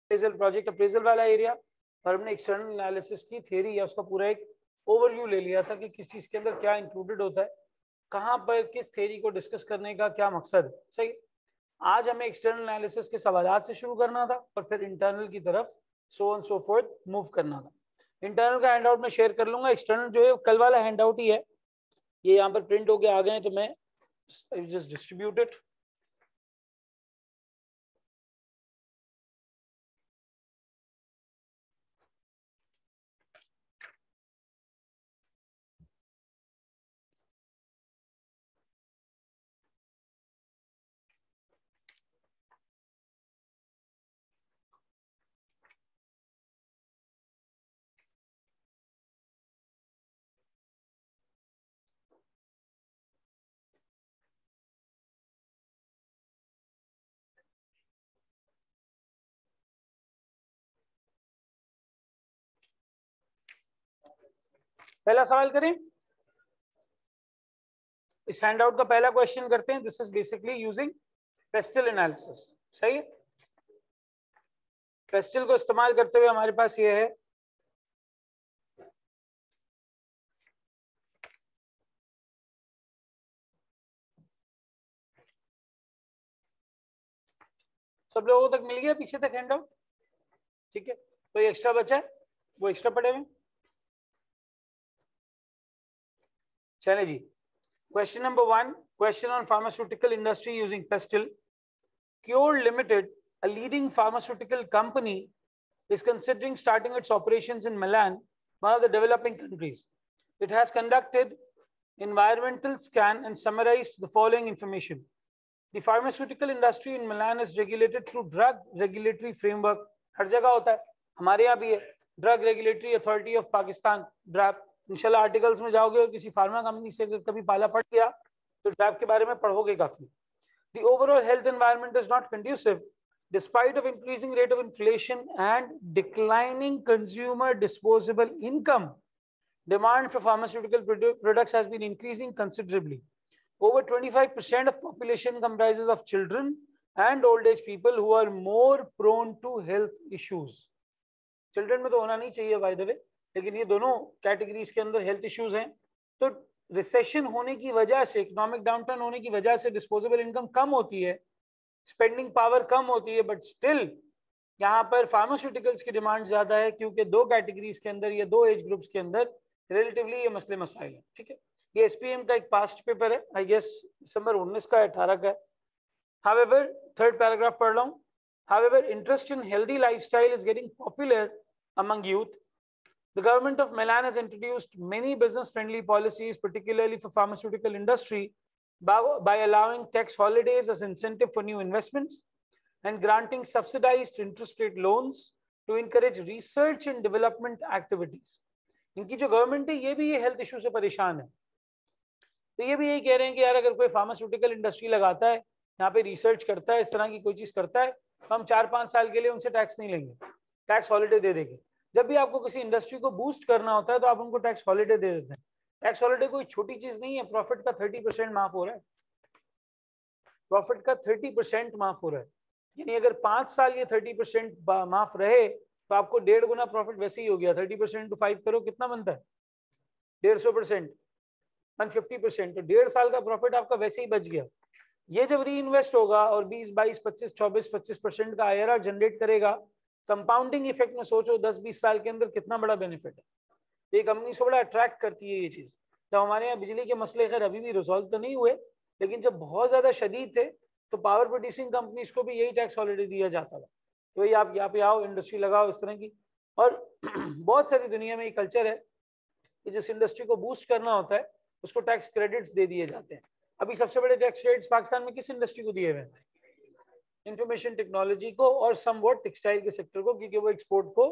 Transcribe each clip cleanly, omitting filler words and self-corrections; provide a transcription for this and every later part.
Appraisal, project appraisal वाला area, और हमने एक्सटर्नल एनालिसिस की थ्योरी या उसका पूरा एक ओवरव्यू ले लिया था कि किस चीज के अंदर क्या इंक्लूडेड होता है, कहाँ पर किस थ्योरी को डिस्कस करने का क्या मकसद है। सही। आज हमें एक्सटर्नल एनालिसिस के सवालात से शुरू करना था और फिर इंटरनल की तरफ so on so fourth move करना था। इंटरनल का हैंडआउट मैं शेयर कर लूंगा, एक्सटर्नल जो है कल वाला हैंडआउट ही है, ये यहाँ पर प्रिंट होके आ गए हैं, तो मैं जस्ट डिस्ट्रीब्यूट इट। पहला सवाल करें, इस हैंडआउट का पहला क्वेश्चन करते हैं। This is basically using pastel analysis. सही है। पेस्टल को इस्तेमाल करते हुए हमारे पास ये है, सब लोगों तक मिल गया पीछे तक हैंडआउट? ठीक है, कोई एक्स्ट्रा बचा है वो एक्स्ट्रा पढ़े हुए। चले जी, question number 1, question on pharmaceutical industry using PESTEL. Cure Limited, a leading pharmaceutical company, is considering starting its operations in Milan, one of the developing countries. It has conducted environmental scan and summarized the following information. The pharmaceutical industry in Milan is regulated through drug regulatory framework. हर जगह होता है, हमारे यहाँ भी है, drug regulatory authority of Pakistan, DRAP. इंशाल्लाह articles में जाओगे और किसी फार्मा कंपनी से अगर कभी पाला पड़ गया तो ड्रैप के बारे में पढ़ोगे काफी। The overall health environment is not conducive, despite of increasing rate of inflation and declining consumer disposable income. Demand for pharmaceutical products has been increasing considerably. Over 25% of population comprises of children and old age people who are more prone to health issues. Children में तो होना नहीं चाहिए by the way, लेकिन ये दोनों categories के अंदर हेल्थ इश्यूज हैं। तो रिसेशन होने की वजह से, इकोनॉमिक डाउनटर्न होने की वजह से डिस्पोजेबल इनकम कम होती है, स्पेंडिंग पावर कम होती है, बट स्टिल यहाँ पर फार्मास्यूटिकल्स की डिमांड ज्यादा है, क्योंकि दो कैटेगरीज के अंदर या दो एज ग्रुप्स के अंदर रिलेटिवली ये मसले मसाइल है। ठीक है, ये एसपीएम का एक पास्ट पेपर है, आई गेस दिसंबर 19 का 18 का है। However, थर्ड पैराग्राफ पढ़ रहा हूँ। However, interest in healthy lifestyle is getting popular among youth. The government of Milan has introduced many business-friendly policies, particularly for pharmaceutical industry, by allowing tax holidays as incentive for new investments and granting subsidized interest rate loans to encourage research and development activities. इनकी जो government है ये भी ये health issue से परेशान है, तो ये भी यही कह रहे हैं कि यार अगर कोई फार्मास्यूटिकल इंडस्ट्री लगाता है, यहाँ पे रिसर्च करता है, इस तरह की कोई चीज करता है, तो हम 4-5 साल के लिए उनसे टैक्स नहीं लेंगे, टैक्स हॉलिडे दे देंगे। जब भी आपको किसी इंडस्ट्री को बूस्ट करना होता है तो आप उनको टैक्स हॉलिडे दे देते हैं। टैक्स हॉलिडे कोई छोटी चीज नहीं है, प्रॉफिट का 30% माफ हो रहा है, प्रॉफिट का 30% माफ हो रहा है। यानी अगर 5 साल ये 30% माफ रहे तो आपको 1.5 गुना प्रॉफिट वैसे ही हो गया। 30% टू 5 करो कितना बनता है? 150%, 150%, तो 1.5 साल का प्रॉफिट आपका वैसे ही बच गया। ये जब री इन्वेस्ट होगा और 20, 22, 25, 24, 25% का IRR जनरेट करेगा, कंपाउंडिंग इफेक्ट में सोचो 10-20 साल के अंदर कितना बड़ा बेनिफिट है। ये कंपनी को बड़ा अट्रैक्ट करती है ये चीज। जब हमारे यहाँ बिजली के मसले खैर अभी भी रिजॉल्व तो नहीं हुए, लेकिन जब बहुत ज्यादा शदीद थे तो पावर प्रोड्यूसिंग कंपनीज को भी यही टैक्स हॉलिडे दिया जाता था, तो भाई आप यहाँ पे आओ, इंडस्ट्री लगाओ, इस तरह की। और बहुत सारी दुनिया में ये कल्चर है कि जिस इंडस्ट्री को बूस्ट करना होता है उसको टैक्स क्रेडिट्स दे दिए जाते हैं। अभी सबसे बड़े टैक्स क्रेडिट्स पाकिस्तान में किस इंडस्ट्री को दिए हुए हैं? इंफॉर्मेशन टेक्नोलॉजी को और समवॉट टेक्सटाइल के सेक्टर को, क्योंकि वो एक्सपोर्ट को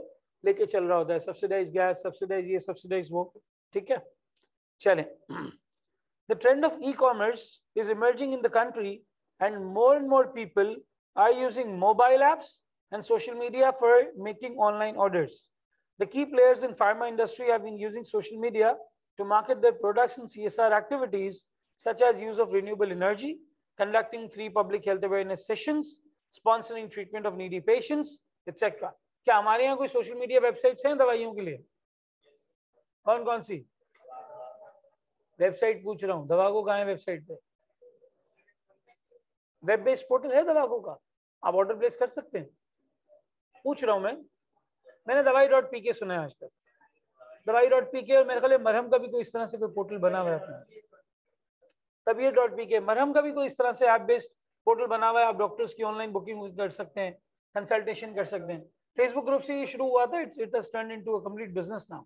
लेके चल रहा होता है, सब्सिडाइज गैस, सब्सिडाइज ये, सब्सिडाइज वो। ठीक है, चलें। The trend of e-commerce is emerging in the country and more people are using mobile apps and social media for making online orders. The key players in pharma industry have been using social media to market their products and CSR activities such as use of renewable energy, conducting free public health awareness sessions, sponsoring treatment of needy patients, etcetera. क्या हमारे यहाँ कोई social media websites हैं दवाइयों के लिए? कौन कौन सी वेबसाइट पूछ रहा हूँ? दवागो कहाँ है वेबसाइट पे? वेब बेस्ड पोर्टल है दवागो का, आप ऑर्डर प्लेस कर सकते हैं। पूछ रहा हूँ मैंने दवाई.pk सुना है आज तक। दवाई.pk और मेरे ख्याल मरहम का भी कोई इस तरह से कोई पोर्टल बना हुआ है अपना। तबीयत.pk, मरहम का भी कोई इस तरह से ऐप बेस्ड पोर्टल बना हुआ है। आप डॉक्टर्स की ऑनलाइन बुकिंग कर सकते हैं, कंसल्टेशन कर सकते हैं। फेसबुक ग्रुप से ये शुरू हुआ था, it has turned into a complete business now.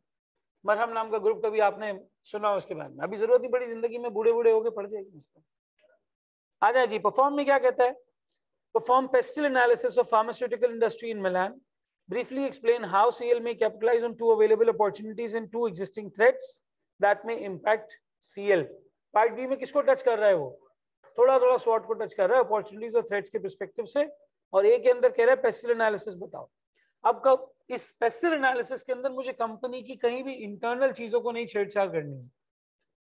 मरहम नाम का ग्रुप कभी आपने सुना उसके बारे में? अभी जरूरत नहीं पड़ी, जिंदगी में बूढ़े बूढ़े होके पड़ जाएगी। आ जाए जी। परफॉर्म में क्या कहता है? Perform PESTEL analysis of pharmaceutical industry in Milan, briefly explain how CL may capitalize on two available opportunities and two existing threats that may impact CL। Part B में किसको टच कर रहा है? वो थोड़ा थोड़ा शॉर्ट को टच कर रहा है, अपॉर्चुनिटीज और थ्रेट्स के पर्सपेक्टिव से। और एक के अंदर कह रहा है पेस्टिल एनालिसिस बताओ। अब कब इस पेस्टिल एनालिसिस के अंदर मुझे कंपनी की कहीं भी इंटरनल चीजों को नहीं छेड़छाड़ करनी है।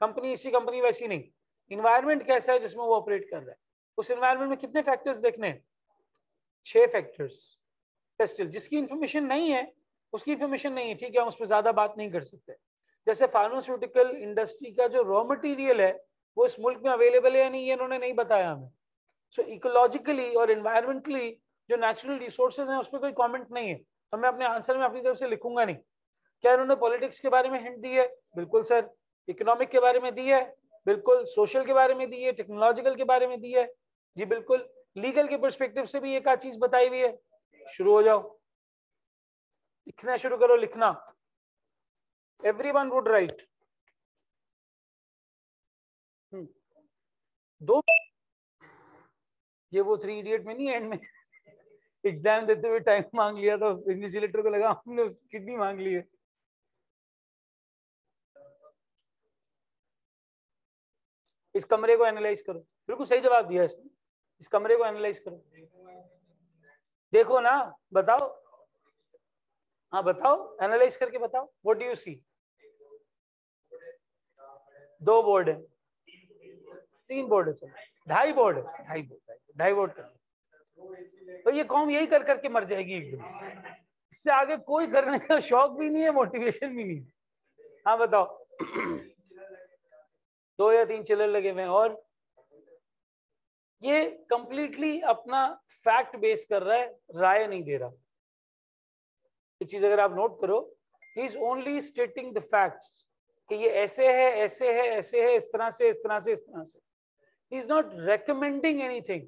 कंपनी इसी कंपनी वैसी नहीं, इन्वायरमेंट कैसा है जिसमें वो ऑपरेट कर रहा है, उस इन्वायरमेंट में कितने फैक्टर्स देखने हैं? 6 फैक्टर्स। पेस्टिल जिसकी इंफॉर्मेशन नहीं है, उसकी इंफॉर्मेशन नहीं है, ठीक है, हम उस पर ज्यादा बात नहीं कर सकते। जैसे फार्मास्यूटिकल इंडस्ट्री का जो रॉ मटेरियल है वो इस मुल्क में अवेलेबल है या नहीं, ये इन्होंने नहीं बताया हमें। सो इकोलॉजिकली और एनवायरमेंटली जो नेचुरल रिसोर्सेज हैं उस पर कोई कमेंट नहीं है, तो मैं अपने आंसर में अपनी तरफ से लिखूंगा नहीं। क्या इन्होंने पॉलिटिक्स के बारे में हिंट दी है? बिल्कुल सर। इकोनॉमिक के बारे में दी है? बिल्कुल। सोशल के बारे में दी है? टेक्नोलॉजिकल के बारे में दी है? जी बिल्कुल। लीगल के पर्सपेक्टिव से भी एक आध चीज बताई हुई है। शुरू हो जाओ, लिखना शुरू करो, लिखना। Everyone would write. दो ये वो 3 इडियट में नहीं एंड में एग्जाम देते हुए टाइम मांग लिया था, इन्विजिलेटर को लगा हमने उसकी किडनी मांग ली है। इस कमरे को एनालाइज करो। बिल्कुल सही जवाब दिया इसने। इस कमरे को एनालाइज करो, देखो ना, बताओ। हाँ बताओ, एनालाइज करके बताओ। What do you see? 2 board है, 3 बोर्ड है, 2.5 बोर्ड है, 2.5 बोर्ड कर। तो ये कौम यही कर करके मर जाएगी एकदम। इससे आगे कोई करने का शौक भी नहीं है, मोटिवेशन भी नहीं है। हाँ बताओ। 2 या 3 चिल्लर लगे हुए हैं। और ये कंप्लीटली अपना फैक्ट बेस कर रहा है, राय नहीं दे रहा। एक चीज अगर आप नोट करो, he is only stating the facts कि ये ऐसे है, ऐसे है, ऐसे है, इस तरह से, इस तरह से, इस तरह से। He is not recommending anything.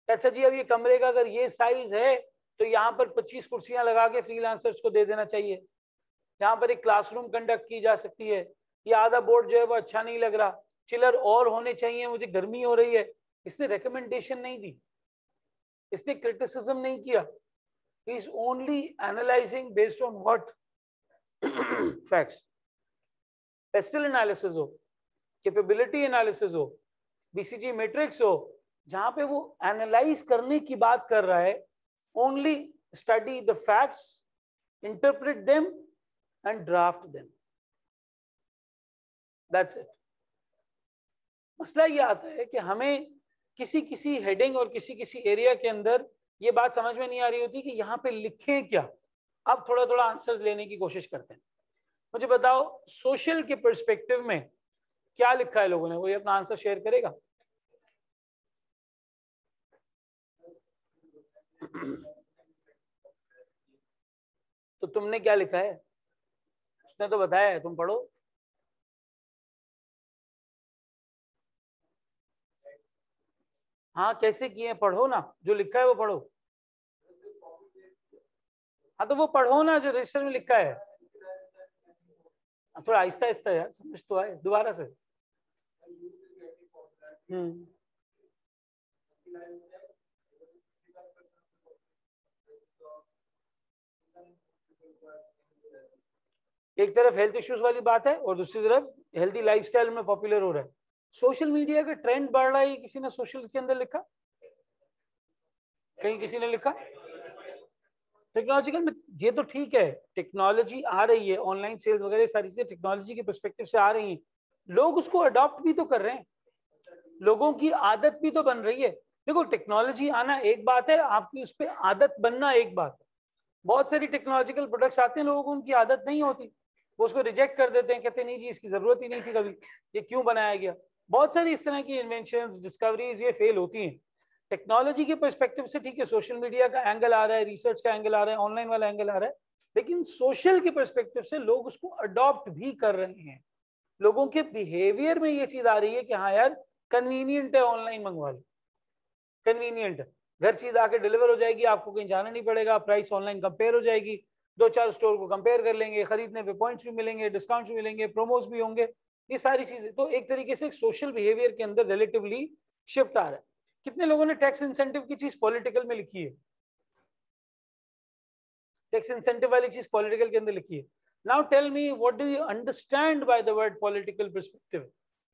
अच्छा जी, अब ये कमरे का अगर ये साइज है तो यहाँ पर 25 कुर्सियां लगा के फ्रीलांसर्स को दे देना चाहिए। यहाँ पर एक क्लासरूम कंडक्ट की जा सकती है। ये आधा बोर्ड जो है वो अच्छा नहीं लग रहा, चिलर और होने चाहिए, मुझे गर्मी हो रही है। इसने रिकमेंडेशन नहीं दी, इसने क्रिटिसिज्म नहीं किया। He is only analyzing based on what facts। PESTEL analysis हो, कैपेबिलिटी एनालिसिस हो, बीसीजी मैट्रिक्स हो, जहां पे वो एनालाइज करने की बात कर रहा है, only study the facts, interpret them and draft them, that's it. मसला ये आता है कि हमें किसी किसी हेडिंग और किसी किसी एरिया के अंदर ये बात समझ में नहीं आ रही होती कि यहाँ पे लिखें क्या। अब थोड़ा थोड़ा आंसर्स लेने की कोशिश करते हैं। मुझे बताओ सोशल के पर्सपेक्टिव में क्या लिखा है लोगों ने, वो ये अपना आंसर शेयर करेगा। तो तुमने क्या लिखा है? उसने तो बताया है, तुम पढ़ो। हाँ कैसे किए, पढ़ो ना, जो लिखा है वो पढ़ो। हाँ तो वो पढ़ो ना जो रजिस्टर में लिखा है। थोड़ा आहिस्ता आहिस्ता यार, समझ तो आए, दोबारा से। एक तरफ हेल्थ इश्यूज वाली बात है और दूसरी तरफ हेल्दी लाइफस्टाइल में पॉपुलर हो रहा है। सोशल मीडिया का ट्रेंड बढ़ रहा है, किसी ने सोशल के अंदर लिखा? कहीं किसी ने लिखा? टेक्नोलॉजिकल में ये तो ठीक है, टेक्नोलॉजी आ रही है, ऑनलाइन सेल्स वगैरह सारी चीजें टेक्नोलॉजी के पर्सपेक्टिव से आ रही हैं, लोग उसको अडॉप्ट भी तो कर रहे हैं, लोगों की आदत भी तो बन रही है। देखो टेक्नोलॉजी आना एक बात है, आपकी उस पर आदत बनना एक बात है। बहुत सारी टेक्नोलॉजिकल प्रोडक्ट्स आते हैं, लोगों को उनकी आदत नहीं होती, वो उसको रिजेक्ट कर देते हैं, कहते हैं नहीं जी इसकी जरूरत ही नहीं थी कभी, ये क्यों बनाया गया। बहुत सारी इस तरह की इन्वेंशंस, डिस्कवरीज ये फेल होती हैं। टेक्नोलॉजी के पर्सपेक्टिव से ठीक है, सोशल मीडिया का एंगल आ रहा है, रिसर्च का एंगल आ रहा है, ऑनलाइन वाला एंगल आ रहा है, लेकिन सोशल के पर्सपेक्टिव से लोग उसको अडॉप्ट भी कर रहे हैं। लोगों के बिहेवियर में ये चीज आ रही है कि हाँ यार कन्वीनियंट है, ऑनलाइन मंगवा लो, कन्वीनियंट है, घर चीज आके डिलीवर हो जाएगी, आपको कहीं जाना नहीं पड़ेगा, प्राइस ऑनलाइन कंपेयर हो जाएगी, 2-4 स्टोर को कंपेयर कर लेंगे, खरीदने पे पॉइंट्स भी मिलेंगे, डिस्काउंट्स भी मिलेंगे, प्रोमोस भी होंगे, ये सारी चीजें। तो एक तरीके से सोशल बिहेवियर के अंदर रिलेटिवली शिफ्ट आ रहा है। कितने लोगों ने टैक्स इंसेंटिव की चीज पॉलिटिकल में लिखी है? टैक्स इंसेंटिव वाली चीज पॉलिटिकल के अंदर लिखी है। Now tell me what do you understand by the word political perspective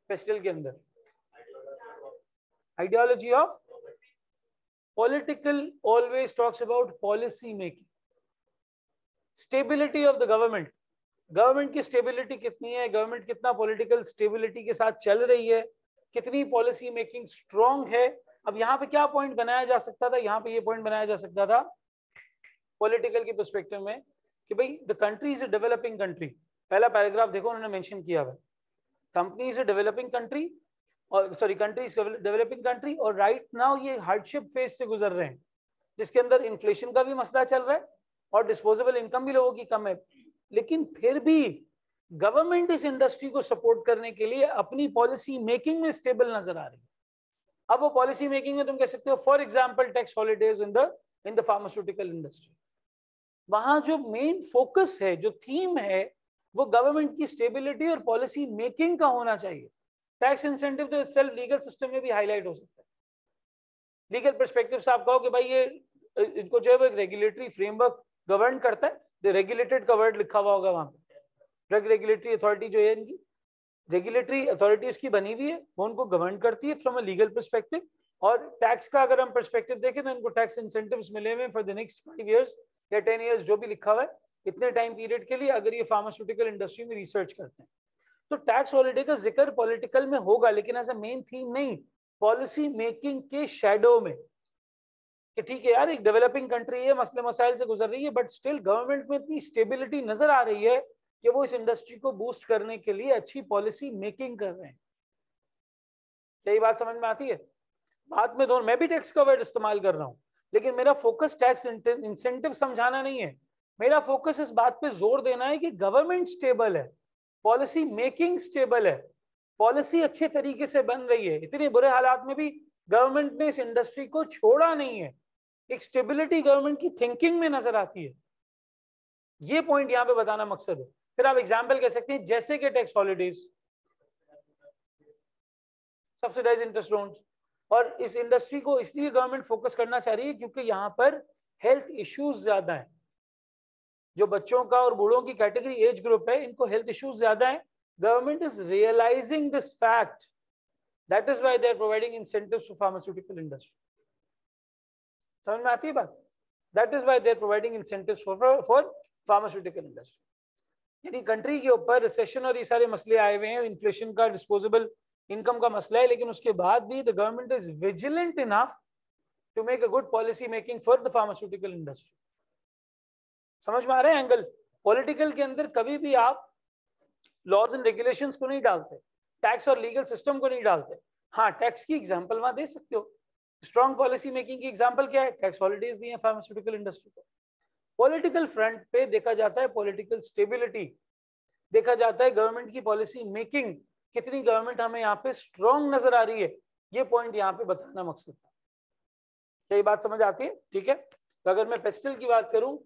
festival के अंदर? Ideology of political always talks about policy making, stability of the government, government की स्टेबिलिटी कितनी है, गवर्नमेंट कितना पॉलिटिकल स्टेबिलिटी के साथ चल रही है, कितनी पॉलिसी मेकिंग स्ट्रांग है। अब यहाँ पे क्या पॉइंट बनाया जा सकता था? यहाँ पे ये पॉइंट बनाया जा सकता था पॉलिटिकल के पर्सपेक्टिव में कि भाई the country is a developing country. पहला पैराग्राफ देखो उन्होंने मेंशन किया हुआ, company is a developing country, और sorry country is developing country, और राइट नाउ ये हार्डशिप फेज से गुजर रहे हैं, जिसके अंदर इन्फ्लेशन का भी मसला चल रहा है और डिस्पोजेबल इनकम भी लोगों की कम है। लेकिन फिर भी गवर्नमेंट इस इंडस्ट्री को सपोर्ट करने के लिए अपनी पॉलिसी मेकिंग में स्टेबल नजर आ रही है। अब वो पॉलिसी मेकिंग में तुम कह सकते हो for example tax holidays in the pharmaceutical industry, वहां जो मेन फोकस है, जो थीम है, वो गवर्नमेंट की स्टेबिलिटी और पॉलिसी मेकिंग का होना चाहिए। टैक्स इंसेंटिव तो इटसेल्फ लीगल सिस्टम में भी हाईलाइट हो सकता है। लीगल पर्सपेक्टिव से आप कहो कि भाई ये इनको जो है वो एक रेगुलेटरी फ्रेमवर्क गवर्न करता है, द रेगुलेटेड का वर्ड लिखा हुआ होगा वहां पे, ड्रग रेगुलेटरी अथॉरिटी जो है इनकी रेगुलेटरी अथॉरिटी इसकी बनी हुई है, वो उनको गवर्न करती है फ्रॉम अ लीगल पर्सपेक्टिव। और टैक्स का अगर हम पर्सपेक्टिव देखें तो इनको टैक्स इंसेंटिव्स मिले हुए फॉर द नेक्स्ट 5 years या 10 years, जो भी लिखा हुआ है इतने टाइम पीरियड के लिए, अगर ये फार्मास्यूटिकल इंडस्ट्री में रिसर्च करते हैं। तो टैक्स हॉलिडे का जिक्र पॉलिटिकल में होगा, लेकिन एज अ मेन थीम नहीं, पॉलिसी मेकिंग के शैडो में, कि ठीक है यार एक डेवलपिंग कंट्री है, मसले मसाइल से गुजर रही है, बट स्टिल गवर्नमेंट में इतनी स्टेबिलिटी नजर आ रही है कि वो इस इंडस्ट्री को बूस्ट करने के लिए अच्छी पॉलिसी मेकिंग कर रहे हैं। क्या ये बात समझ में आती है? बात में दोनों, मैं भी टैक्स का वर्ड इस्तेमाल कर रहा हूं, लेकिन मेरा फोकस टैक्स इंसेंटिव समझाना नहीं है, मेरा फोकस इस बात पे जोर देना है कि गवर्नमेंट स्टेबल है, पॉलिसी मेकिंग स्टेबल है, पॉलिसी अच्छे तरीके से बन रही है, इतने बुरे हालात में भी गवर्नमेंट ने इस इंडस्ट्री को छोड़ा नहीं है, एक स्टेबिलिटी गवर्नमेंट की थिंकिंग में नजर आती है। ये पॉइंट यहां पे बताना मकसद है। फिर आप एग्जाम्पल कह सकते हैं जैसे कि tax holidays, subsidise interest loans, और इस इंडस्ट्री को इसलिए गवर्नमेंट फोकस करना चाह रही है क्योंकि यहाँ पर हेल्थ इश्यूज ज्यादा है, जो बच्चों का और बूढ़ों की कैटेगरी एज ग्रुप है, इनको हेल्थ इश्यूज ज्यादा है। Government is realising this fact, that is why they are providing incentives for pharmaceutical industry. समझ में आती है बात? That is why they are providing incentives for pharmaceutical industry. यानी कंट्री के ऊपर रिसेशन और ये सारे मसले आए हुए हैं, इन्फ्लेशन का, डिस्पोजेबल इनकम का मसला है, लेकिन उसके बाद भी the government is vigilant enough to make a good policy making for the pharmaceutical industry. समझ में आ रहा है एंगल? पॉलिटिकल के अंदर कभी भी आप लॉज एंड रेगुलेशंस को नहीं डालते, टैक्स और लीगल सिस्टम को नहीं डालते। हाँ, टैक्स की एग्जांपल वहां दे सकते हो, स्ट्रॉन्ग पॉलिसी मेकिंग की एग्जांपल क्या है? टैक्स हॉलीडेज दिए फार्मास्यूटिकल इंडस्ट्री को। पॉलिटिकल फ्रंट पे देखा जाता है पॉलिटिकल स्टेबिलिटी, देखा जाता है गवर्नमेंट की पॉलिसी मेकिंग, कितनी गवर्नमेंट हमें यहाँ पे स्ट्रॉन्ग नजर आ रही है, ये पॉइंट यहाँ पे बताना मकसद था। क्या ये बात समझ आती है? ठीक है, तो अगर मैं पेस्टल की बात करूं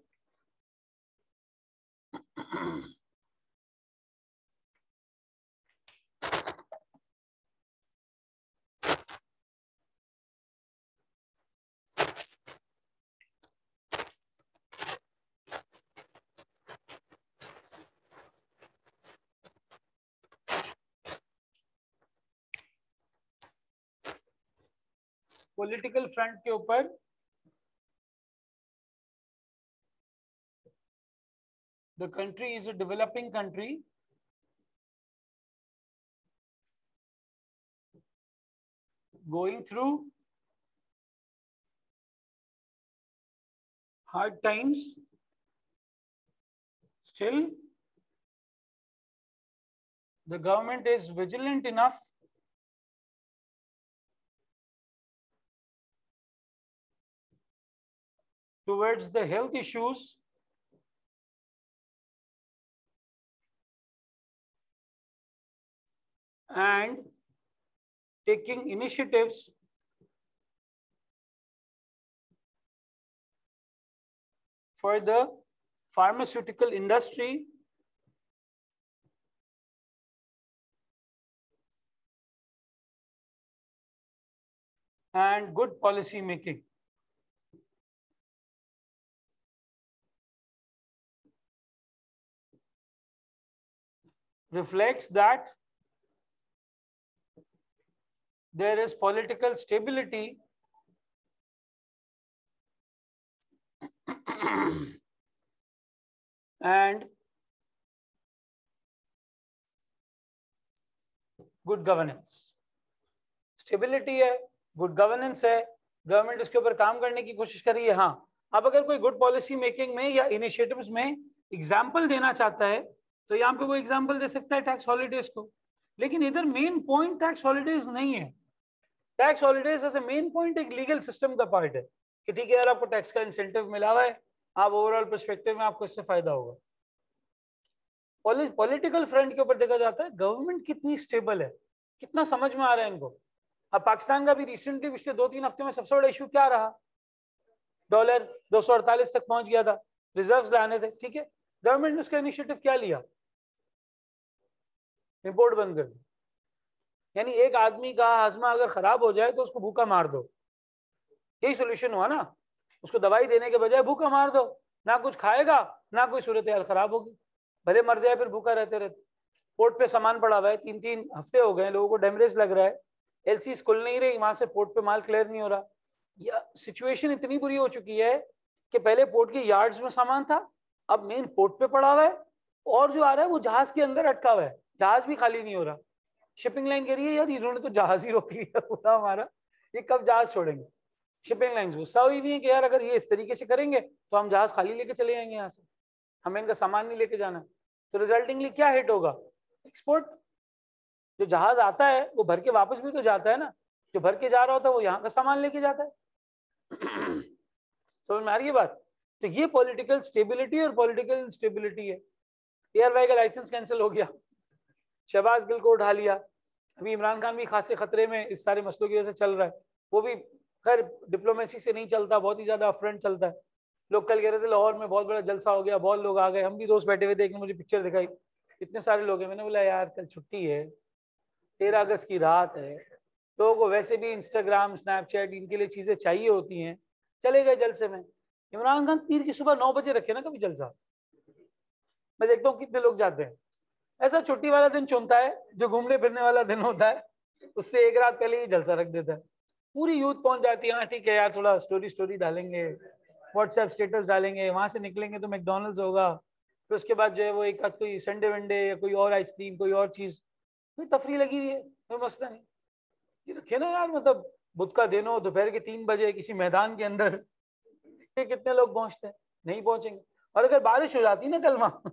पॉलिटिकल फ्रंट के ऊपर, the country is a developing country going through hard times, still the government is vigilant enough towards the health issues and taking initiatives for the pharmaceutical industry and good policy making. Reflects that there is political stability and good governance. Stability है, good governance है, government इसके ऊपर काम करने की कोशिश कर रही है. हाँ, अब अगर कोई गुड पॉलिसी मेकिंग में या इनिशिएटिव्स में एग्जाम्पल देना चाहता है तो यहाँ पे वो एग्जाम्पल दे सकता है टैक्स हॉलीडेज को. लेकिन इधर मेन पॉइंट टैक्स हॉलीडेज नहीं है. Tax holidays as a main point एक लीगल सिस्टम का पार्ट है कि ठीक है यार आपको टैक्स का इंसेंटिव मिला हुआ है, आप ओवरऑल पर्सपेक्टिव में आपको इससे फायदा होगा. पॉलिटिकल फ्रंट के ऊपर देखा जाता है गवर्नमेंट कितनी स्टेबल है, कितना समझ में आ रहा है इनको. अब पाकिस्तान का भी रिसेंटली पिछले 2-3 हफ्ते में सबसे बड़ा इशू क्या रहा? डॉलर 248 तक पहुंच गया था, रिजर्व्स लाने थे. ठीक है, गवर्नमेंट ने उसका इनिशिएटिव क्या लिया? इंपोर्ट बंद कर दी. यानी एक आदमी का हाजमा अगर खराब हो जाए तो उसको भूखा मार दो, यही सोल्यूशन हुआ ना. उसको दवाई देने के बजाय भूखा मार दो, ना कुछ खाएगा ना कोई सूरत हाल खराब होगी, भले मर जाए फिर भूखा रहते रहते. पोर्ट पे सामान पड़ा हुआ है, 3-3 हफ्ते हो गए, लोगों को डेमरेज लग रहा है, एलसी खुल नहीं रही, वहां से पोर्ट पे माल क्लियर नहीं हो रहा. या सिचुएशन इतनी बुरी हो चुकी है कि पहले पोर्ट के यार्ड्स में सामान था, अब मेन पोर्ट पे पड़ा हुआ है, और जो आ रहा है वो जहाज के अंदर अटका हुआ है, जहाज भी खाली नहीं हो रहा. शिपिंग लाइन कह रही है यार इन्होंने तो जहाज ही रोक लिया पूरा हमारा, ये कब जहाज छोड़ेंगे. शिपिंग लाइंस गुस्सा हुई हुई है कि यार अगर ये इस तरीके से करेंगे तो हम जहाज खाली लेके चले जाएंगे यहाँ से, हमें इनका सामान नहीं लेके जाना. तो रिजल्टिंगली क्या हिट होगा? एक्सपोर्ट. जो जहाज आता है वो भर के वापस भी तो जाता है ना, जो भर के जा रहा होता है वो यहाँ का सामान लेके जाता है. समझ में आ रही है बात? तो ये पॉलिटिकल स्टेबिलिटी और पॉलिटिकल इंस्टेबिलिटी है. एयरवाई का लाइसेंस कैंसिल हो गया, शहबाज गिल को उठा लिया. अभी इमरान खान भी खासे खतरे में इस सारे मसलों की वजह से चल रहा है. वो भी खैर डिप्लोमेसी से नहीं चलता, बहुत ही ज्यादा अपफ्रंट चलता है. लोग कल कह रहे थे लाहौर में बहुत बड़ा जलसा हो गया, बहुत लोग आ गए, हम भी दोस्त बैठे हुए थे, मुझे पिक्चर दिखाई, इतने सारे लोग हैं. मैंने बोला यार कल छुट्टी है, 13 अगस्त की रात है, लोगों को वैसे भी इंस्टाग्राम स्नैपचैट इनके लिए चीजें चाहिए होती हैं, चले गए जलसे में. इमरान खान पीर की सुबह 9 बजे रखे ना कभी जलसा, मैं देखता हूँ कितने लोग जाते हैं. ऐसा छुट्टी वाला दिन चुनता है जो घूमने फिरने वाला दिन होता है, उससे एक रात पहले ही जलसा रख देता है. पूरी यूथ पहुंच जाती है, हाँ ठीक है यार थोड़ा स्टोरी डालेंगे, व्हाट्सएप स्टेटस डालेंगे, वहां से निकलेंगे तो मैकडोनल्ड्स होगा, फिर उसके बाद जो है वो एक आध कोई संडे वनडे या कोई और आइसक्रीम कोई और चीज, कोई तफरी लगी हुई है, कोई मसला नहीं. ये रखे ना यार, मतलब बुध का दिन हो, दोपहर के 3 बजे किसी मैदान के अंदर, कितने लोग पहुंचते हैं? नहीं पहुंचेंगे. और अगर बारिश हो जाती ना कल वहां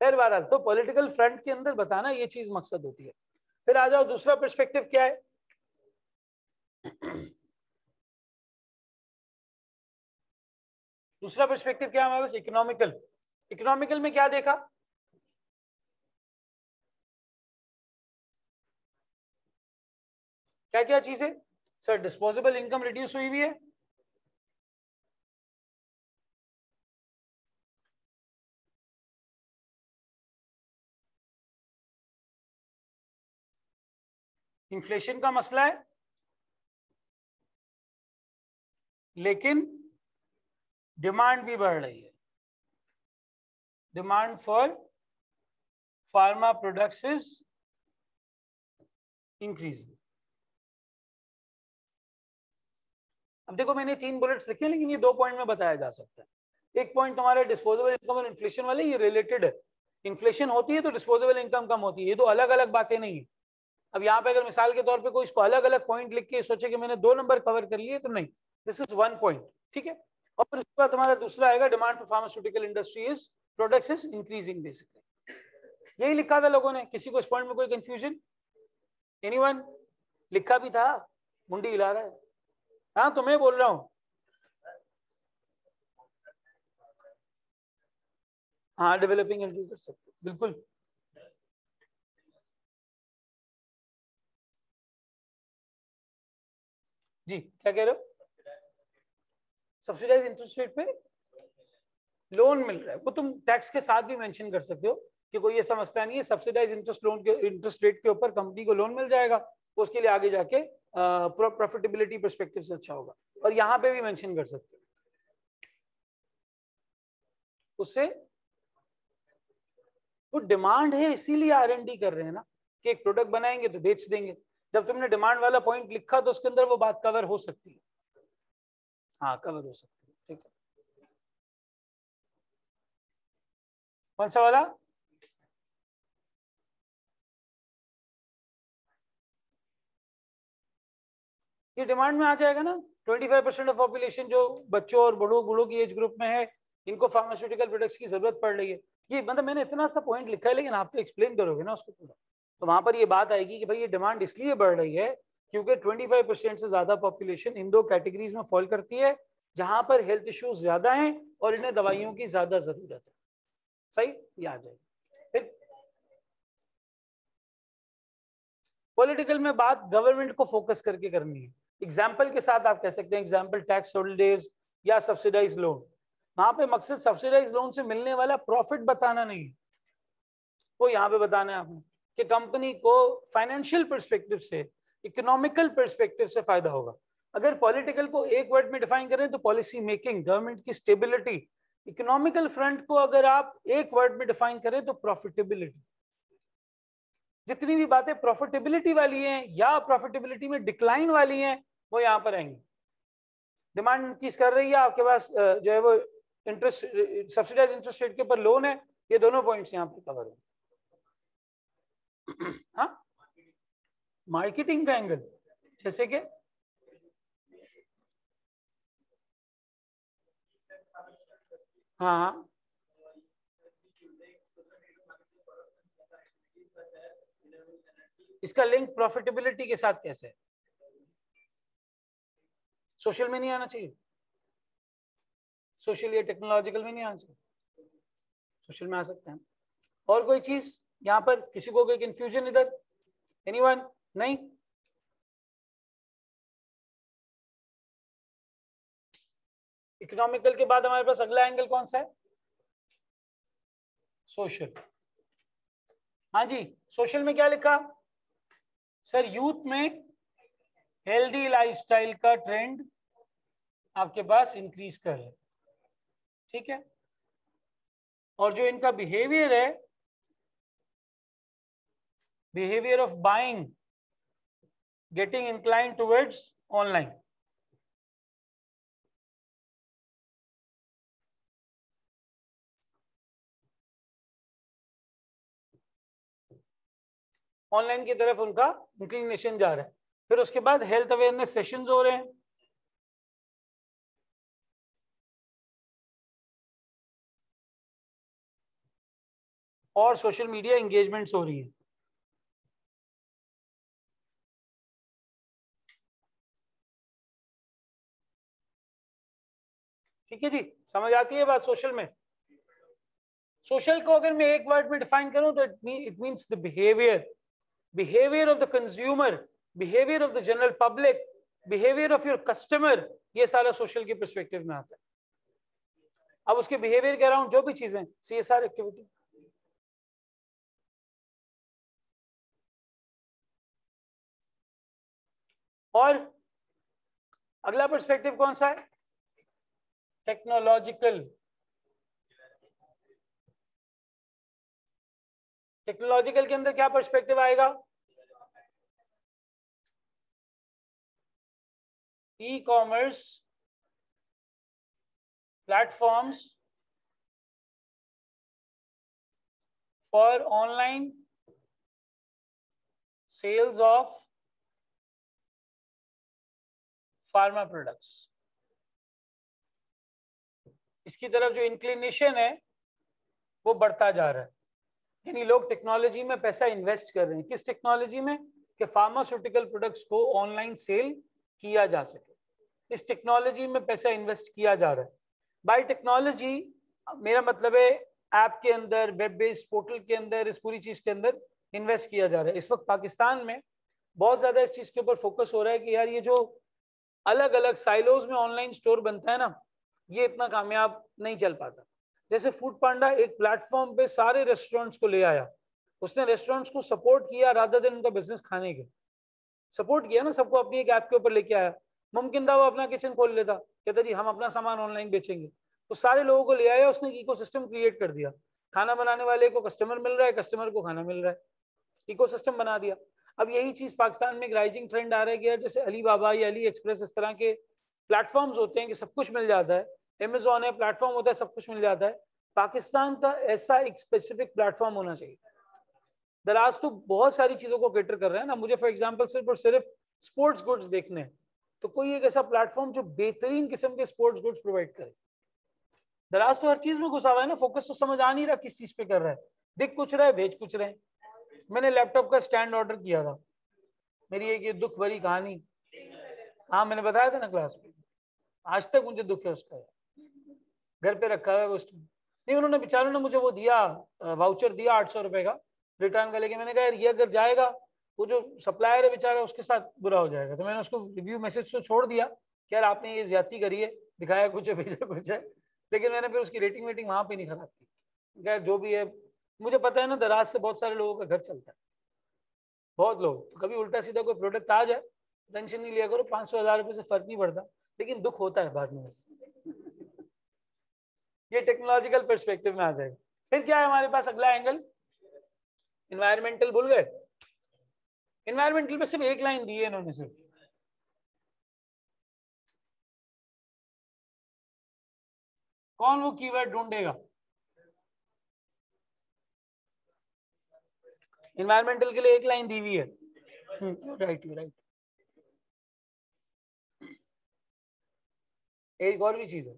खैर बहरहाल, तो पॉलिटिकल फ्रंट के अंदर बताना ये चीज मकसद होती है. फिर आ जाओ दूसरा पर्सपेक्टिव क्या है. दूसरा पर्सपेक्टिव क्या है हमारे पास? इकोनॉमिकल. इकोनॉमिकल में क्या देखा? क्या क्या चीजें सर? डिस्पोजेबल इनकम रिड्यूस हुई हुई है, इन्फ्लेशन का मसला है, लेकिन डिमांड भी बढ़ रही है. Demand for pharma products is increasing. अब देखो मैंने 3 बुलेट्स लिखे हैं, लेकिन ये 2 पॉइंट में बताया जा सकता है. एक पॉइंट तुम्हारे डिस्पोजेबल इनकम और इन्फ्लेशन वाले, ये रिलेटेड है. इन्फ्लेशन होती है तो डिस्पोजेबल इनकम कम होती है, ये तो अलग अलग बातें नहीं है. अब यहाँ पे अगर मिसाल के तौर पे कोई इसको अलग अलग पॉइंट लिख के सोचे कि मैंने 2 नंबर कवर कर लिए, तो नहीं, दिस इज वन पॉइंट, ठीक है। और फिर उसके बाद हमारा दूसरा आएगा, demand for pharmaceutical industry is products is increasing basically. यही लिखा था लोगों ने, किसी को इस पॉइंट में कोई कंफ्यूजन? एनीवन? लिखा भी था, मुंडी हिला रहा है। हाँ तो मैं बोल रहा हूँ, हाँ डेवलपिंग कंट्री कर सकते बिल्कुल। जी क्या कह रहे हो? सब्सिडाइज इंटरेस्ट रेट पे लोन मिल रहा है, वो तुम टैक्स के साथ भी मेंशन कर सकते हो कि कोई ये समझता नहीं है सब्सिडाइज इंटरेस्ट रेट के ऊपर कंपनी को लोन मिल जाएगा, तो उसके लिए आगे जाके प्रॉफिटेबिलिटी पर्सपेक्टिव से अच्छा होगा। और यहाँ पे भी मेंशन कर सकते हो, उससे वो डिमांड है इसीलिए R&D कर रहे हैं ना, कि एक प्रोडक्ट बनाएंगे तो बेच देंगे। जब तुमने डिमांड वाला पॉइंट लिखा तो उसके अंदर वो बात कवर हो सकती है, हाँ कवर हो सकती है, ठीक है। कौन सा वाला? ये डिमांड में आ जाएगा ना। 25% ऑफ पॉपुलेशन जो बच्चों और बड़ों बूढ़ों की एज ग्रुप में है, इनको फार्मास्यूटिकल प्रोडक्ट्स की जरूरत पड़ रही है। ये मतलब मैंने इतना सा पॉइंट लिखा है, लेकिन आप तो एक्सप्लेन करोगे ना उसको पूरा, तो वहां पर ये बात आएगी कि भाई ये डिमांड इसलिए बढ़ रही है क्योंकि 25% से ज्यादा पॉपुलेशन इन दो कैटेगरीज में फॉल करती है, जहां पर हेल्थ इश्यूज ज्यादा हैं और इन्हें दवाइयों की ज्यादा जरूरत है। सही, ये आ जाएगी। फिर पॉलिटिकल में बात गवर्नमेंट को फोकस करके करनी है। एग्जाम्पल के साथ आप कह सकते हैं, एग्जाम्पल टैक्स हॉलिडेज या सब्सिडाइज लोन। वहां पे मकसद सब्सिडाइज लोन से मिलने वाला प्रॉफिट बताना नहीं, वो यहाँ पे बताना है आपने कि कंपनी को फाइनेंशियल पर्सपेक्टिव से, इकोनॉमिकल पर्सपेक्टिव से फायदा होगा। अगर पॉलिटिकल को एक वर्ड में डिफाइन करें तो पॉलिसी मेकिंग, गवर्नमेंट की स्टेबिलिटी। इकोनॉमिकल फ्रंट को अगर आप एक वर्ड में डिफाइन करें तो प्रॉफिटेबिलिटी। जितनी भी बातें प्रॉफिटेबिलिटी वाली हैं या प्रॉफिटेबिलिटी में डिक्लाइन वाली हैं, वो यहाँ पर आएंगी। डिमांड इंक्रीज कर रही है, आपके पास जो है वो इंटरेस्ट, सब्सिडाइज इंटरेस्ट रेट के ऊपर लोन है, ये दोनों पॉइंट्स यहाँ पर कवर है। हाँ, मार्केटिंग का एंगल जैसे कि हाँ, इसका लिंक प्रॉफिटेबिलिटी के साथ कैसे है? सोशल में नहीं आना चाहिए, सोशल या टेक्नोलॉजिकल में नहीं आना चाहिए, सोशल में आ सकते हैं। और कोई चीज यहाँ पर, किसी को कोई कंफ्यूजन इधर? एनीवन? नहीं? इकोनॉमिकल के बाद हमारे पास अगला एंगल कौन सा है? सोशल। हाँ जी, सोशल में क्या लिखा सर? यूथ में हेल्दी लाइफस्टाइल का ट्रेंड आपके पास इंक्रीज कर है, ठीक है। और जो इनका बिहेवियर है, behaviour of buying getting incline towards online. Online की तरफ उनका इंक्लिनेशन जा रहा है। फिर उसके बाद हेल्थ अवेयरनेस सेशंस हो रहे हैं, और सोशल मीडिया एंगेजमेंट्स हो रही है। ठीक है जी, समझ आती है बात सोशल में? सोशल को अगर मैं एक वर्ड में डिफाइन करूं तो it means the behaviour, behaviour of the consumer, behaviour of the general public, behaviour of your customer, ये सारा सोशल के पर्सपेक्टिव में आता है। अब उसके बिहेवियर के अराउंड जो भी चीजें, CSR एक्टिविटी। और अगला पर्सपेक्टिव कौन सा है? टेक्नोलॉजिकल। टेक्नोलॉजिकल के अंदर क्या पर्सपेक्टिव आएगा? E commerce platforms for online sales of pharma products। इसकी तरफ जो इंक्लिनेशन है वो बढ़ता जा रहा है। यानी लोग टेक्नोलॉजी में पैसा इन्वेस्ट कर रहे हैं। किस टेक्नोलॉजी में? कि फार्मास्यूटिकल प्रोडक्ट्स को ऑनलाइन सेल किया जा सके, इस टेक्नोलॉजी में पैसा इन्वेस्ट किया जा रहा है। बाय टेक्नोलॉजी मेरा मतलब है ऐप के अंदर, वेब बेस्ड पोर्टल के अंदर, इस पूरी चीज के अंदर इन्वेस्ट किया जा रहा है। इस वक्त पाकिस्तान में बहुत ज्यादा इस चीज के ऊपर फोकस हो रहा है कि यार ये जो अलग अलग साइलोज में ऑनलाइन स्टोर बनता है ना, ये इतना कामयाब नहीं चल पाता। जैसे फूड पांडा एक प्लेटफॉर्म पे सारे रेस्टोरेंट्स को ले आया, उसने रेस्टोरेंट्स को सपोर्ट किया रादर देन उनका बिजनेस खाने के, सपोर्ट किया ना, सबको अपनी एक ऐप के ऊपर लेके आया। मुमकिन था वो अपना किचन खोल लेता, कहता जी हम अपना सामान ऑनलाइन बेचेंगे, तो सारे लोगों को ले आया, उसने इकोसिस्टम क्रिएट कर दिया। खाना बनाने वाले को कस्टमर मिल रहा है, कस्टमर को खाना मिल रहा है, इकोसिस्टम बना दिया। अब यही चीज पाकिस्तान में एक राइजिंग ट्रेंड आ रहा है कि यार जैसे अली बाबा या अली एक्सप्रेस इस तरह के प्लेटफॉर्म्स होते हैं कि सब कुछ मिल जाता है, अमेजोन है प्लेटफॉर्म होता है सब कुछ मिल जाता है, पाकिस्तान का ऐसा एक स्पेसिफिक प्लेटफॉर्म होना चाहिए। दराज तो बहुत सारी चीजों को कैटर कर रहे हैं ना, मुझे फॉर एग्जांपल सिर्फ और सिर्फ स्पोर्ट्स गुड्स देखने हैं, तो कोई एक ऐसा प्लेटफॉर्म जो बेहतरीन किस्म के स्पोर्ट्स गुड्स प्रोवाइड करे। दराज तो हर चीज में घुसा हुआ है ना, फोकस तो समझ आ नहीं रहा किस चीज पे कर रहा है, दिख कुछ रहा है भेज कुछ रहे हैं। मैंने लैपटॉप का स्टैंड ऑर्डर किया था, मेरी एक ये दुख भरी कहानी, हाँ मैंने बताया था ना क्लास में, आज तक मुझे दुख है उसका, घर पे रखा हुआ है वो स्टैंड। नहीं, उन्होंने बेचारों ने मुझे वो दिया, वाउचर दिया 800 रुपए का रिटर्न का, लेके मैंने कहा यार ये अगर जाएगा, वो जो सप्लायर है बेचारा उसके साथ बुरा हो जाएगा, तो मैंने उसको रिव्यू मैसेज तो छोड़ दिया कि यार आपने ये ज्यादती करी है, दिखाया कुछ है भेजा कुछ है, लेकिन मैंने फिर उसकी रेटिंग वेटिंग वहां पे नहीं खराब की। यार जो भी है, मुझे पता है ना दराज से बहुत सारे लोगों का घर चलता है, बहुत लोग, तो कभी उल्टा सीधा कोई प्रोडक्ट आ जाए टेंशन नहीं लिया करो, 500-1000 रुपये से फर्क नहीं पड़ता, लेकिन दुख होता है बाद में। ये टेक्नोलॉजिकल पर्सपेक्टिव में आ जाएगा। फिर क्या है हमारे पास अगला एंगल, इन्वायरमेंटल। भूल गए? इन्वायरमेंटल पे सिर्फ एक लाइन दी है इन्होंने सिर्फ, कौन वो कीवर्ड ढूंढेगा? इन्वायरमेंटल के लिए एक लाइन दी हुई है, राइट राइट। एक और भी चीज है,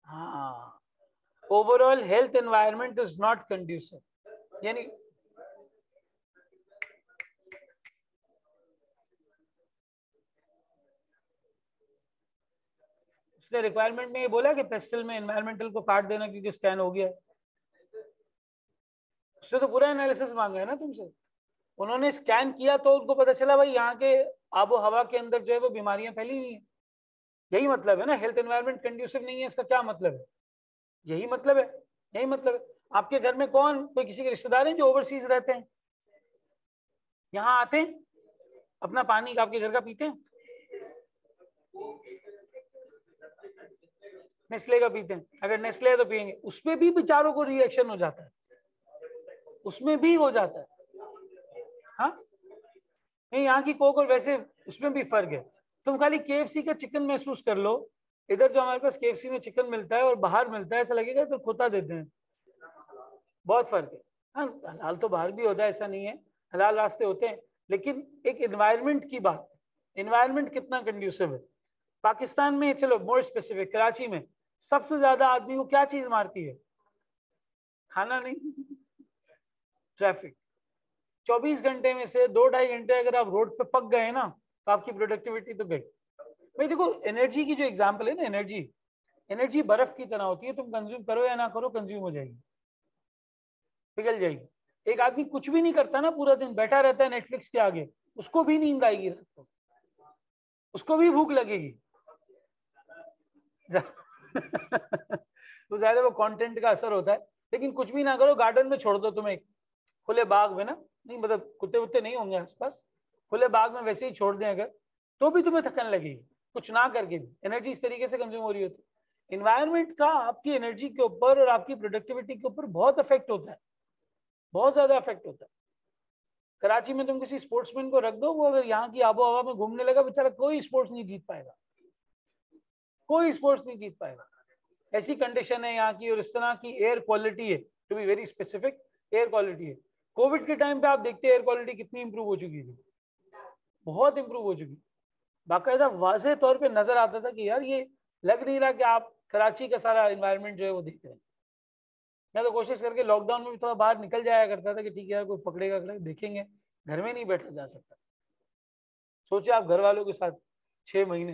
हाँ, overall health environment is not conducive. यानी उसने रिक्वायरमेंट में ये बोला कि पेस्टल में एनवायरमेंटल को काट देना क्योंकि स्कैन हो गया, उसने तो पूरा एनालिसिस मांगा है ना तुमसे। उन्होंने स्कैन किया तो उनको पता चला भाई यहाँ के आबो हवा के अंदर जो है वो बीमारियां फैली हुई हैं। यही मतलब है ना, हेल्थ एनवायरनमेंट कंड्यूसिव नहीं है, इसका क्या मतलब है? यही मतलब है, यही मतलब है। आपके घर में कौन, कोई किसी के रिश्तेदार हैं जो ओवरसीज रहते हैं, यहाँ आते हैं, अपना पानी आपके घर का पीते हैं, नेस्ले का पीते हैं, अगर नेस्ले है तो पियेंगे, उसमें भी बेचारों को रिएक्शन हो जाता है, उसमें भी हो जाता है। हाँ नहीं, यहाँ की कोक और वैसे उसमें भी फर्क है। तुम खाली केएफसी का चिकन महसूस कर लो, इधर जो हमारे पास केएफसी में चिकन मिलता है और बाहर मिलता है, ऐसा लगेगा तो खोता देते हैं, बहुत फर्क है। हाँ हलाल तो बाहर भी होता है, ऐसा नहीं है, हलाल रास्ते होते हैं, लेकिन एक एनवायरनमेंट की बात, एनवायरनमेंट कितना कंड्यूसिव है। पाकिस्तान में, चलो मोर स्पेसिफिक, कराची में सबसे ज्यादा आदमी को क्या चीज मारती है? खाना नहीं, ट्रैफिक। 24 घंटे में से 2-2.5 घंटे अगर आप रोड पे पक गए ना, तो आपकी प्रोडक्टिविटी तो गई। भाई देखो, एनर्जी की जो एग्जांपल है ना, एनर्जी, एनर्जी बर्फ की तरह होती है, तुम कंज्यूम करो या ना करो कंज्यूम हो जाएगी, पिघल जाएगी। एक आदमी कुछ भी नहीं करता ना, पूरा दिन बैठा रहता है नेटफ्लिक्स के आगे, उसको भी नींद आएगी रात को, उसको भी भूख लगेगी। तो ज्यादा वो कंटेंट का असर होता है। लेकिन कुछ भी ना करो, गार्डन में छोड़ दो तुम्हें, खुले बाग में ना, नहीं मतलब कुत्ते वुत्ते नहीं होंगे आसपास, खुले बाग में वैसे ही छोड़ दें अगर, तो भी तुम्हें थकन लगेगी, कुछ ना करके भी एनर्जी इस तरीके से कंज्यूम हो रही होती है। इन्वायरमेंट का आपकी एनर्जी के ऊपर और आपकी प्रोडक्टिविटी के ऊपर बहुत इफेक्ट होता है, बहुत ज्यादा इफेक्ट होता है। कराची में तुम किसी स्पोर्ट्समैन को रख दो, वो अगर यहाँ की आबो हवा में घूमने लगा, बेचारा कोई स्पोर्ट्स नहीं जीत पाएगा, कोई स्पोर्ट्स नहीं जीत पाएगा। ऐसी कंडीशन है यहाँ की, और इस तरह की एयर क्वालिटी है, to be very specific, air quality है। कोविड के टाइम पे आप देखते हैं एयर क्वालिटी कितनी इंप्रूव हो चुकी थी, बहुत इंप्रूव हो चुकी। बाकायदा वाज़ेह तौर पे नजर आता था कि यार ये लग नहीं रहा कि आप कराची का सारा एनवायरनमेंट जो है वो देख रहे हैं। मैं तो कोशिश करके लॉकडाउन में भी थोड़ा बाहर निकल जाया करता था कि ठीक है यार कोई पकड़ेगा देखेंगे, घर में नहीं बैठा जा सकता। सोचे आप घर वालों के साथ 6 महीने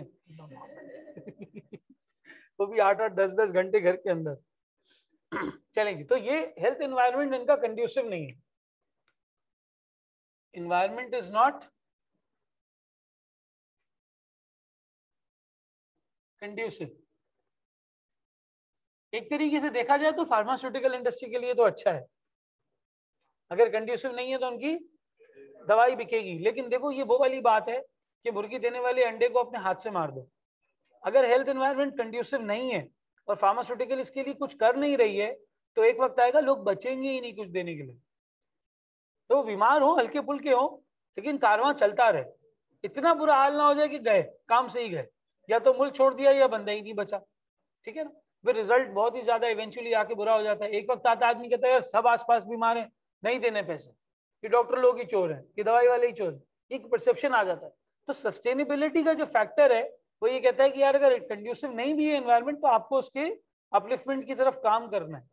वो भी 8-8 10-10 घंटे घर के अंदर। चलें जी, तो ये हेल्थ एनवायरनमेंट इनका कंड्यूसिव नहीं है। Environment is not conducive. एक तरीके से देखा जाए तो फार्मास्यूटिकल इंडस्ट्री के लिए तो अच्छा है, अगर कंड्यूसिव नहीं है तो उनकी दवाई बिकेगी। लेकिन देखो ये वो वाली बात है कि मुर्गी देने वाले अंडे को अपने हाथ से मार दो। अगर हेल्थ एनवायरनमेंट कंड्यूसिव नहीं है और फार्मास्यूटिकल इसके लिए कुछ कर नहीं रही है, तो एक वक्त आएगा लोग बचेंगे ही नहीं कुछ देने के लिए। तो वो बीमार हो, हल्के फुल्के हो, लेकिन कारवां चलता रहे। इतना बुरा हाल ना हो जाए कि गए काम से ही गए, या तो मुल्क छोड़ दिया या बंदा ही नहीं बचा। ठीक है ना, फिर रिजल्ट बहुत ही ज्यादा इवेंचुअली आके बुरा हो जाता है। एक वक्त आता आदमी कहता है यार सब आसपास बीमार है, नहीं देने पैसे, कि डॉक्टर लोग ही चोर हैं, कि दवाई वाले ही चोर हैं, एक परसेप्शन आ जाता है। तो सस्टेनेबिलिटी का जो फैक्टर है वो ये कहता है कि यार अगर कंड्यूसिव नहीं भी है एनवायरनमेंट, तो आपको उसके अपलिफ्टमेंट की तरफ काम करना है,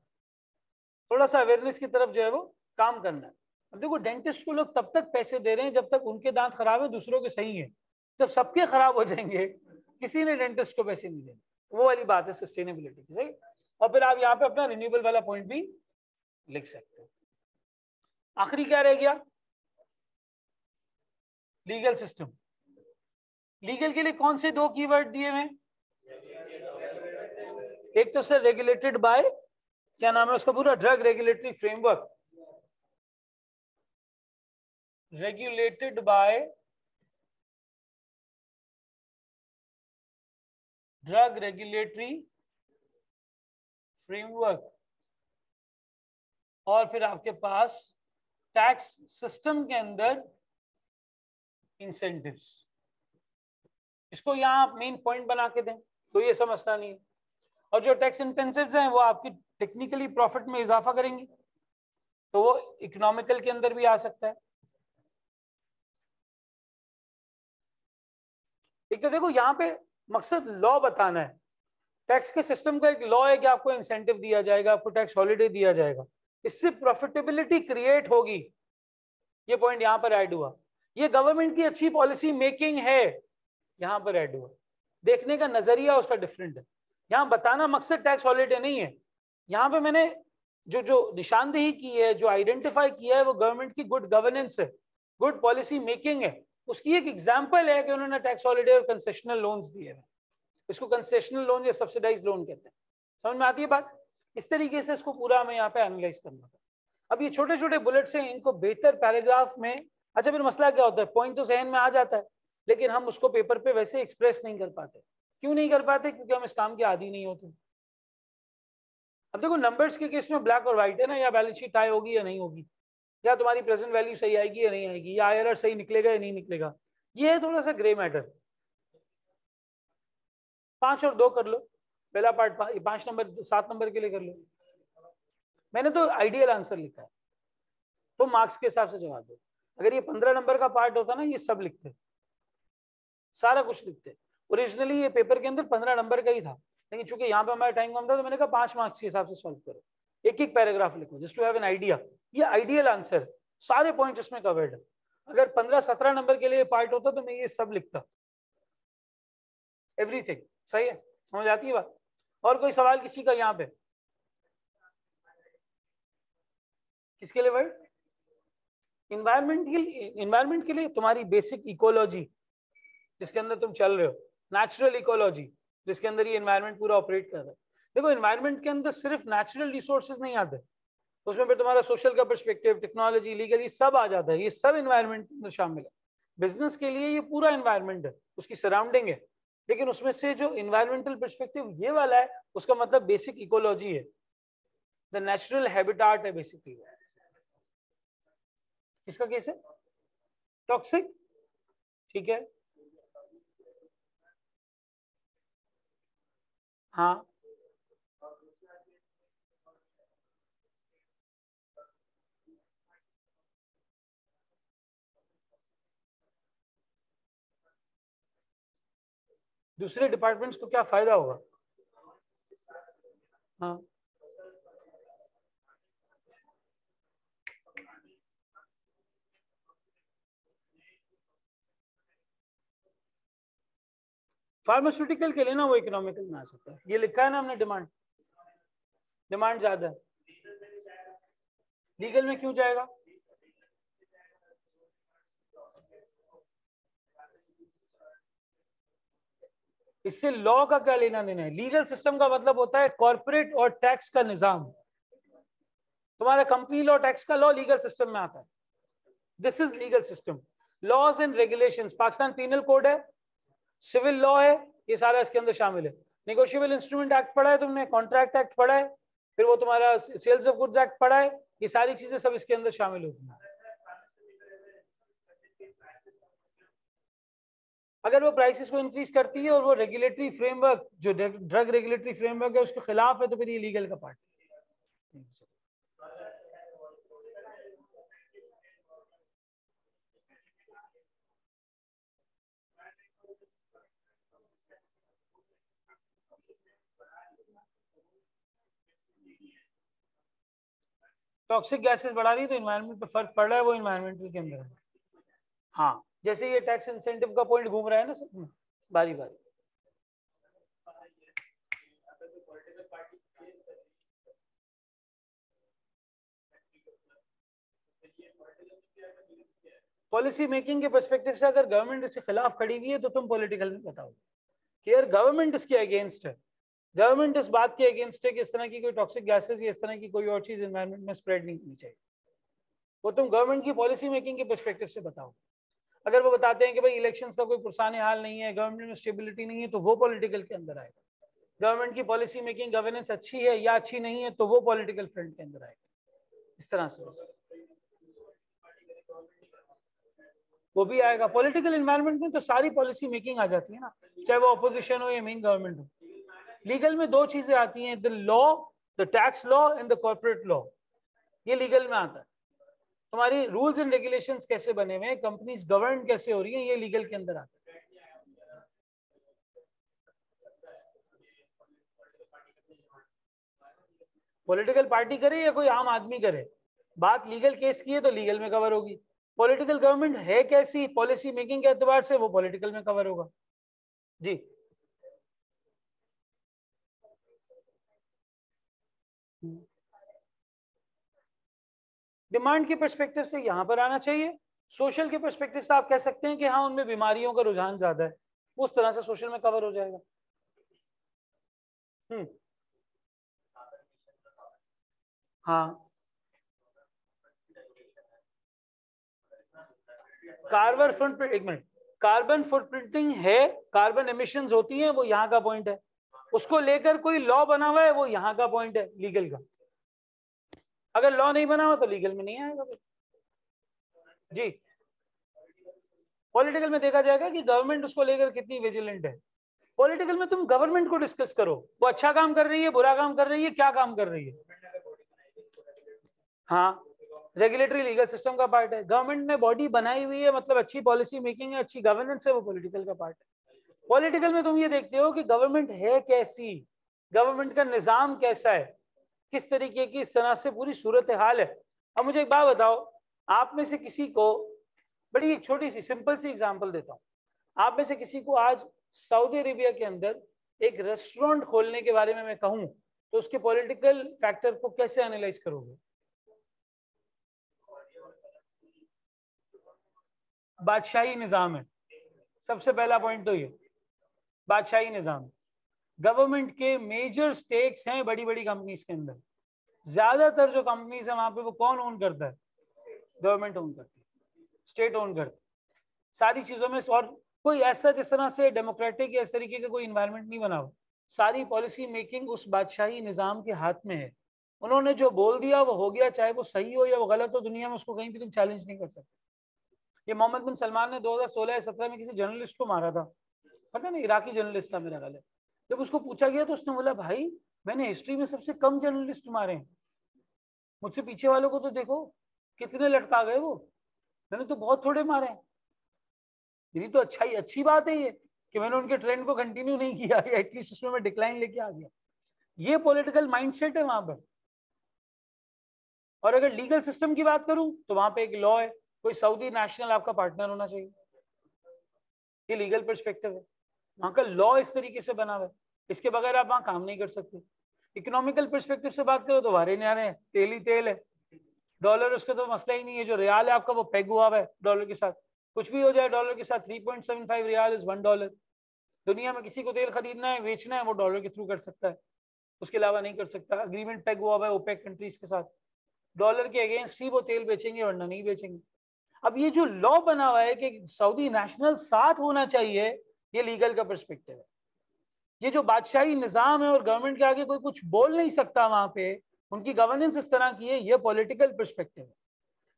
थोड़ा सा अवेयरनेस की तरफ जो है वो काम करना है। अब देखो डेंटिस्ट को लोग तब तक पैसे दे रहे हैं जब तक उनके दांत खराब है, दूसरों के सही है। जब सबके खराब हो जाएंगे किसी ने डेंटिस्ट को पैसे नहीं देने। वो वाली बात है सस्टेनेबिलिटी की, सही। और फिर आप यहाँ पे अपना रिन्यूएबल वाला पॉइंट भी लिख सकते हैं। आखिरी क्या रह गया, लीगल सिस्टम। लीगल के लिए कौन से 2 कीवर्ड दिए हुए? एक तो सर रेगुलेटेड बाय, क्या नाम है उसका पूरा, drug regulatory framework, regulated by drug regulatory framework। और फिर आपके पास टैक्स सिस्टम के अंदर इंसेंटिव्स। इसको यहां आप मेन पॉइंट बना के दें तो ये समझता नहीं है। और जो टैक्स इंटेंसिव्स हैं वो आपकी टेक्निकली प्रॉफिट में इजाफा करेंगे, तो वो इकोनॉमिकल के अंदर भी आ सकता है। एक तो देखो यहाँ पे मकसद लॉ बताना है। टैक्स के सिस्टम का एक लॉ है कि आपको इंसेंटिव दिया जाएगा, आपको टैक्स हॉलिडे दिया जाएगा, इससे प्रॉफिटेबिलिटी क्रिएट होगी। ये पॉइंट यहां पर ऐड हुआ। ये गवर्नमेंट की अच्छी पॉलिसी मेकिंग है, यहां पर ऐड हुआ। देखने का नजरिया उसका डिफरेंट है। यहां बताना मकसद टैक्स हॉलिडे नहीं है। यहां पे मैंने जो जो निशानदेही की है, जो आइडेंटिफाई किया है, वो गवर्नमेंट की गुड गवर्नेंस है, गुड पॉलिसी मेकिंग है। उसकी एक एग्जाम्पल है कि उन्होंने टैक्स हॉलिडे और कंसेशनल लोन्स दिए हैं। इसको कंसेशनल लोन या सब्सिडाइज लोन कहते हैं। समझ में आती है बात? इस तरीके से इसको पूरा हमें यहाँ पे एनालाइज करना था। अब ये छोटे छोटे बुलेट्स हैं, इनको बेहतर पैराग्राफ में, अच्छा फिर मसला क्या होता है, पॉइंट तो जहन में आ जाता है लेकिन हम उसको पेपर पे वैसे एक्सप्रेस नहीं कर पाते। क्यों नहीं कर पाते? क्योंकि हम इस काम के आदी नहीं होते। अब देखो नंबर्स के केस में ब्लैक और व्हाइट है ना, या बैलेंस शीट टाई होगी या नहीं होगी, या तुम्हारी प्रेजेंट वैल्यू सही आएगी या नहीं आएगी, या आईआरआर सही निकलेगा या नहीं निकलेगा। ये है थोड़ा सा ग्रे मैटर। 5 और 2 कर लो, पहला पार्ट 5 नंबर 7 नंबर के लिए कर लो। मैंने तो आइडियल आंसर लिखा है, तो मार्क्स के हिसाब से जवाब दो। अगर ये 15 नंबर का पार्ट होता ना, ये सब लिखते, सारा कुछ लिखते। ओरिजिनली ये पेपर के अंदर 15 नंबर का ही था, लेकिन चूंकि यहाँ पे हमारा टाइम कम था तो मैंने कहा 5 मार्क्स के हिसाब से सॉल्व करो, एक एक पैराग्राफ लिखो just to have an idea. ये आइडियल आंसर, सारे पॉइंट इसमें कवर्ड है। अगर 15-17 नंबर के लिए पार्ट होता तो मैं ये सब लिखता, एवरीथिंग। सही है, समझ आती है बात? और कोई सवाल किसी का यहाँ पे? किसके लिए वर्ड? इन्वायरमेंट के लिए तुम्हारी बेसिक इकोलॉजी जिसके अंदर तुम चल रहे हो, नेचुरल इकोलॉजी जिसके अंदर ये एनवायरनमेंट पूरा ऑपरेट कर रहा है। देखो एनवायरनमेंट के अंदर सिर्फ नेचुरल रिसोर्सेज नहीं आते, उसमें फिर तुम्हारा सोशल का पर्सपेक्टिव, टेक्नोलॉजी, लीगल, ये सब आ जाता है। ये सब एनवायरनमेंट के अंदर शामिल है। बिजनेस के लिए ये पूरा एनवायरनमेंट है, उसकी सराउंडिंग है। लेकिन उसमें से जो इन्वायरमेंटल पर्सपेक्टिव ये वाला है, उसका मतलब बेसिक इकोलॉजी है, द नेचुरल हैबिटाट है बेसिकली। किसका केस है? टॉक्सिक, ठीक है। हाँ, दूसरे डिपार्टमेंट्स को क्या फायदा होगा? हाँ, फार्मास्यूटिकल के लिए ना वो इकोनॉमिकल में आ सकता है, ये लिखा है ना हमने, डिमांड ज्यादा है। लीगल में क्यों जाएगा? इससे लॉ का क्या लेना देना है? लीगल सिस्टम का मतलब होता है कॉर्पोरेट और टैक्स का निजाम। तुम्हारा कंपनी लॉ, टैक्स का लॉ लीगल सिस्टम में आता है। This is legal system. Laws and regulations, Pakistan penal code है, सिविल लॉ है, ये सारा इसके अंदर शामिल है। नेगोशिएबल इंस्ट्रूमेंट एक्ट पढ़ा है तुमने, कॉन्ट्रैक्ट एक्ट पढ़ा है, फिर वो तुम्हारा सेल्स ऑफ गुड्स एक्ट पढ़ा है, ये सारी चीजें सब इसके अंदर शामिल होती हैं। अगर वो प्राइसेस को इंक्रीज करती है और वो रेगुलेटरी फ्रेमवर्क, जो ड्रग रेगुलेटरी फ्रेमवर्क है उसके खिलाफ है, तो फिर ये लीगल का पार्ट है। टॉक्सिक गैसेस बढ़ा रही तो इन्वायरमेंट पे फर्क पड़ रहा है, वो इन्वायरमेंटल के अंदर है। हाँ, जैसे ये टैक्स इंसेंटिव का पॉइंट घूम रहा है ना सब में, बारी बारी। पॉलिसी मेकिंग के पर्सपेक्टिव से अगर गवर्नमेंट इसके खिलाफ खड़ी हुई है तो तुम पॉलिटिकल में बताओ कि यार गवर्नमेंट इसके अगेंस्ट है, गवर्नमेंट इस बात के अगेंस्ट है कि इस तरह की कोई टॉक्सिक गैसेस या इस तरह की कोई और चीज एनवायरनमेंट में स्प्रेड नहीं होनी चाहिए। वो तुम गवर्नमेंट की पॉलिसी मेकिंग के पर्सपेक्टिव से बताओ। अगर वो बताते हैं कि भाई इलेक्शंस का कोई पुरसान हाल नहीं है, गवर्नमेंट में स्टेबिलिटी नहीं है, तो वो पॉलिटिकल के अंदर आएगा। गवर्नमेंट की पॉलिसी मेकिंग गवर्नेंस अच्छी है या अच्छी नहीं है, तो वो पॉलिटिकल फ्रंट के अंदर आएगा। इस तरह से वो भी आएगा। पॉलिटिकल एनवायरनमेंट में तो सारी पॉलिसी मेकिंग आ जाती है ना, चाहे वो ऑपोजिशन हो या मेन गवर्नमेंट हो। लीगल में दो चीजें आती हैं, the law, the tax law and the corporate law, ये लीगल में आता है। तुम्हारी रूल्स एंड रेगुलेशंस कैसे बने हुए हैं, कंपनीज गवर्न कैसे हो रही है, ये लीगल के अंदर आता है। पॉलिटिकल पार्टी करे या कोई आम आदमी करे, बात लीगल केस की है तो लीगल में कवर होगी। पॉलिटिकल गवर्नमेंट है कैसी पॉलिसी मेकिंग के एतबार से, वो पॉलिटिकल में कवर होगा। जी, डिमांड के पर्सपेक्टिव से यहां पर आना चाहिए। सोशल के पर्सपेक्टिव से आप कह सकते हैं कि हाँ उनमें बीमारियों का रुझान ज्यादा है, उस तरह से सोशल में कवर हो जाएगा। हाँ, कार्बन फुटप्रिंट, एक मिनट, कार्बन फुटप्रिंटिंग है, कार्बन एमिशंस होती हैं, वो यहाँ का पॉइंट है। उसको लेकर कोई लॉ बना हुआ है, वो यहाँ का पॉइंट है लीगल का। अगर लॉ नहीं बना हुआ तो लीगल में नहीं आएगा। जी, पॉलिटिकल में देखा जाएगा कि गवर्नमेंट उसको लेकर कितनी विजिलेंट है। पॉलिटिकल में तुम गवर्नमेंट को डिस्कस करो, वो अच्छा काम कर रही है, बुरा काम कर रही है, क्या काम कर रही है। हाँ, रेगुलेटरी लीगल सिस्टम का पार्ट है। गवर्नमेंट ने बॉडी बनाई हुई है, मतलब अच्छी पॉलिसी मेकिंग है, अच्छी गवर्नेंस है, वो पॉलिटिकल का पार्ट है। पॉलिटिकल में तुम ये देखते हो कि गवर्नमेंट है कैसी, गवर्नमेंट का निजाम कैसा है, किस तरीके की इस तरह से पूरी सूरत हाल है। अब मुझे एक बात बताओ, आप में से किसी को, बड़ी एक छोटी सी सिंपल सी एग्जांपल देता हूँ, आप में से किसी को आज सऊदी अरेबिया के अंदर एक रेस्टोरेंट खोलने के बारे में मैं कहूँ तो उसके पॉलिटिकल फैक्टर को कैसे एनालाइज करोगे? बादशाही निजाम है, सबसे पहला पॉइंट तो ये बादशाही निजाम। गवर्नमेंट के मेजर स्टेक्स हैं बड़ी बड़ी कंपनीज के अंदर, ज्यादातर जो कंपनीज है वहां पे वो कौन ओन करता है? गवर्नमेंट ओन करती है, स्टेट ओन करती है सारी चीजों में। और कोई ऐसा जिस तरह से डेमोक्रेटिक या इस तरीके का कोई इन्वायरमेंट नहीं बना हो, सारी पॉलिसी मेकिंग उस बादशाही निजाम के हाथ में है। उन्होंने जो बोल दिया वो हो गया, चाहे वो सही हो या वो गलत हो, दुनिया में उसको कहीं भी तुम चैलेंज नहीं कर सकते। ये मोहम्मद बिन सलमान ने 2016 या 17 में किसी जर्नलिस्ट को मारा था, पता नहीं, इराकी जर्नलिस्ट था मेरा ख्याल है। जब उसको पूछा गया तो उसने बोला, भाई मैंने हिस्ट्री में सबसे कम जर्नलिस्ट मारे हैं, मुझसे पीछे वालों को तो देखो कितने लटका गए वो, मैंने तो बहुत थोड़े मारे हैं। मेरी तो अच्छी बात है ये। कि मैंने उनके ट्रेंड को कंटिन्यू नहीं किया, एटलीस्ट उसमें मैं डिक्लाइन लेके आ गया। ये पॉलिटिकल माइंडसेट है वहां पर। और अगर लीगल सिस्टम की बात करूं तो वहां पे एक लॉ है, कोई सऊदी नेशनल आपका पार्टनर होना चाहिए। ये लीगल पर्सपेक्टिव है, वहां का लॉ इस तरीके से बना हुआ है, इसके बगैर आप वहां काम नहीं कर सकते। इकोनॉमिकल पर्सपेक्टिव से बात करो तो वारे न्यारे, तेल ही तेल है, डॉलर उसका तो मसला ही नहीं है। जो रियाल है आपका वो पेग हुआ है डॉलर के साथ, कुछ भी हो जाए डॉलर के साथ 3.75 रियाल इज $1। दुनिया में किसी को तेल खरीदना है बेचना है वो डॉलर के थ्रू कर सकता है, उसके अलावा नहीं कर सकता। अग्रीमेंट पेग हुआ है ओपेक कंट्रीज के साथ, डॉलर के अगेंस्ट ही वो तेल बेचेंगे वरना नहीं बेचेंगे। अब ये जो लॉ बना हुआ है कि सऊदी नेशनल साथ होना चाहिए, ये लीगल का पर्सपेक्टिव है। ये जो बादशाही निजाम है और गवर्नमेंट के आगे कोई कुछ बोल नहीं सकता, वहां पे उनकी गवर्नेंस इस तरह की है, ये पॉलिटिकल पर्सपेक्टिव है।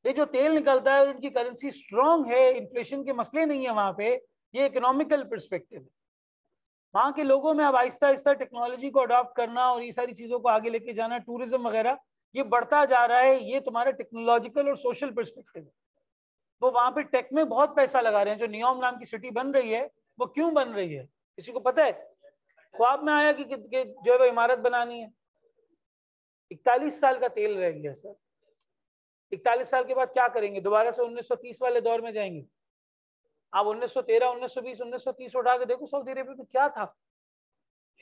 ये जो तेल निकलता है और उनकी करेंसी स्ट्रांग है, इन्फ्लेशन के मसले नहीं है वहां पे, ये इकोनॉमिकल पर्सपेक्टिव है। वहां के लोगों में अब आहिस्ता आहिस्ता टेक्नोलॉजी को अडॉप्ट करना और ये सारी चीजों को आगे लेके जाना, टूरिज्म वगैरह, ये बढ़ता जा रहा है। ये तुम्हारा टेक्नोलॉजिकल और सोशल पर्सपेक्टिव है। वो वहां पे टेक में बहुत पैसा लगा रहे हैं। जो नियोम नाम की सिटी बन रही है वो क्यों बन रही है, किसी को पता है? ख्वाब में आया कि जो है वो इमारत बनानी है। 41 साल का तेल रह गया सर। 41 साल के बाद क्या करेंगे? दोबारा से 1930 वाले दौर में जाएंगे? आप 1913, 1920, 1930 उठा के देखो सऊदी अरेबिया में क्या था,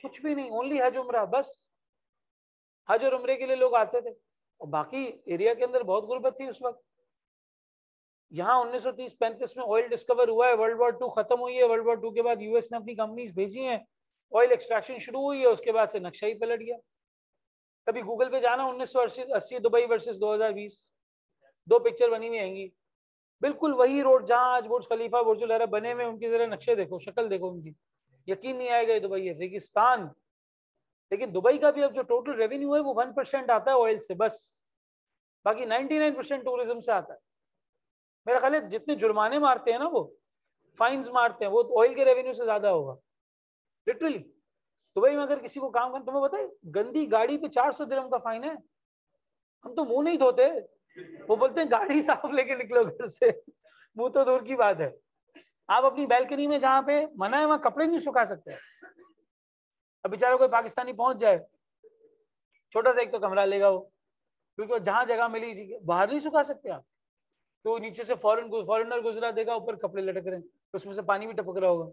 कुछ भी नहीं, ओनली हज उम्रा बस। हज और उम्रे के लिए लोग आते थे और बाकी एरिया के अंदर बहुत गुर्बत थी उस वक्त। यहाँ 1930-35 में ऑयल डिस्कवर हुआ है, वर्ल्ड वॉर 2 खत्म हुई है, वर्ल्ड वॉर 2 के बाद यूएस ने अपनी कंपनीज भेजी हैं, ऑयल एक्सट्रैक्शन शुरू हुई है, उसके बाद से नक्शा ही पलट गया। कभी गूगल पे जाना 1980 दुबई वर्सेस 2020, 2 पिक्चर बनी हुई आएंगी, बिल्कुल वही रोड जहां आज बुर्ज खलीफा, बुर्ज अल अरब बने हुए, उनके जरा नक्शे देखो, शक्ल देखो उनकी, यकीन नहीं आएगा ये दुबई है, रेगिस्तान। लेकिन दुबई का भी अब जो टोटल रेवेन्यू है वो 1% आता है ऑयल से बस, बाकी 99% टूरिज्म से आता है। मेरा ख्याल है जितने जुर्माने मारते हैं ना, वो फाइन्स मारते हैं, वो ऑयल के रेवेन्यू से ज्यादा होगा लिटरली। दुबई में अगर किसी को काम करना, तुम्हें बताए गंदी गाड़ी पे 400 दिरहम का फाइन है। हम तो मुंह नहीं धोते, वो बोलते हैं गाड़ी साफ लेके निकलो घर से, मुंह तो दूर की बात है। आप अपनी बैल्कनी में जहाँ पे मना है वहां कपड़े नहीं सुखा सकते। अब बेचारा कोई पाकिस्तानी पहुंच जाए, छोटा सा एक तो कमरा लेगा वो, क्योंकि जहां जगह मिली बाहर नहीं सुखा सकते आप। तो नीचे से फॉरेनर गुजरा देगा, ऊपर कपड़े लटक रहे हैं, तो उसमें से पानी भी टपक रहा होगा।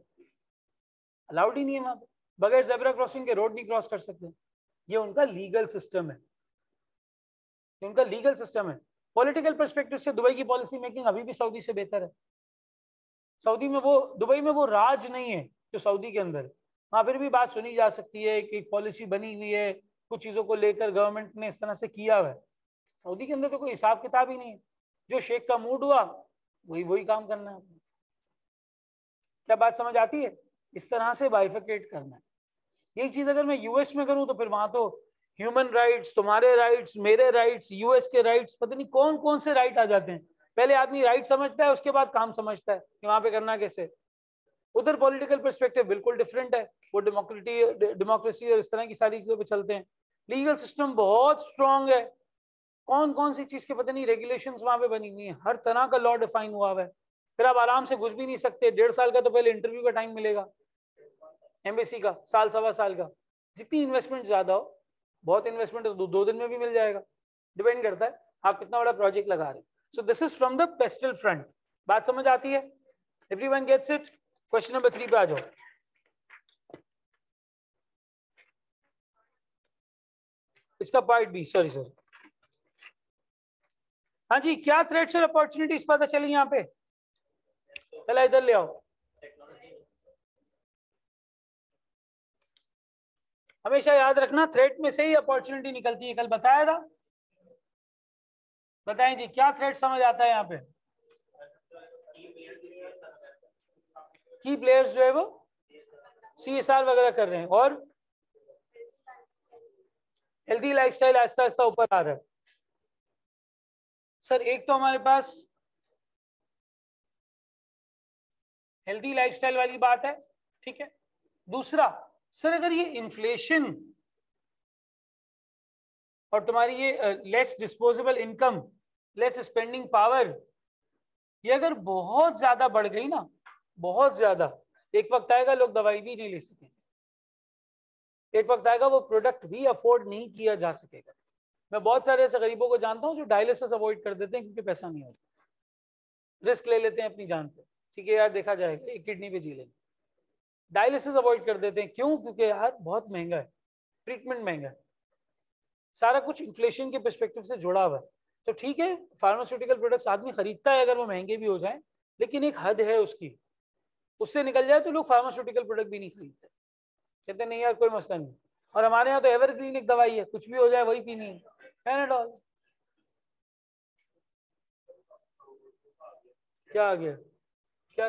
अलाउड ही नहीं है वहां पे, बगैर जेब्रा क्रॉसिंग के रोड नहीं क्रॉस कर सकते। ये उनका लीगल सिस्टम है, उनका लीगल सिस्टम है। पॉलिटिकल पर्सपेक्टिव से दुबई की पॉलिसी मेकिंग अभी भी सऊदी से बेहतर है। सऊदी में वो, दुबई में वो राज नहीं है जो सऊदी के अंदर है। वहां फिर भी बात सुनी जा सकती है कि पॉलिसी बनी हुई है, कुछ चीजों को लेकर गवर्नमेंट ने इस तरह से किया हुआ है। सऊदी के अंदर तो कोई हिसाब किताब ही नहीं है, जो शेख का मूड हुआ वही वही काम करना है। क्या बात समझ आती है? इस तरह से बाइफिकेट करना है। यही चीज अगर मैं यूएस में करूं तो फिर वहां तो ह्यूमन राइट्स, तुम्हारे राइट्स, मेरे राइट्स, यूएस के राइट्स, पता नहीं कौन कौन से राइट आ जाते हैं। पहले आदमी राइट समझता है, उसके बाद काम समझता है कि वहां पे करना कैसे। उधर पॉलिटिकल पर्सपेक्टिव बिल्कुल डिफरेंट है, वो डेमोक्रेसी और इस तरह की सारी चीजों पे चलते हैं। लीगल सिस्टम बहुत स्ट्रांग है, कौन कौन सी चीज के पता नहीं रेगुलेशंस वहां पे बनी हुई है, हर तरह का लॉ डिफाइन हुआ है। फिर आप आराम से घुस भी नहीं सकते, 1.5 साल का तो पहले इंटरव्यू का टाइम मिलेगा, एम्बेसी का साल सवा साल का। जितनी इन्वेस्टमेंट ज्यादा हो, बहुत इन्वेस्टमेंट तो 2 दिन में भी मिल जाएगा, डिपेंड करता है आप कितना बड़ा प्रोजेक्ट लगा रहे हैं। So this is from the PESTEL front. बात समझ आती है? Everyone gets it? Question number 3 पे आ जाओ। इसका पार्ट बी, सॉरी सर। हाँ जी, क्या थ्रेट्स और अपॉर्चुनिटीज पता चली यहाँ पे? चला इधर ले आओ। हमेशा याद रखना थ्रेट में से ही अपॉर्चुनिटी निकलती है, कल बताया था। बताएं जी, क्या थ्रेट समझ आता है यहाँ पे? की प्लेयर्स जो है वो CSR वगैरह कर रहे हैं, और हेल्दी लाइफस्टाइल आहिस्ता आहिस्ता ऊपर आ रहा है। सर एक तो हमारे पास हेल्दी लाइफस्टाइल वाली बात है, ठीक है। दूसरा सर, अगर ये इन्फ्लेशन और तुम्हारी ये less disposable income, less spending power, ये अगर बहुत ज्यादा बढ़ गई ना, बहुत ज्यादा, एक वक्त आएगा लोग दवाई भी नहीं ले सकेंगे, एक वक्त आएगा वो प्रोडक्ट भी अफोर्ड नहीं किया जा सकेगा। मैं बहुत सारे ऐसे गरीबों को जानता हूँ जो डायलिसिस अवॉइड कर देते हैं क्योंकि पैसा नहीं होता, रिस्क ले लेते हैं अपनी जान पे, ठीक है यार देखा जाएगा एक किडनी पे जी लेंगे, डायलिसिस अवॉइड कर देते हैं। क्यों? क्योंकि यार बहुत महंगा है, ट्रीटमेंट महंगा है, सारा कुछ इन्फ्लेशन के पर्सपेक्टिव से जुड़ा हुआ है। तो ठीक है फार्मास्यूटिकल प्रोडक्ट्स आदमी खरीदता है अगर वो महंगे भी हो जाए, लेकिन एक हद है उसकी, उससे निकल जाए तो लोग फार्मास्यूटिकल प्रोडक्ट भी नहीं खरीदते, कहते नहीं यार कोई मसला नहीं। और हमारे यहाँ तो एवरग्रीन एक दवाई है, कुछ भी हो जाए वही पीनी है, पैनाडॉल। क्या आ गया? क्या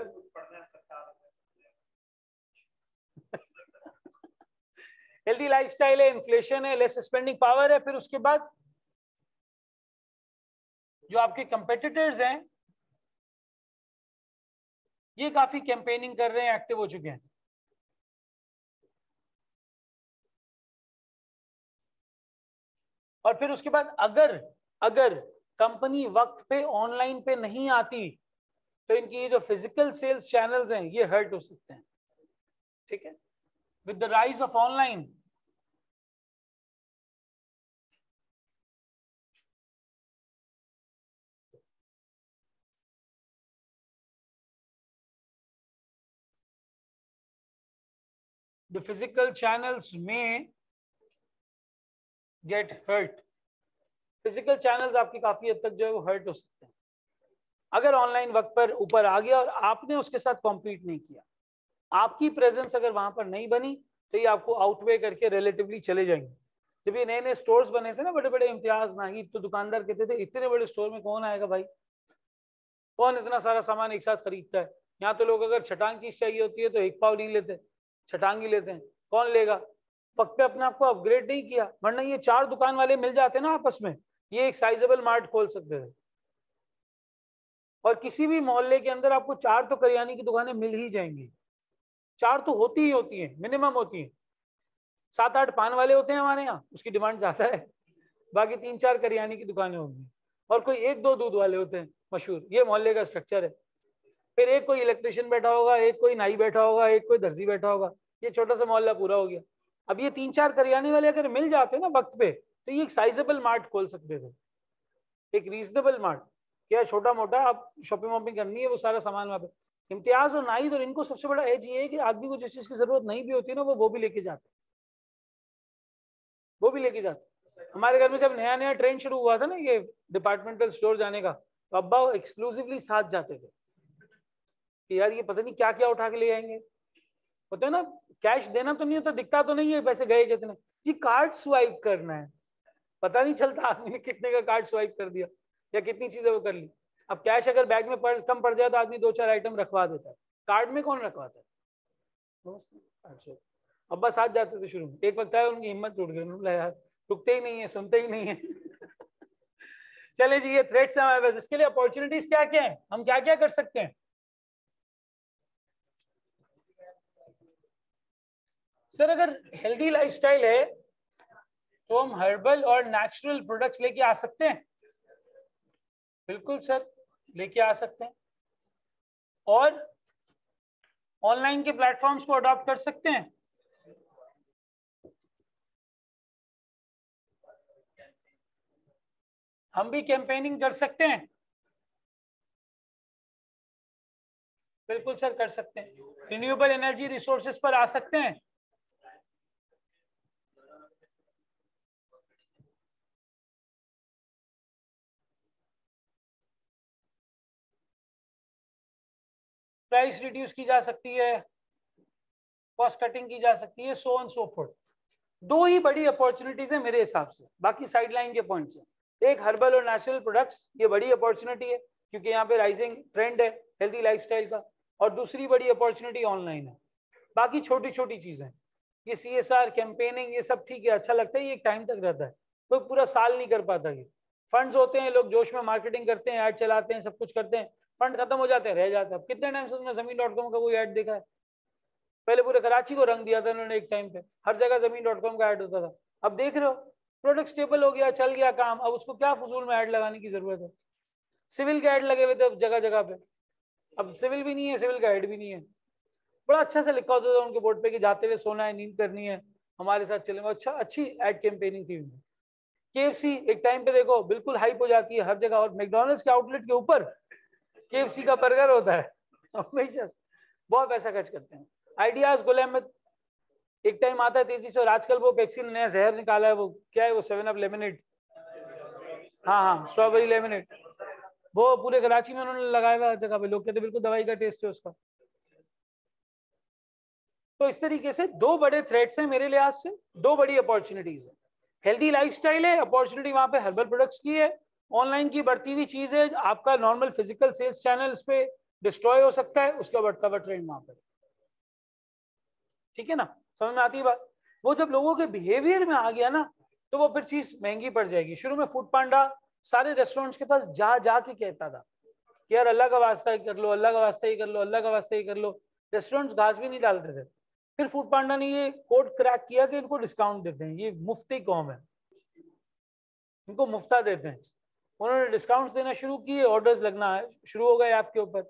हेल्दी लाइफस्टाइल है, इन्फ्लेशन है, लेस स्पेंडिंग पावर है, फिर उसके बाद जो आपके कंपेटिटर्स हैं ये काफी कैंपेनिंग कर रहे हैं, एक्टिव हो चुके हैं। और फिर उसके बाद अगर अगर कंपनी वक्त पे ऑनलाइन पे नहीं आती तो इनकी ये जो फिजिकल सेल्स चैनल्स हैं ये हर्ट हो सकते हैं, ठीक है। With the rise of online the physical channels में गेट हर्ट, फिजिकल चैनल्स आपकी काफी हद तक जो है वो हर्ट हो सकते हैं अगर ऑनलाइन वक्त पर ऊपर आ गया और आपने उसके साथ कॉम्पीट नहीं किया, आपकी प्रेजेंस अगर वहां पर नहीं बनी तो ये आपको आउटवे करके रिलेटिवली चले जाएंगे। जब ये नए नए स्टोर्स बने थे ना बड़े बड़े इम्तियाज नाहिद, तो दुकानदार कहते थे इतने बड़े स्टोर में कौन आएगा भाई, कौन इतना सारा सामान एक साथ खरीदता है। यहाँ तो लोग अगर छटांग चीज चाहिए होती है तो एक पाव नहीं लेते, छटांग ही लेते हैं, कौन लेगा। वक्त पे अपने आप को अपग्रेड नहीं किया, वरना ये 4 दुकान वाले मिल जाते ना आपस में, ये एक साइजेबल मार्ट खोल सकते थे। और किसी भी मोहल्ले के अंदर आपको 4 तो करियाने की दुकानें मिल ही जाएंगी, 4 तो होती ही होती हैं, मिनिमम होती हैं। 7-8 पान वाले होते हैं हमारे यहाँ, उसकी डिमांड ज्यादा है, बाकी 3-4 करियाने की दुकानें होंगी और कोई 1-2 दूध वाले होते हैं मशहूर, ये मोहल्ले का स्ट्रक्चर है। फिर एक कोई इलेक्ट्रिशियन बैठा होगा, एक कोई नाई बैठा होगा, एक कोई दर्जी बैठा होगा, ये छोटा सा मोहल्ला पूरा हो गया। अब ये 3-4 करियाने वाले अगर मिल जाते ना वक्त पे तो ये एक साइजेबल मार्ट खोल सकते थे, एक रीजनेबल मार्ट। क्या छोटा मोटा आप शॉपिंग वॉपिंग करनी है वो सारा सामान वहाँ पे। इम्तियाज और नाहिद और इनको सबसे बड़ा एज ये है कि आदमी को जिस चीज की जरूरत नहीं भी होती है ना वो भी लेके जाते, वो भी लेके जाते। हमारे घर में जब नया नया ट्रेंड शुरू हुआ था ना ये डिपार्टमेंटल स्टोर जाने का, तो अब्बा एक्सक्लूसिवली साथ जाते थे कि यार ये पता नहीं क्या क्या उठा के ले आएंगे। होता है ना, कैश देना तो नहीं होता, दिखता तो नहीं है पैसे गए कितने, जी कार्ड स्वाइप करना है, पता नहीं चलता आदमी ने कितने का कार्ड स्वाइप कर दिया या कितनी चीजें वो कर ली। अब कैश अगर बैग में कम पड़ जाए तो आदमी 2-4 आइटम रखवा देता है, कार्ड में कौन रखवाता है। अच्छा अब बस आज जाते थे शुरू में, एक वक्त आया उनकी हिम्मत टूट गई, यार रुकते ही नहीं है, सुनते ही नहीं है। चले जी, ये थ्रेट्स हैं हमारे पास, इसके लिए अपॉर्चुनिटीज क्या क्या है, हम क्या क्या कर सकते हैं। सर अगर हेल्दी लाइफस्टाइल है तो हम हर्बल और नेचुरल प्रोडक्ट्स लेके आ सकते हैं, बिल्कुल सर लेके आ सकते हैं, और ऑनलाइन के प्लेटफॉर्म्स को अडॉप्ट कर सकते हैं। हम भी कैंपेनिंग कर सकते हैं, बिल्कुल सर कर सकते हैं, रिन्यूएबल एनर्जी रिसोर्सेज पर आ सकते हैं। प्राइस रिड्यूस की जा सकती है, कॉस्ट कटिंग की जा सकती है, सो ऑन सो फोर्थ। दो ही बड़ी अपॉर्चुनिटीज है मेरे हिसाब से, बाकी साइडलाइन के पॉइंट्स हैं। एक हर्बल और नेचुरल प्रोडक्ट्स, ये बड़ी अपॉर्चुनिटी है क्योंकि यहाँ पे राइजिंग ट्रेंड है हेल्दी लाइफस्टाइल का, और दूसरी बड़ी अपॉर्चुनिटी ऑनलाइन है। बाकी छोटी छोटी चीजें, ये CSR कैंपेनिंग ये सब ठीक है, अच्छा लगता है, ये एक टाइम तक रहता है, कोई पूरा साल नहीं कर पाता। ये फंड्स होते हैं, लोग जोश में मार्केटिंग करते हैं, ऐड चलाते हैं, सब कुछ करते हैं, फंड खत्म हो जाते हैं, रह जाता है। कितने टाइम से तुमने Zameen.com का कोई ऐड देखा है? पहले पूरे कराची को रंग दिया था उन्होंने एक टाइम पे, हर जगह Zameen.com का ऐड होता था। अब देख रहे हो प्रोडक्ट स्टेबल हो गया, चल गया काम, अब उसको क्या फजूल में ऐड लगाने की जरूरत है। सिविल के ऐड लगे हुए थे जगह जगह पे, अब सिविल भी नहीं है, सिविल का ऐड भी नहीं है। बड़ा अच्छा से लिखा होता था उनके बोर्ड पे कि जाते हुए सोना है, नींद करनी है, हमारे साथ चलेंगे। अच्छा, अच्छी एड कैंपेनिंग थी उनकी। केएफसी एक टाइम पे देखो बिल्कुल हाइप हो जाती है हर जगह, और मैकडॉनल्ड्स के आउटलेट के ऊपर केएफसी का बर्गर होता है। हमेशा बहुत पैसा खर्च करते हैं। आइडियाज गुल अहमद एक टाइम आता है तेजी से, और आजकल वो पेप्सी ने नया जहर निकाला है, वो क्या है, वो 7 अप लेमनेड। हाँ हाँ, स्ट्रॉबेरी लेमनेड, वो पूरे कराची में उन्होंने लगाया हुआ जगह पे, लोग कहते बिल्कुल दवाई का टेस्ट है उसका। तो इस तरीके से दो बड़े थ्रेट्स हैं मेरे लिहाज से, दो बड़ी अपॉर्चुनिटीज है। हेल्दी लाइफस्टाइल है, अपॉर्चुनिटी वहां पे हर्बल प्रोडक्ट्स की है। ऑनलाइन की बढ़ती हुई चीज है, आपका नॉर्मल फिजिकल सेल्स चैनल्स पे डिस्ट्रॉय हो सकता है, उसका बढ़ता हुआ ट्रेंड वहां पर। ठीक है ना, समझ में आती है बात। वो जब लोगों के बिहेवियर में आ गया ना, तो वो फिर चीज महंगी पड़ जाएगी। शुरू में फूड पांडा सारे रेस्टोरेंट्स के पास जा जा के कहता था कि यार अल्लाह का वास्ता ही कर लो, अल्लाह का वास्ता ही कर लो, अल्लाह का वास्ता ही कर लो। रेस्टोरेंट्स घास भी नहीं डालते थे। फिर फूड पांडा ने ये कोड क्रैक किया कि इनको डिस्काउंट देते हैं, ये मुफ्ती कौम है, इनको मुफ्ता देते हैं। उन्होंने डिस्काउंट देना शुरू किए, ऑर्डर्स लगना शुरू हो गए आपके ऊपर,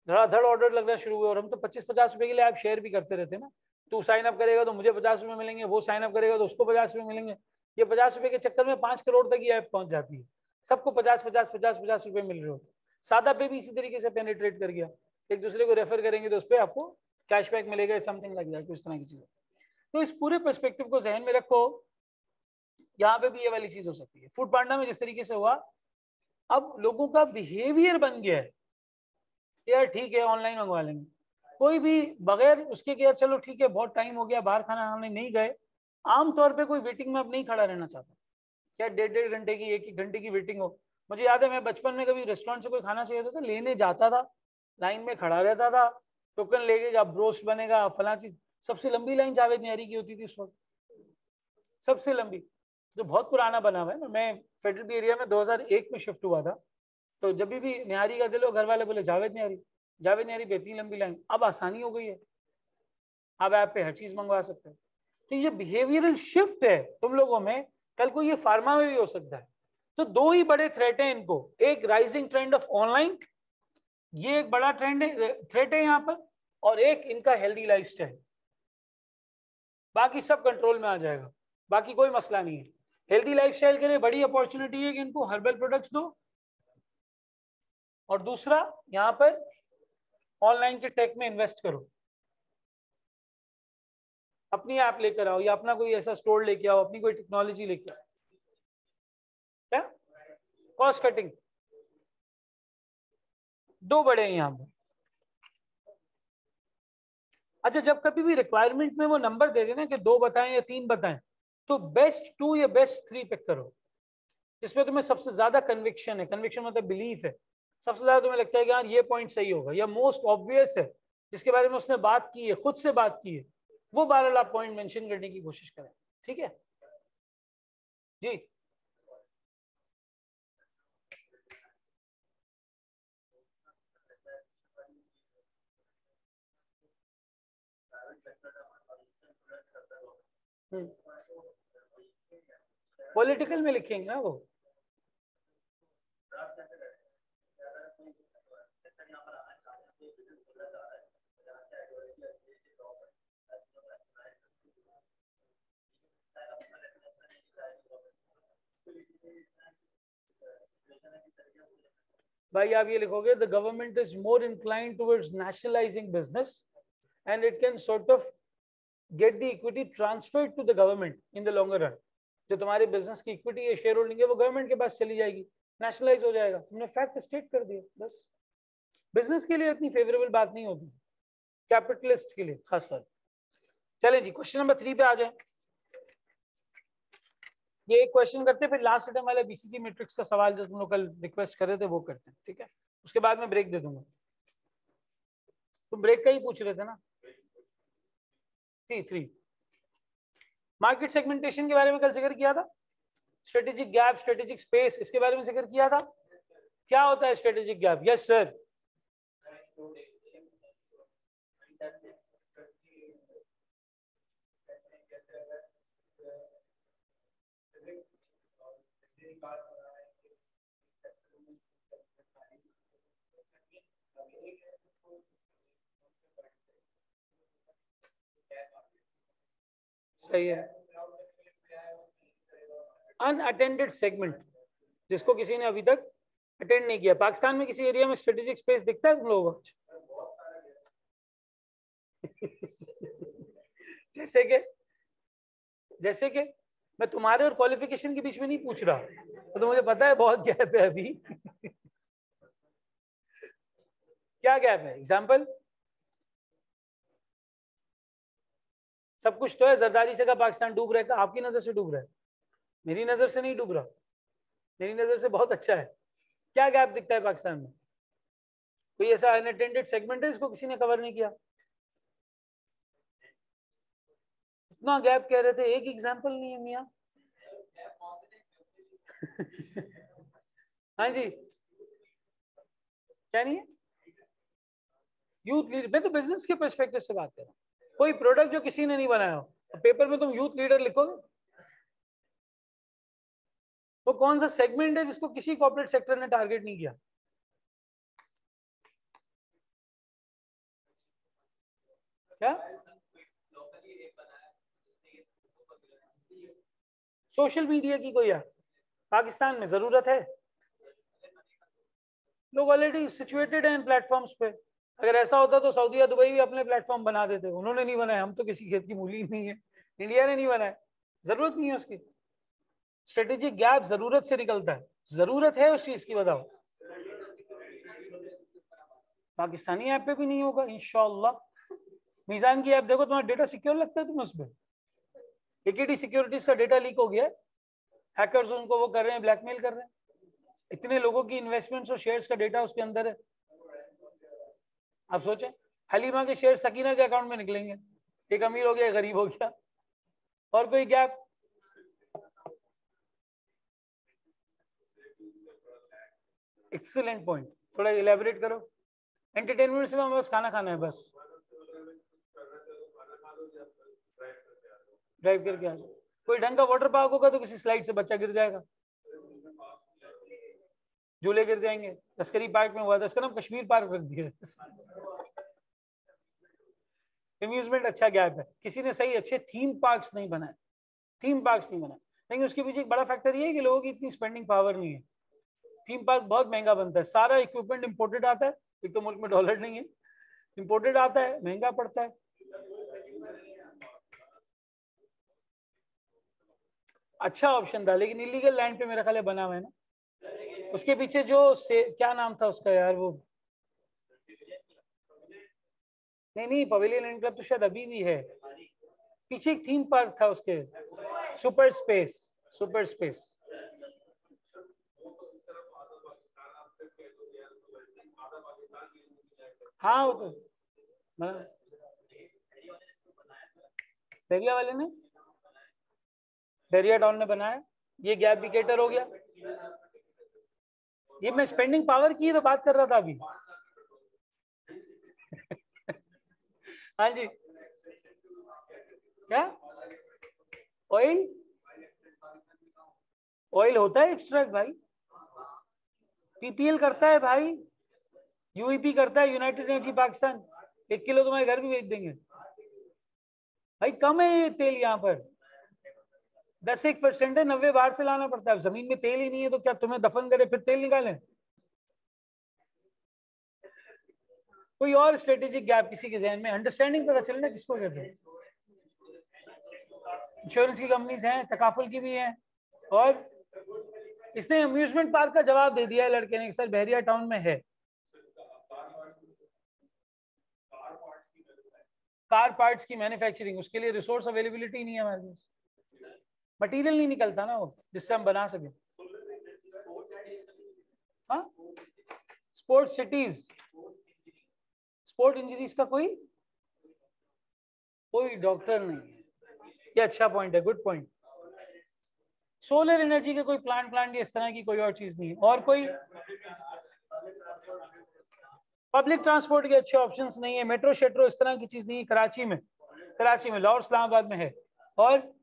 धड़ाधड़ ऑर्डर लगना शुरू हुए। और हम तो 25-50 रुपए के लिए आप शेयर भी करते रहते ना, तू साइन अप करेगा तो मुझे 50 रुपए मिलेंगे, वो साइन अप करेगा तो उसको 50 रुपए मिलेंगे। ये 50 रुपए के चक्कर में 5 करोड़ तक ये ऐप पहुंच जाती है, सबको 50-50 50-50 रुपए मिल रहे होते। सादा पे भी इसी तरीके से पेनिट्रेट कर गया, एक दूसरे को रेफर करेंगे तो उस पर आपको कैशबैक मिलेगा, समथिंग लाइक दैट, इस तरह की चीजें। तो इस पूरे पर्सपेक्टिव को जहन में रखो, यहाँ पे भी ये वाली चीज हो सकती है। फूड पांडा में जिस तरीके से हुआ, अब लोगों का बिहेवियर बन गया है यार ठीक है ऑनलाइन मंगवा लेंगे, कोई भी बगैर उसके कि यार चलो ठीक है बहुत टाइम हो गया बाहर खाना खाने नहीं गए, आमतौर पे कोई वेटिंग में अब नहीं खड़ा रहना चाहता। क्या 1.5-1.5 घंटे की, 1-1 घंटे की वेटिंग हो। मुझे याद है मैं बचपन में कभी रेस्टोरेंट से कोई खाना चाहिए था तो लेने जाता था, लाइन में खड़ा रहता था, टोकन लेके अब ब्रोस्ट बनेगा फला चीज। सबसे लंबी लाइन जावेद निहारी की होती थी उस वक्त, सबसे लंबी, जो बहुत पुराना बना हुआ है ना। मैं फेडरल बी एरिया में 2001 में शिफ्ट हुआ था, तो जब भी निहारी का दिल हो घर वाले बोले जावेद निहारी, जावेद निहारी पे इतनी लंबी लाइन। अब आसानी हो गई है, अब ऐप पे हर चीज मंगवा सकते हैं। तो ये बिहेवियरल शिफ्ट है तुम लोगों में, कल को ये फार्मा में भी हो सकता है। तो दो ही बड़े थ्रेट है इनको, एक राइजिंग ट्रेंड ऑफ ऑनलाइन, ये एक बड़ा ट्रेंड है, थ्रेट है यहाँ पर, और एक इनका हेल्दी लाइफस्टाइल। बाकी सब कंट्रोल में आ जाएगा, बाकी कोई मसला नहीं है। हेल्दी लाइफस्टाइल के लिए बड़ी अपॉर्चुनिटी है कि इनको हर्बल प्रोडक्ट्स दो, और दूसरा यहाँ पर ऑनलाइन के टेक में इन्वेस्ट करो, अपनी ऐप लेकर आओ या अपना कोई ऐसा स्टोर लेके आओ, अपनी कोई टेक्नोलॉजी लेके आओ। क्या कॉस्ट कटिंग, दो बड़े हैं यहाँ पर। अच्छा, जब कभी भी रिक्वायरमेंट में वो नंबर दे देना कि 2 बताएं या 3 बताएं, तो बेस्ट 2 या बेस्ट 3 पिक करो, जिसमें तुम्हें सबसे ज्यादा कन्विक्शन है, कन्विक्शन मतलब बिलीफ है, सबसे ज्यादा तुम्हें लगता है कि यार ये पॉइंट सही होगा, या मोस्ट ऑब्वियस है, जिसके बारे में उसने बात की है, खुद से बात की है, वो 12 पॉइंट मेंशन करने की कोशिश करें। ठीक है जी। पॉलिटिकल में लिखेंगे ना वो। भाई आप ये लिखोगे, the government is more inclined towards nationalising business and it can sort of get the equity transferred to the government in the longer run. जो तुम्हारे बिजनेस की इक्विटी या शेयर होल्डिंग है वो गवर्नमेंट के पास चली जाएगी, नेशनलाइज हो जाएगा। तुमने फैक्ट स्टेट कर दिया बस। बिजनेस के लिए इतनी फेवरेबल बात नहीं होती, कैपिटलिस्ट के लिए खासतौर। चलें जी, क्वेश्चन नंबर 3 पे आ जाए। ये एक क्वेश्चन करते हैं, फिर लास्ट टाइम वाला बीसीजी मैट्रिक्स का सवाल जो तुम लोग कल रिक्वेस्ट कर रहे थे वो करते हैं, ठीक है। उसके बाद में ब्रेक दे दूंगा। तुम ब्रेक का ही पूछ रहे थे ना। 3 मार्केट सेगमेंटेशन के बारे में कल जिक्र किया था, स्ट्रेटेजिक गैप, स्ट्रेटेजिक स्पेस, इसके बारे में जिक्र किया था। क्या होता है स्ट्रेटेजिक गैप? Yes sir. सही है। अनअटेंडेड सेगमेंट, जिसको किसी ने अभी तक अटेंड नहीं किया। पाकिस्तान में किसी एरिया में स्ट्रेटेजिक स्पेस दिखता है तुम लोगों को? जैसे कि मैं तुम्हारे और क्वालिफिकेशन के बीच में नहीं पूछ रहा, तो मुझे पता है बहुत गैप है अभी। क्या गैप है? एग्जाम्पल? सब कुछ तो है। जरदारी से का पाकिस्तान डूब रहा है, आपकी नजर से डूब रहा है, मेरी नजर से नहीं डूब रहा, मेरी नजर से बहुत अच्छा है। क्या गैप दिखता है पाकिस्तान में? कोई ऐसा अनअटेंडेड सेगमेंट है इसको किसी ने कवर नहीं किया? इतना गैप कह रहे थे, एक एग्जाम्पल नहीं है मियाँ। हाँ जी, क्या नहीं है? यूथ लीडर, मैं तो बिजनेस के पर्सपेक्टिव से बात कर रहा हूँ। कोई प्रोडक्ट जो किसी ने नहीं बनाया हो, पेपर में तुम यूथ लीडर लिखोगे? वो कौन सा सेगमेंट है जिसको किसी कॉर्पोरेट सेक्टर ने टारगेट नहीं किया? क्या? सोशल मीडिया की कोई है पाकिस्तान में जरूरत है? लोग ऑलरेडी सिचुएटेड हैं इन प्लेटफॉर्म्स पे। अगर ऐसा होता तो सऊदी या दुबई भी अपने प्लेटफॉर्म बना देते, उन्होंने नहीं बनाया। हम तो किसी खेत की मूली नहीं है, इंडिया ने नहीं बनाया, जरूरत नहीं है उसकी। स्ट्रेटेजिक गैप जरूरत से निकलता है, जरूरत है उस चीज की, बताओ। पाकिस्तानी ऐप पे भी नहीं होगा इंशाल्लाह। मीजान की ऐप देखो, तुम्हारा डेटा सिक्योर लगता है तुम्हें उस पर? एकेडी सिक्योरिटीज का डेटा लीक हो गया है, हैकर्स उनको वो कर रहे हैं, ब्लैकमेल कर रहे हैं। इतने लोगों की इन्वेस्टमेंट्स और शेयर्स का डेटा उसके अंदर है। आप सोचें, हलीमा के शेयर सकीना के अकाउंट में निकलेंगे, एक अमीर हो गया, गरीब हो गया। और कोई गैप? एक्सीलेंट पॉइंट, थोड़ा इलेबोरेट करो। एंटरटेनमेंट से बस खाना खाना है, बस ड्राइव करके आ जाओ। कोई ढंग का वाटर पार्क होगा तो किसी स्लाइड से बच्चा गिर जाएगा, झूले गिर जाएंगे। तस्करी पार्क में हुआ था, इसका नाम कश्मीर पार्क रख दिया। अम्यूजमेंट अच्छा गैप है, किसी ने सही अच्छे थीम पार्क्स नहीं बनाए, थीम पार्क्स नहीं बनाए। लेकिन उसके पीछे एक बड़ा फैक्टर ये है कि लोगों की इतनी स्पेंडिंग पावर नहीं है। थीम पार्क बहुत महंगा बनता है, सारा इक्विपमेंट इंपोर्टेड आता है, एक तो मुल्क में डॉलर नहीं है, इंपोर्टेड आता है, महंगा पड़ता है। अच्छा ऑप्शन था, लेकिन इलीगल लैंड पे मेरा ख्याल है बना हुआ है ना। उसके पीछे जो क्या नाम था उसका यार, वो नहीं, पवेलियन लैंड क्लब तो शायद अभी भी है। पीछे एक थीम पार्क था उसके, सुपर स्पेस, सुपर स्पेस। हाँ वो तो दरिया वाले ने, दरिया टाउन ने बनाया। ये गैप विकेटर हो गया। ये मैं स्पेंडिंग पावर की तो बात कर रहा था अभी। हाँ जी, क्या? ऑयल, ऑयल होता है एक्सट्रैक्ट भाई, पीपीएल करता है भाई, यूईपी करता है, यूनाइटेड एनर्जी पाकिस्तान। 1 किलो तुम्हारे घर भी बेच देंगे भाई। कम है ये तेल यहाँ पर, 10-1% है, 90 बाहर से लाना पड़ता है। जमीन में तेल ही नहीं है तो क्या तुम्हें दफन करे फिर तेल निकालें? कोई और स्ट्रेटेजिक गैप किसी के जहन में, अंडरस्टैंडिंग पता चलना किसको कहते हैं। इंश्योरेंस की कंपनीज हैं, तकाफुल की भी हैं। और इसने अम्यूजमेंट पार्क का जवाब दे दिया है लड़के ने, सर बहरिया टाउन में है। कार पार्ट्स की मैन्युफैक्चरिंग, उसके लिए रिसोर्स अवेलेबिलिटी नहीं है हमारे पास, मटेरियल नहीं निकलता ना वो जिससे हम बना सके। हाँ, स्पोर्ट्स सिटीज, स्पोर्ट इंजरीज का कोई डॉक्टर नहीं है। ये अच्छा पॉइंट है, गुड पॉइंट। सोलर एनर्जी के कोई प्लांट इस तरह की कोई और चीज नहीं है। और कोई पब्लिक ट्रांसपोर्ट के अच्छे ऑप्शंस नहीं है, मेट्रो शेट्रो इस तरह की चीज नहीं है। कराची में लाहौर इस्लामाबाद में है। और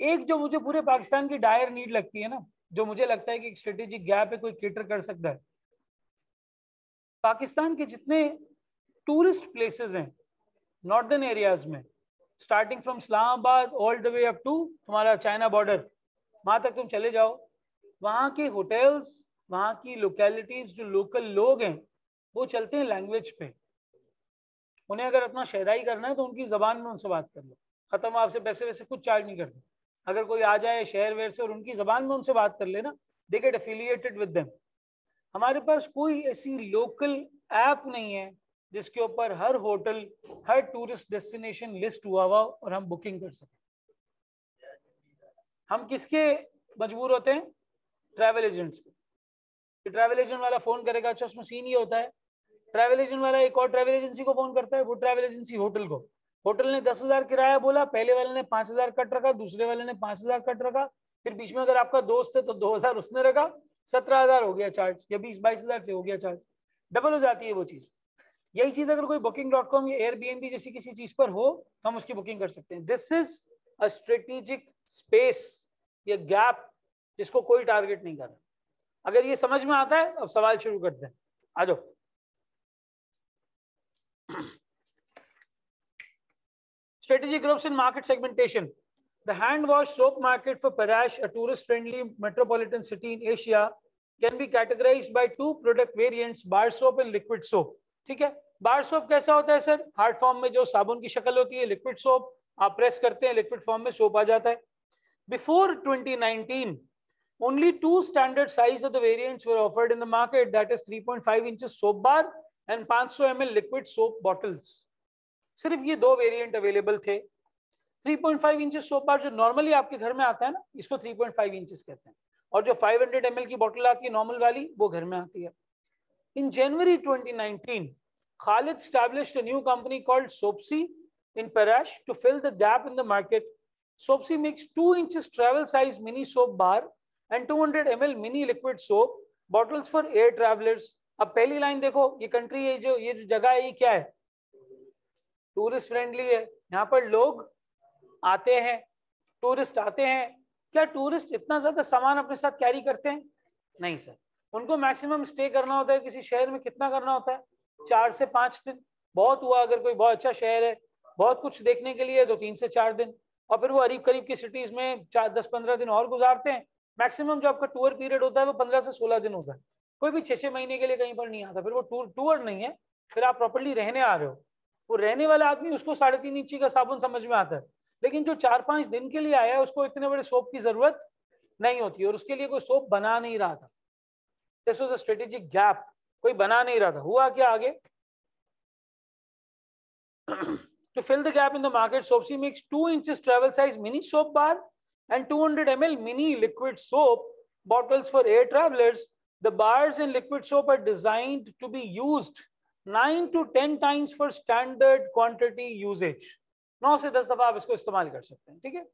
एक जो मुझे पूरे पाकिस्तान की डायर नीड लगती है ना, जो मुझे लगता है कि एक स्ट्रेटेजिक गैप है, कोई केटर कर सकता है। पाकिस्तान के जितने टूरिस्ट प्लेसेस हैं नॉर्दर्न एरियाज में, starting from Islamabad all the way up to तुम्हारा चाइना बॉर्डर, वहां तक तुम चले जाओ, वहां के होटल्स, वहां की लोकेलिटीज, जो लोकल लोग हैं वो चलते हैं लैंग्वेज पे। उन्हें अगर अपना शहराई करना है तो उनकी जबान में उनसे बात कर लो, खत्म। आपसे पैसे वैसे कुछ चार्ज नहीं करते। अगर कोई आ जाए शहर वेर से और उनकी जबान में उनसे बात कर लेना, they get affiliated with them. हमारे पास कोई ऐसी लोकल ऐप नहीं है जिसके ऊपर हर होटल, हर टूरिस्ट डेस्टिनेशन लिस्ट हुआ हुआ और हम बुकिंग कर सकें। हम किसके मजबूर होते हैं? ट्रैवल एजेंट्स के। ट्रैवल एजेंट वाला फोन करेगा, अच्छा उसमें सीन ये होता है, ट्रैवल एजेंट वाला एक और ट्रैवल एजेंसी को फोन करता है, वो ट्रैवल एजेंसी होटल को, होटल ने 10,000 किराया बोला, पहले वाले ने 5,000 कट रखा, दूसरे वाले ने 5,000 कट रखा, फिर बीच में अगर आपका दोस्त है तो 2,000 उसने रखा, 17,000 हो गया चार्ज, या 20-22,000 से हो गया चार्ज, डबल हो जाती है वो चीज। यही चीज अगर कोई booking.com या एयरबीएनबी जैसी किसी चीज पर हो तो हम उसकी बुकिंग कर सकते हैं। This is a strategic space या गैप जिसको कोई टारगेट नहीं कर रहा। अगर ये समझ में आता है अब सवाल शुरू करते हैं, आ जाओ। Strategic groups in market segmentation. The hand wash soap market for Parash, a tourist friendly metropolitan city in Asia, can be categorized by two product variants, bar soap and liquid soap. ठीक है, बार soap कैसा होता है sir? Hard form में जो साबुन की शक्ल होती है, लिक्विड सोप आप प्रेस करते हैं, लिक्विड फॉर्म में सोप आ जाता है। Before 2019, only two standard size of the variants were offered in the market, that is 3.5 inches soap bar and 500 ml liquid soap bottles. सिर्फ ये दो वेरिएंट अवेलेबल थे। 3.5 इंचेस सोप बार जो normally आपके घर में आता है ना, इसको 3.5 इंचेस कहते हैं, और जो 500 ml की बोतल आती है नॉर्मल वाली, वो घर में आती है। In January 2019, Khalid established a new company called Soapsy in Parash to fill the gap in the market. Soapsy makes 2 inches travel size mini soap bar and 200 ml mini liquid soap bottles for air travelers. अब पहली line देखो, ये country है, जो ये जगह है, ये क्या है? टूरिस्ट फ्रेंडली है। यहाँ पर लोग आते हैं, टूरिस्ट आते हैं। क्या टूरिस्ट इतना ज्यादा सामान अपने साथ कैरी करते हैं? नहीं सर। उनको मैक्सिमम स्टे करना होता है किसी शहर में, कितना करना होता है? 4 से 5 दिन। बहुत हुआ अगर कोई बहुत अच्छा शहर है, बहुत कुछ देखने के लिए, तो 3 से 4 दिन। और फिर वो करीब करीब की सिटीज में 10-15 दिन और गुजारते हैं। मैक्सिमम जो आपका टूर पीरियड होता है वो 15 से 16 दिन होता है। कोई भी 6-6 महीने के लिए कहीं पर नहीं आता, फिर वो टूर नहीं है, फिर आप प्रॉपर्ली रहने आ रहे हो। वो रहने वाला आदमी, उसको 3.5 इंची का साबुन समझ में आता है, लेकिन जो 4-5 दिन के लिए आया है उसको इतने बड़े सोप की जरूरत नहीं होती, और उसके लिए कोई सोप बना नहीं रहा था। This was a strategic gap, कोई बना नहीं रहा था। हुआ क्या आगे? To fill the gap in the market, Soapsy makes 2 inches travel size mini soap bar and 200 ml mini liquid soap bottles for air travelers. The bars and liquid soap are designed to be used 9 to 10 times for standard quantity usage. 9 से 10 दफा आप इसको इस्तेमाल कर सकते हैं, ठीक है?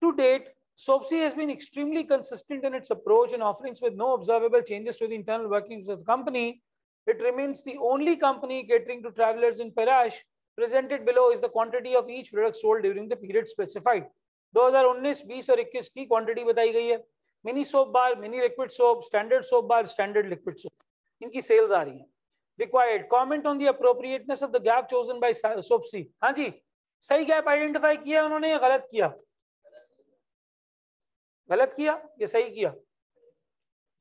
To date, Soapsy has been extremely consistent in its approach and offerings with no observable changes to the internal workings of the company. It remains the only company catering to travelers in Parash. Presented below is the quantity of each product sold during the period specified. 2019, 20 और 21 की quantity बताई गई है। Mini soap bar, mini liquid soap, standard soap bar, standard liquid soap, इनकी sales आ रही हैं। Required comment on the appropriateness of the gap chosen by Soapsy. हाँ जी, सही गैप आइडेंटिफाई किया उन्होंने या गलत किया? गलत किया या सही किया?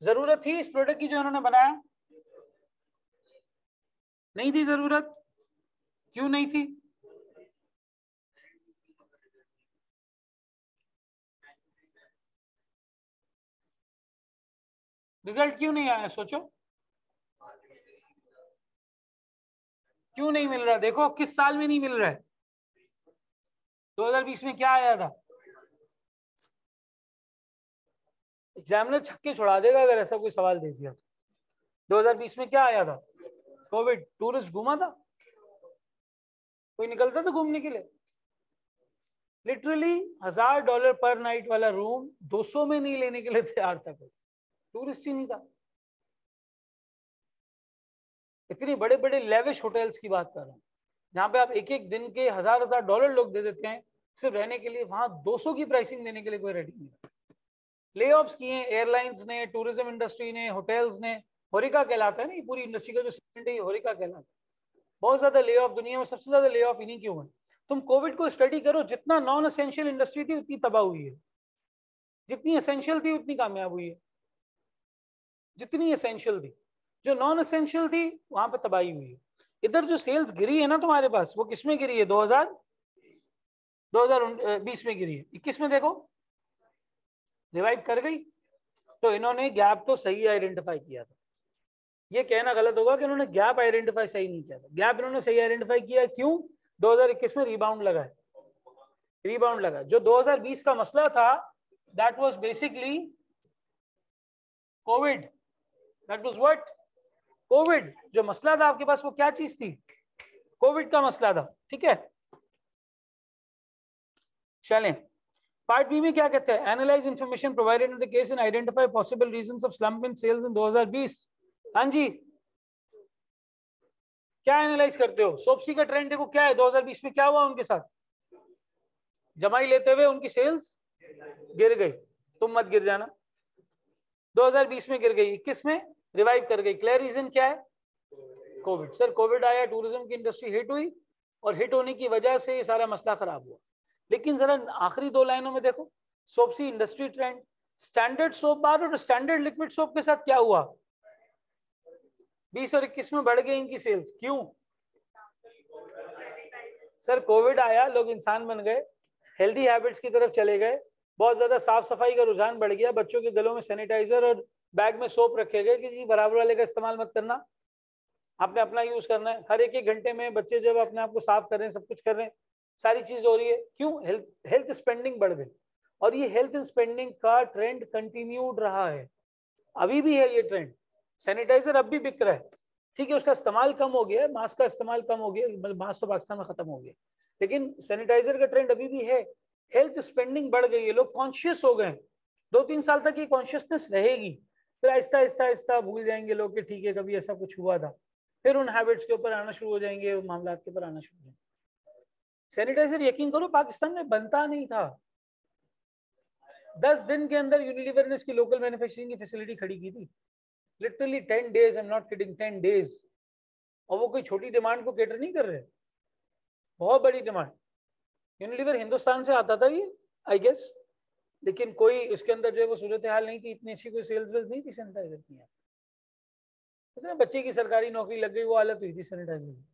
जरूरत थी इस प्रोडक्ट की जो उन्होंने बनाया? नहीं थी जरूरत। क्यों नहीं थी? रिजल्ट क्यों नहीं आया? सोचो, क्यों नहीं मिल रहा? देखो किस साल में नहीं मिल रहा है? 2020 में क्या आया था? एग्जामिनर छक्के छुड़ा देगा अगर ऐसा कोई सवाल दे दिया। 2020 में क्या आया था? कोविड। टूरिस्ट घूमा था? कोई निकलता था घूमने के लिए? लिटरली $1,000 पर नाइट वाला रूम 200 में नहीं लेने के लिए तैयार था कोई, टूरिस्ट ही नहीं था। इतने बड़े बड़े लेविश होटल्स की बात कर रहा हूँ जहां पे आप एक एक दिन के $1,000 लोग दे देते हैं सिर्फ रहने के लिए, वहां 200 की प्राइसिंग देने के लिए कोई रेडी नहीं था। ले ऑफ्स किए एयरलाइंस ने, टूरिज्म इंडस्ट्री ने, होटल्स ने। होरिका कहलाता है ना, ये पूरी इंडस्ट्री का जो सेगमेंट है, ये होरिका कहलाता है। बहुत ज्यादा ले ऑफ, दुनिया में सबसे ज्यादा ले ऑफ इन्हीं की हुए। तुम कोविड को स्टडी करो, जितना नॉन एसेंशियल इंडस्ट्री थी उतनी तबाह हुई है, जितनी एसेंशियल थी उतनी कामयाब हुई है, जितनी एसेंशियल थी। जो नॉन एसेंशियल थी वहां पर तबाही हुई है। इधर जो सेल्स गिरी है ना तुम्हारे पास, वो किसमें गिरी है? 2020 में गिरी है। 21 में देखो रिवाइव कर गई। तो इन्होंने गैप तो सही आइडेंटिफाई किया था। ये कहना गलत होगा कि इन्होंने गैप आइडेंटिफाई सही नहीं किया था। गैप इन्होंने सही आइडेंटिफाई किया। क्यों? 2021 में रिबाउंड लगा है, रिबाउंड लगा। जो 2020 का मसला था that was basically Covid, that was what? Covid. जो मसला था आपके पास वो क्या चीज थी? कोविड का मसला था। ठीक है, चलें। पार्ट बी में क्या कहते हैं? Analyse information provided in the case and identify possible reasons of slump in sales in 2020। हाँ जी, क्या एनालाइज करते हो? सोप्सी का ट्रेंड देखो क्या है 2020 में, क्या हुआ उनके साथ? जमाई लेते हुए उनकी सेल्स गिर गई। तुम मत गिर जाना। 2020 में गिर गई, 21 में रिवाइव कर गई। क्लियर रीजन क्या है? कोविड। सर कोविड आया, टूरिज्म की इंडस्ट्री हिट हुई, और हिट होने की वजह से ये सारा मसला खराब हुआ। लेकिन जरा आखिरी दो लाइनों में देखो, सोप्सी industry trend, standard soap bar और स्टैंडर्ड लिक्विड सोप के साथ क्या हुआ? 20 और 21 में बढ़ गई इनकी सेल्स। क्यों? सर कोविड आया, लोग इंसान बन गए, हेल्दी हैबिट्स की तरफ चले गए, बहुत ज्यादा साफ सफाई का रुझान बढ़ गया, बच्चों के गलों में सैनिटाइजर और बैग में सोप रखे गए कि जी बराबर वाले का इस्तेमाल मत करना, आपने अपना यूज करना है। हर एक घंटे में बच्चे जब अपने आप को साफ कर रहे हैं, सब कुछ कर रहे हैं, सारी चीज हो रही है। क्यों? हेल्थ स्पेंडिंग बढ़ गई। और ये हेल्थ स्पेंडिंग का ट्रेंड कंटिन्यूड रहा है, अभी भी है ये ट्रेंड। सैनिटाइजर अब भी बिक रहा है, ठीक है, उसका इस्तेमाल कम हो गया, मास्क का इस्तेमाल कम हो गया, मतलब मास्क तो पाकिस्तान में खत्म हो गया, लेकिन सैनिटाइजर का ट्रेंड अभी भी है। हेल्थ स्पेंडिंग बढ़ गई है, लोग कॉन्शियस हो गए। 2-3 साल तक ये कॉन्शियसनेस रहेगी, फिर आहिस्ता आहिस्ता आहिस्ता भूल जाएंगे लोग कि ठीक है कभी ऐसा कुछ हुआ था, फिर उन हैबिट्स के ऊपर आना शुरू हो जाएंगे, मामला के ऊपर आना शुरू हो जाएंगे। सैनिटाइजर यकीन करो पाकिस्तान में बनता नहीं था, 10 दिन के अंदर यूनिलीवर ने इसकी लोकल मैन्युफैक्चरिंग की फैसिलिटी खड़ी की थी। Literally 10 days, I am not kidding, 10 days. और वो कोई छोटी डिमांड को कैटर नहीं कर रहे, बहुत बड़ी डिमांड। यूनिलीवर हिंदुस्तान से आता था ये, आई गेस, लेकिन कोई इसके अंदर जो है वो सूरत हाल नहीं थी, इतनी अच्छी कोई सेल्स वेल्स नहीं थी सैनिटाइजर की। बच्चे की सरकारी नौकरी लग गई, वो हालत हुई थी सैनिटाइजर की,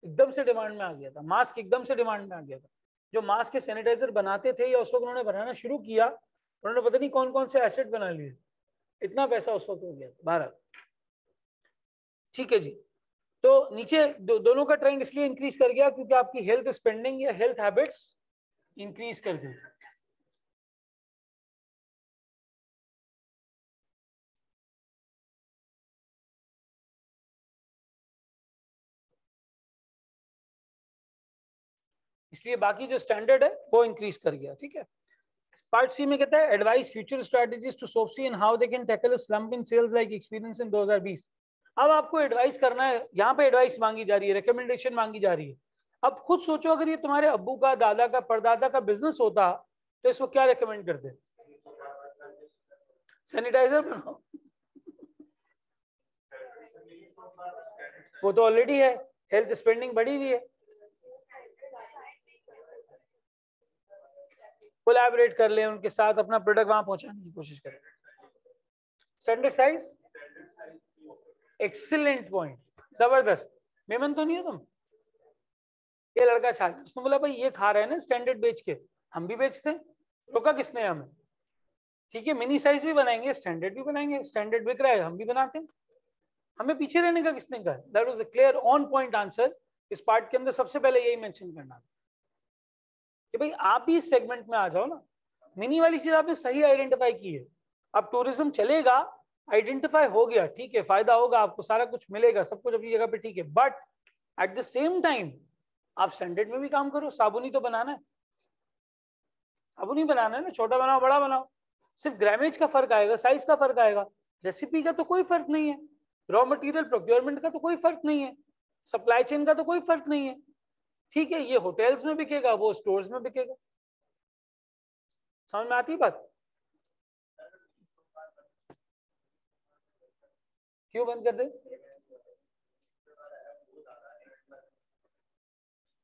एकदम से डिमांड में आ गया था। मास्क एकदम से डिमांड में आ गया था। जो मास्क के सैनिटाइजर बनाते थे या उस वक्त उन्होंने बनाना शुरू किया, उन्होंने पता नहीं कौन कौन से एसेट बना लिए, इतना पैसा उस वक्त हो गया था भारत। ठीक है जी, तो नीचे दोनों का ट्रेंड इसलिए इंक्रीज कर गया क्योंकि आपकी हेल्थ स्पेंडिंग या हेल्थ हैबिट्स इंक्रीज कर गई। इसलिए बाकी जो स्टैंडर्ड है वो इंक्रीज कर गया। ठीक है, पार्ट सी में कहता है एडवाइस फ्यूचर स्ट्रेटजीज टू सोप्सी and how they can tackle a slump in sales like experience in 2020। अब आपको एडवाइस करना है, यहाँ पे एडवाइस मांगी जा रही है, रिकमेंडेशन मांगी जा रही है। अब खुद सोचो, अगर ये तुम्हारे अब्बू का, दादा का, परदादा का बिजनेस होता तो इसको क्या रिकमेंड करते? सैनिटाइजर बनाओ। वो तो ऑलरेडी है, हेल्थ स्पेंडिंग बढ़ी हुई है, कोलैबोरेट कर ले उनके साथ, अपना प्रोडक्ट वहां पहुंचाने की कोशिश करें। स्टैंडर्ड साइज, एक्सीलेंट पॉइंट, जबरदस्त। मेमन तो नहीं हो तुम? ये लड़का छा गया, उसने बोला भाई ये खा रहे हैं ना स्टैंडर्ड बेच के, हम भी बेचते हैं, रोका किसने हमें? ठीक है, मिनी साइज भी बनाएंगे, स्टैंडर्ड भी बनाएंगे, स्टैंडर्ड बिक रहा है हम भी बनाते हैं, हमें पीछे रहने का किसने कहा? That was a clear on point answer. इस पार्ट के अंदर सबसे पहले यही मेंशन करना कि भाई आप भी इस सेगमेंट में आ जाओ ना। मिनी वाली चीज आपने सही आइडेंटिफाई की है। अब टूरिज्म चलेगा, आइडेंटिफाई हो गया, ठीक है, फायदा होगा आपको, सारा कुछ मिलेगा, सब कुछ अपनी जगह पे ठीक है, but at the same time आप स्टैंडर्ड में भी काम करो। साबुन ही तो बनाना है, साबुन ही बनाना है ना, छोटा बनाओ बड़ा बनाओ, सिर्फ ग्रामेज का फर्क आएगा, साइज का फर्क आएगा, रेसिपी का तो कोई फर्क नहीं है, रॉ मटेरियल प्रोक्योरमेंट का तो कोई फर्क नहीं है, सप्लाई चेन का तो कोई फर्क नहीं है। ठीक है, ये होटल्स में बिकेगा, वो स्टोर्स में बिकेगा। समझ में आती है बात? क्यों बंद कर दे?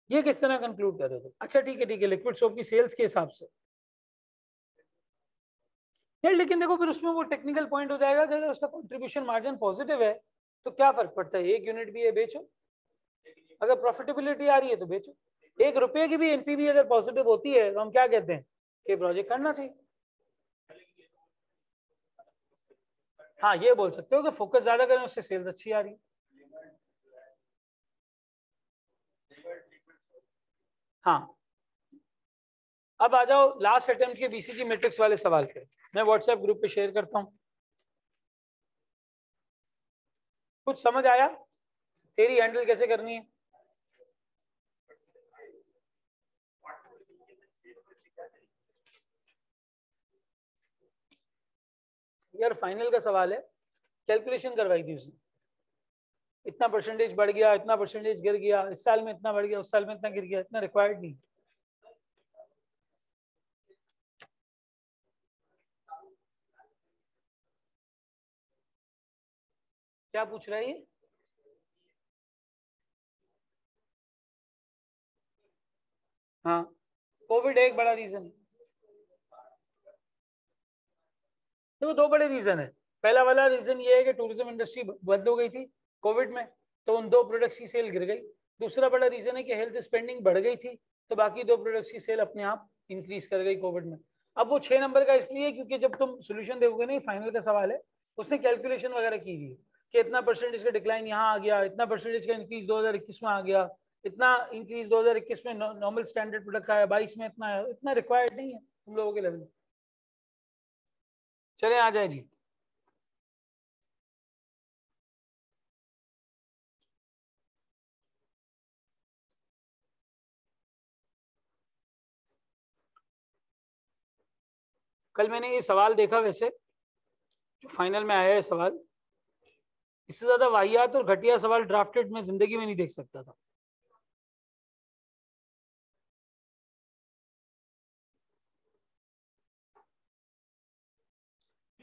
ये किस तरह कंक्लूड कर रहे हो? अच्छा ठीक है, लिक्विड सोप की सेल्स के हिसाब से यार, लेकिन देखो फिर उसमें वो टेक्निकल पॉइंट हो जाएगा कि अगर उसका कंट्रीब्यूशन मार्जिन पॉजिटिव है तो क्या फर्क पड़ता है, 1 यूनिट भी है बेचो, अगर प्रॉफिटेबिलिटी आ रही है तो बेचो। 1 रुपए की भी एनपीवी अगर पॉजिटिव होती है तो हम क्या कहते हैं कि प्रोजेक्ट करना चाहिए। हाँ ये बोल सकते हो कि फोकस ज्यादा करें, उससे सेल्स अच्छी आ रही है। हाँ अब आ जाओ लास्ट अटेम्प्ट के बीसीजी मैट्रिक्स वाले सवाल पे, मैं व्हाट्सएप ग्रुप पे शेयर करता हूँ। कुछ समझ आया थ्योरी हैंडल कैसे करनी है? यार फाइनल का सवाल है, कैलकुलेशन करवाई थी उसने, इतना परसेंटेज बढ़ गया, इतना परसेंटेज गिर गया, इस साल में इतना बढ़ गया, उस साल में इतना गिर गया, इतना रिक्वायर्ड नहीं। क्या पूछ रहा है ये? हाँ कोविड एक बड़ा रीजन है। देखो दो बड़े रीजन है, पहला वाला रीजन ये है कि टूरिज्म इंडस्ट्री बंद हो गई थी कोविड में, तो उन 2 प्रोडक्ट्स की सेल गिर गई। दूसरा बड़ा रीजन है कि हेल्थ स्पेंडिंग बढ़ गई थी, तो बाकी 2 प्रोडक्ट्स की सेल अपने आप इंक्रीज कर गई कोविड में। अब वो 6 नंबर का इसलिए क्योंकि जब तुम सोल्यूशन देखोगे ना, फाइनल का सवाल है, उसने कैलकुलेशन वगैरह की हुई है कि इतना परसेंटेज का डिक्लाइन यहाँ आ गया, इतना परसेंटेज का इंक्रीज 2021 में आ गया, इतना इंक्रीज 2021 में नॉर्मल स्टैंडर्ड प्रोडक्ट का आया, 22 में इतना आया, इतना रिक्वायर्ड नहीं है तुम लोगों के लेवल। चले आ जाए जी। कल मैंने ये सवाल देखा, वैसे जो फाइनल में आया है सवाल, इससे ज्यादा वाहियात और घटिया सवाल ड्राफ्टेड में जिंदगी में नहीं देख सकता था।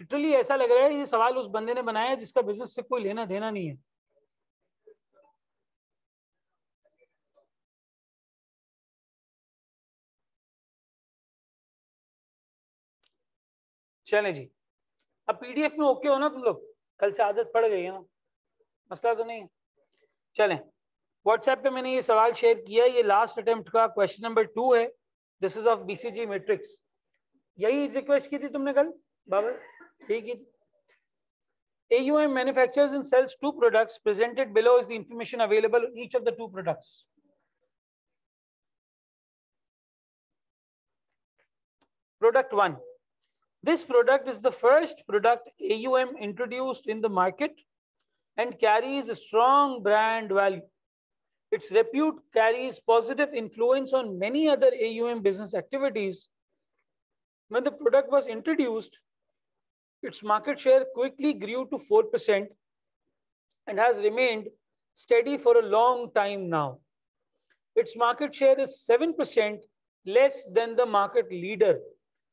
लिटरली ऐसा लग रहा है ये सवाल उस बंदे ने बनाया जिसका बिजनेस से कोई लेना देना नहीं है। चले जी, अब पीडीएफ में ओके हो ना तुम लोग? कल से आदत पड़ गई है ना, मसला तो नहीं है। चलें, व्हाट्सएप पे मैंने ये सवाल शेयर किया, ये लास्ट अटेम्प्ट का क्वेश्चन नंबर 2 है। This is of BCG matrix. यही रिक्वेस्ट की थी तुमने कल बाबर? ठीक है। AUM manufactures and sells 2 products. Presented below is the information available on each of the 2 products. Product 1. This product is the first product AUM introduced in the market and carries a strong brand value. Its repute carries positive influence on many other AUM business activities. When the product was introduced, its market share quickly grew to 4% and has remained steady for a long time now. Its market share is 7% less than the market leader.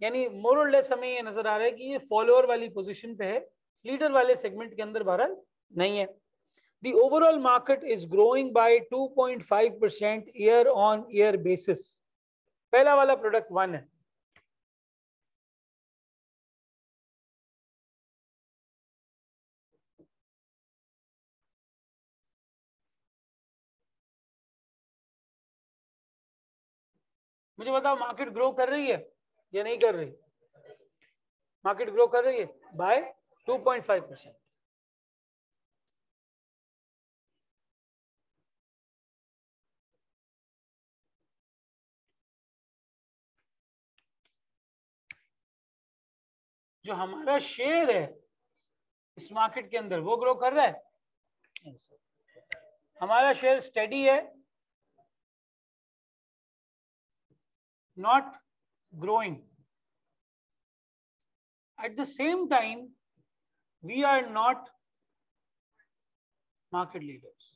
यानी मोर और less हमें ये नजर आ रहा है कि ये follower वाली पोजीशन पे है, लीडर वाले सेगमेंट के अंदर बहरहाल नहीं है। The overall market is growing by 2.5% year on year basis. पहला वाला प्रोडक्ट 1 है। मुझे बताओ मार्केट ग्रो कर रही है या नहीं कर रही? मार्केट ग्रो कर रही है बाय 2.5%। जो हमारा शेयर है इस मार्केट के अंदर वो ग्रो कर रहा है, हमारा शेयर स्टेडी है, not growing. At the same time, we are not market leaders.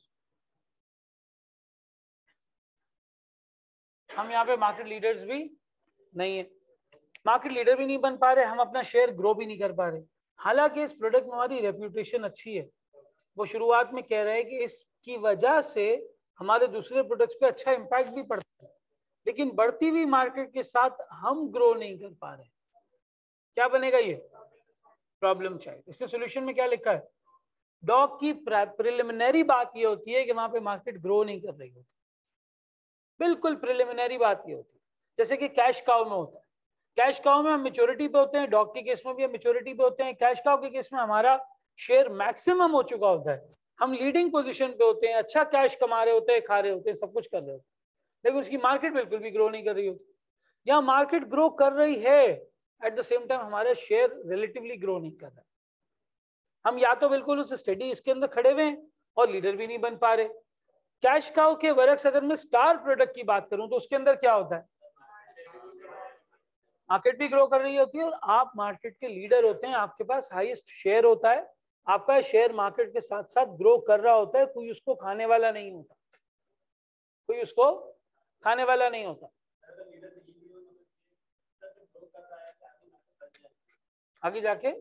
हम यहाँ पे मार्केट लीडर्स भी नहीं है, मार्केट लीडर भी नहीं बन पा रहे, हम अपना शेयर ग्रो भी नहीं कर पा रहे। हालांकि इस प्रोडक्ट में हमारी रेप्यूटेशन अच्छी है। वो शुरुआत में कह रहे हैं कि इसकी वजह से हमारे दूसरे प्रोडक्ट्स पे अच्छा इम्पैक्ट भी पड़ता है, लेकिन बढ़ती हुई मार्केट के साथ हम ग्रो नहीं कर पा रहे। क्या बनेगा? ये प्रॉब्लम चाइल्ड। इससे सोल्यूशन में क्या लिखा है? डॉग की प्रिलिमिनरी बात ये होती है कि वहां पे मार्केट ग्रो नहीं कर रही होती, बिल्कुल प्रिलिमिनरी बात ये होती है। जैसे कि कैश काउ में होता है, कैश काउ में हम मेच्योरिटी पे होते हैं, डॉग के केस में भी हम मेच्योरिटी पे होते हैं। कैश काउ के केस में हमारा शेयर मैक्सिमम हो चुका होता है, हम लीडिंग पोजीशन पे होते हैं, अच्छा कैश कमा रहे होते हैं, खा रहे होते हैं, सब कुछ कर रहे होते हैं, लेकिन उसकी मार्केट बिल्कुल भी ग्रो नहीं कर रही होती। या मार्केट ग्रो कर रही है, एट द सेम टाइम हमारा शेयर रिलेटिवली ग्रो नहीं कर रहा। हम या तो बिल्कुल उस स्टडी इसके अंदर खड़े हुए हैं और लीडर भी नहीं बन पा रहे। कैश काउ के वर्क्स अगर मैं स्टार प्रोडक्ट की बात करूं तो उसके अंदर क्या होता है? मार्केट भी ग्रो कर रही होती है और आप मार्केट के लीडर होते हैं, आपके पास हाईएस्ट शेयर होता है, आपका शेयर मार्केट के साथ साथ ग्रो कर रहा होता है, कोई उसको खाने वाला नहीं होता, कोई उसको खाने वाला नहीं होता। आगे जाके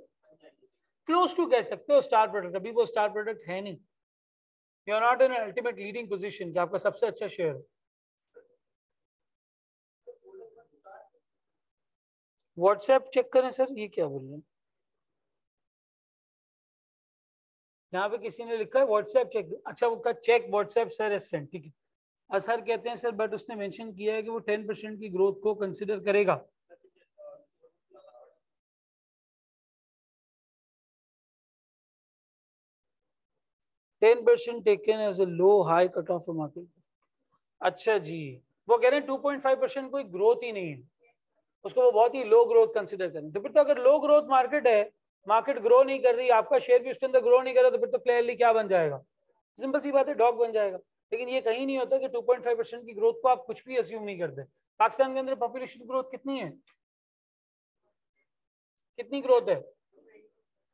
क्लोज टू कह सकते हो स्टार प्रोडक्ट, अभी वो स्टार प्रोडक्ट है नहीं। You are not in ultimate leading position कि आपका सबसे अच्छा शेयर है। व्हाट्सएप चेक करें सर, ये क्या बोल रहे हैं? यहाँ पे किसी ने लिखा है व्हाट्सएप चेक। अच्छा, वो का check WhatsApp sir as send, ठीक है। सर कहते हैं सर बट उसने मेंशन किया है कि वो 10% की ग्रोथ को कंसिडर करेगा। %10 taken as a low high cut off market. अच्छा जी, वो कह रहे हैं 2.5% कोई ग्रोथ ही नहीं है, उसको वो बहुत ही लो ग्रोथ कंसिडर करें। तो फिर तो अगर लो ग्रोथ मार्केट है, मार्केट ग्रो नहीं कर रही, आपका शेयर भी उसके अंदर ग्रो नहीं कर रहा, तो फिर तो क्लियरली क्या बन जाएगा? सिंपल सी बात है, डॉग बन जाएगा। लेकिन ये कहीं नहीं होता कि 2.5% की ग्रोथ को आप कुछ भी अज्यूम नहीं करते। पाकिस्तान के अंदर पॉपुलेशन ग्रोथ कितनी है? कितनी ग्रोथ है?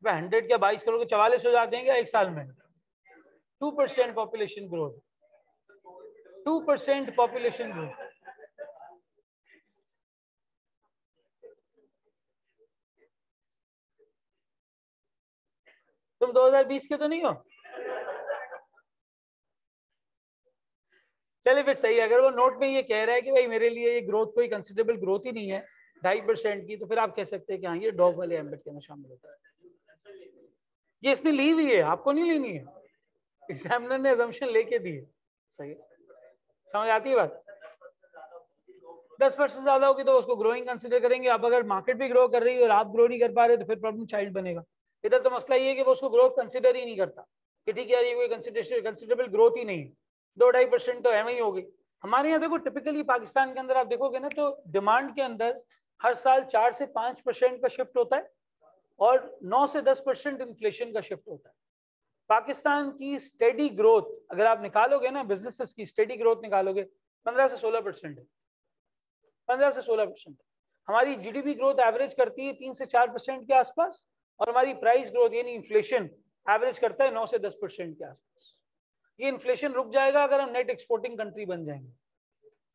100 क्या 22 करोड़ के 44 हो जाते हैं क्या एक साल में? 2% पॉपुलेशन ग्रोथ, 2% पॉपुलेशन ग्रोथ। तुम 2020 के तो नहीं हो? चलिए फिर सही है, अगर वो नोट में ये कह रहा है कि भाई मेरे लिए ये ग्रोथ कोई कंसिडरेबल ग्रोथ ही नहीं है 2.5% की, तो फिर आप कह सकते हैं कि हाँ ये डॉग वाले एम्बेड के अंदर शामिल होता है। ये इसने ली हुई है, आपको नहीं लेनी है, एग्जामिनर ने अजम्पशन लेके दी है। सही है, समझ आती है बात? 10% ज्यादा होगी तो उसको ग्रोइंग कंसिडर करेंगे। अब अगर मार्केट भी ग्रो कर रही है और आप ग्रो नहीं कर पा रहे तो फिर प्रॉब्लम चाइल्ड बनेगा। इधर तो मसला ये है कि वो उसको ग्रोथ कंसिडर ही नहीं करता कि ठीक है यार ये कोई कंसिडरेबल ग्रोथ ही नहीं, 2-2.5% तो एम ही होगी। हमारे यहाँ देखो टिपिकली पाकिस्तान के अंदर आप देखोगे ना, तो डिमांड के अंदर हर साल 4 से 5% का शिफ्ट होता है और 9 से 10% इन्फ्लेशन का शिफ्ट होता है। पाकिस्तान की स्टेडी ग्रोथ अगर आप निकालोगे ना, बिजनेसेस की स्टेडी ग्रोथ निकालोगे, 15 से 16% है। 15 से 16%। हमारी जीडीपी ग्रोथ एवरेज करती है 3 से 4% के आसपास, और हमारी प्राइस ग्रोथ यानी इन्फ्लेशन एवरेज करता है 9 से 10% के आसपास। ये इन्फ्लेशन रुक जाएगा अगर हम नेट एक्सपोर्टिंग कंट्री बन जाएंगे।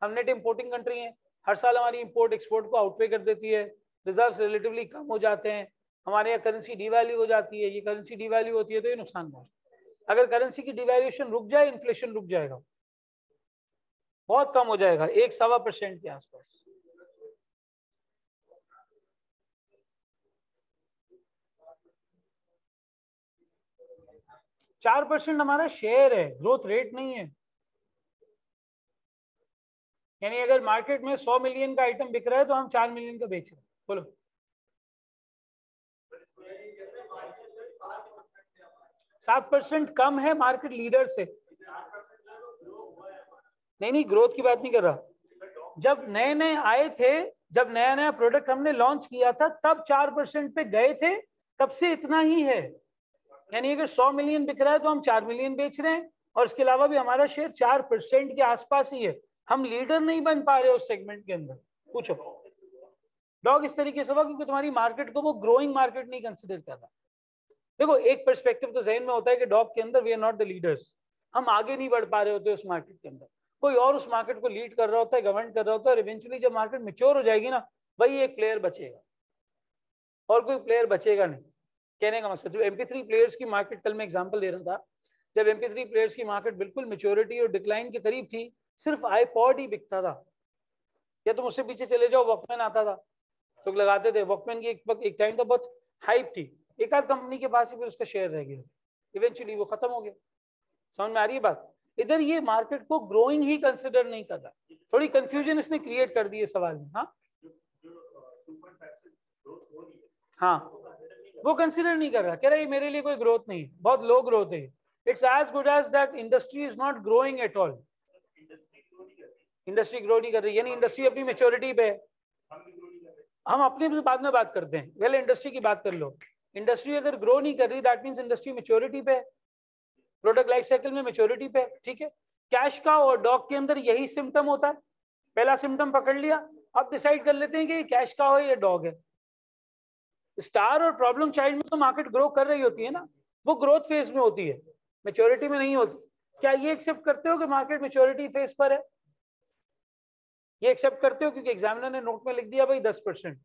हम नेट इंपोर्टिंग कंट्री हैं, हर साल हमारी इंपोर्ट एक्सपोर्ट को आउटवे कर देती है, रिजर्व्स रिलेटिवली कम हो जाते हैं, हमारे यहाँ करेंसी डिवैल्यू हो जाती है। ये करेंसी डिवैल्यू होती है तो ये नुकसान पहुंचता है। अगर करेंसी की डिवैल्यूएशन रुक जाए, इन्फ्लेशन रुक जाएगा, बहुत कम हो जाएगा, 1-1.25% के आसपास। 4% हमारा शेयर है, ग्रोथ रेट नहीं है। यानी अगर मार्केट में 100 मिलियन का आइटम बिक रहा है तो हम 4 मिलियन का बेच रहे हैं। बोलो, 7% कम है मार्केट लीडर से। नहीं नहीं, ग्रोथ की बात नहीं कर रहा। जब नए नए आए थे, जब नया नया प्रोडक्ट हमने लॉन्च किया था, तब 4% पे गए थे, तब से इतना ही है। यानी अगर 100 मिलियन बिक रहा है तो हम 4 मिलियन बेच रहे हैं, और इसके अलावा भी हमारा शेयर 4% के आसपास ही है। हम लीडर नहीं बन पा रहे उस सेगमेंट के अंदर। पूछो, डॉग इस तरीके से हुआ क्योंकि तुम्हारी मार्केट को वो ग्रोइंग मार्केट नहीं कंसिडर कर रहा। देखो, एक पर्सपेक्टिव तो जहन में होता है कि डॉग के अंदर we are not the leaders, हम आगे नहीं बढ़ पा रहे होते उस मार्केट के अंदर, कोई और उस मार्केट को लीड कर रहा होता है, गवर्नमेंट कर रहा होता है, और इवेंचुअली जब मार्केट मेच्योर हो जाएगी ना, वही एक प्लेयर बचेगा और कोई प्लेयर बचेगा नहीं। कहने का मकसद जो MP3 प्लेयर्स की मार्केट, कल मैं एग्जांपल दे रहा था जब MP3 प्लेयर्स की मार्केट बिल्कुल मेच्योरिटी और डिक्लाइन के करीब थी, सिर्फ आईपॉड ही बिकता था। या तुम उससे पीछे चले जाओ, वॉकमैन आता था, तो लगाते थे। वॉकमैन की एक टाइम तो बहुत हाइप थी, एक आध कंपनी के पास ही फिर उसका शेयर रह गया, इवेंचुअली वो खत्म हो गया। समझ में आ रही है बात? इधर ये मार्केट को ग्रोइंग ही कंसिडर नहीं कर रहा, थोड़ी कंफ्यूजन इसने क्रिएट कर दी है सवाल में। हाँ हाँ, वो कंसिडर नहीं कर रहा, कह रहा है मेरे लिए कोई ग्रोथ नहीं, बहुत लो ग्रोथ है। It's as good as that industry is not growing at all. Industry grow नहीं कर रही, यानी इंडस्ट्री अपनी मेच्योरिटी पे है। हम अपने बाद में बात करते हैं, पहले इंडस्ट्री की बात कर लो। इंडस्ट्री अगर ग्रो नहीं कर रही, दैट मींस इंडस्ट्री मेच्योरिटी पे है, प्रोडक्ट लाइफ साइकिल में मेच्योरिटी पे, ठीक है। कैश का और डॉग के अंदर यही सिम्टम होता है। पहला सिम्टम पकड़ लिया, अब डिसाइड कर लेते हैं कि कैश का हो या डॉग है। स्टार और प्रॉब्लम चाइल्ड में तो मार्केट ग्रो कर रही होती है ना, वो ग्रोथ फेज में होती है, मेच्योरिटी में नहीं होती। क्या ये एक्सेप्ट करते हो कि मार्केट मेच्योरिटी फेज पर है? ये एक्सेप्ट करते हो? क्योंकि एग्जामिनर ने नोट में लिख दिया भाई 10%,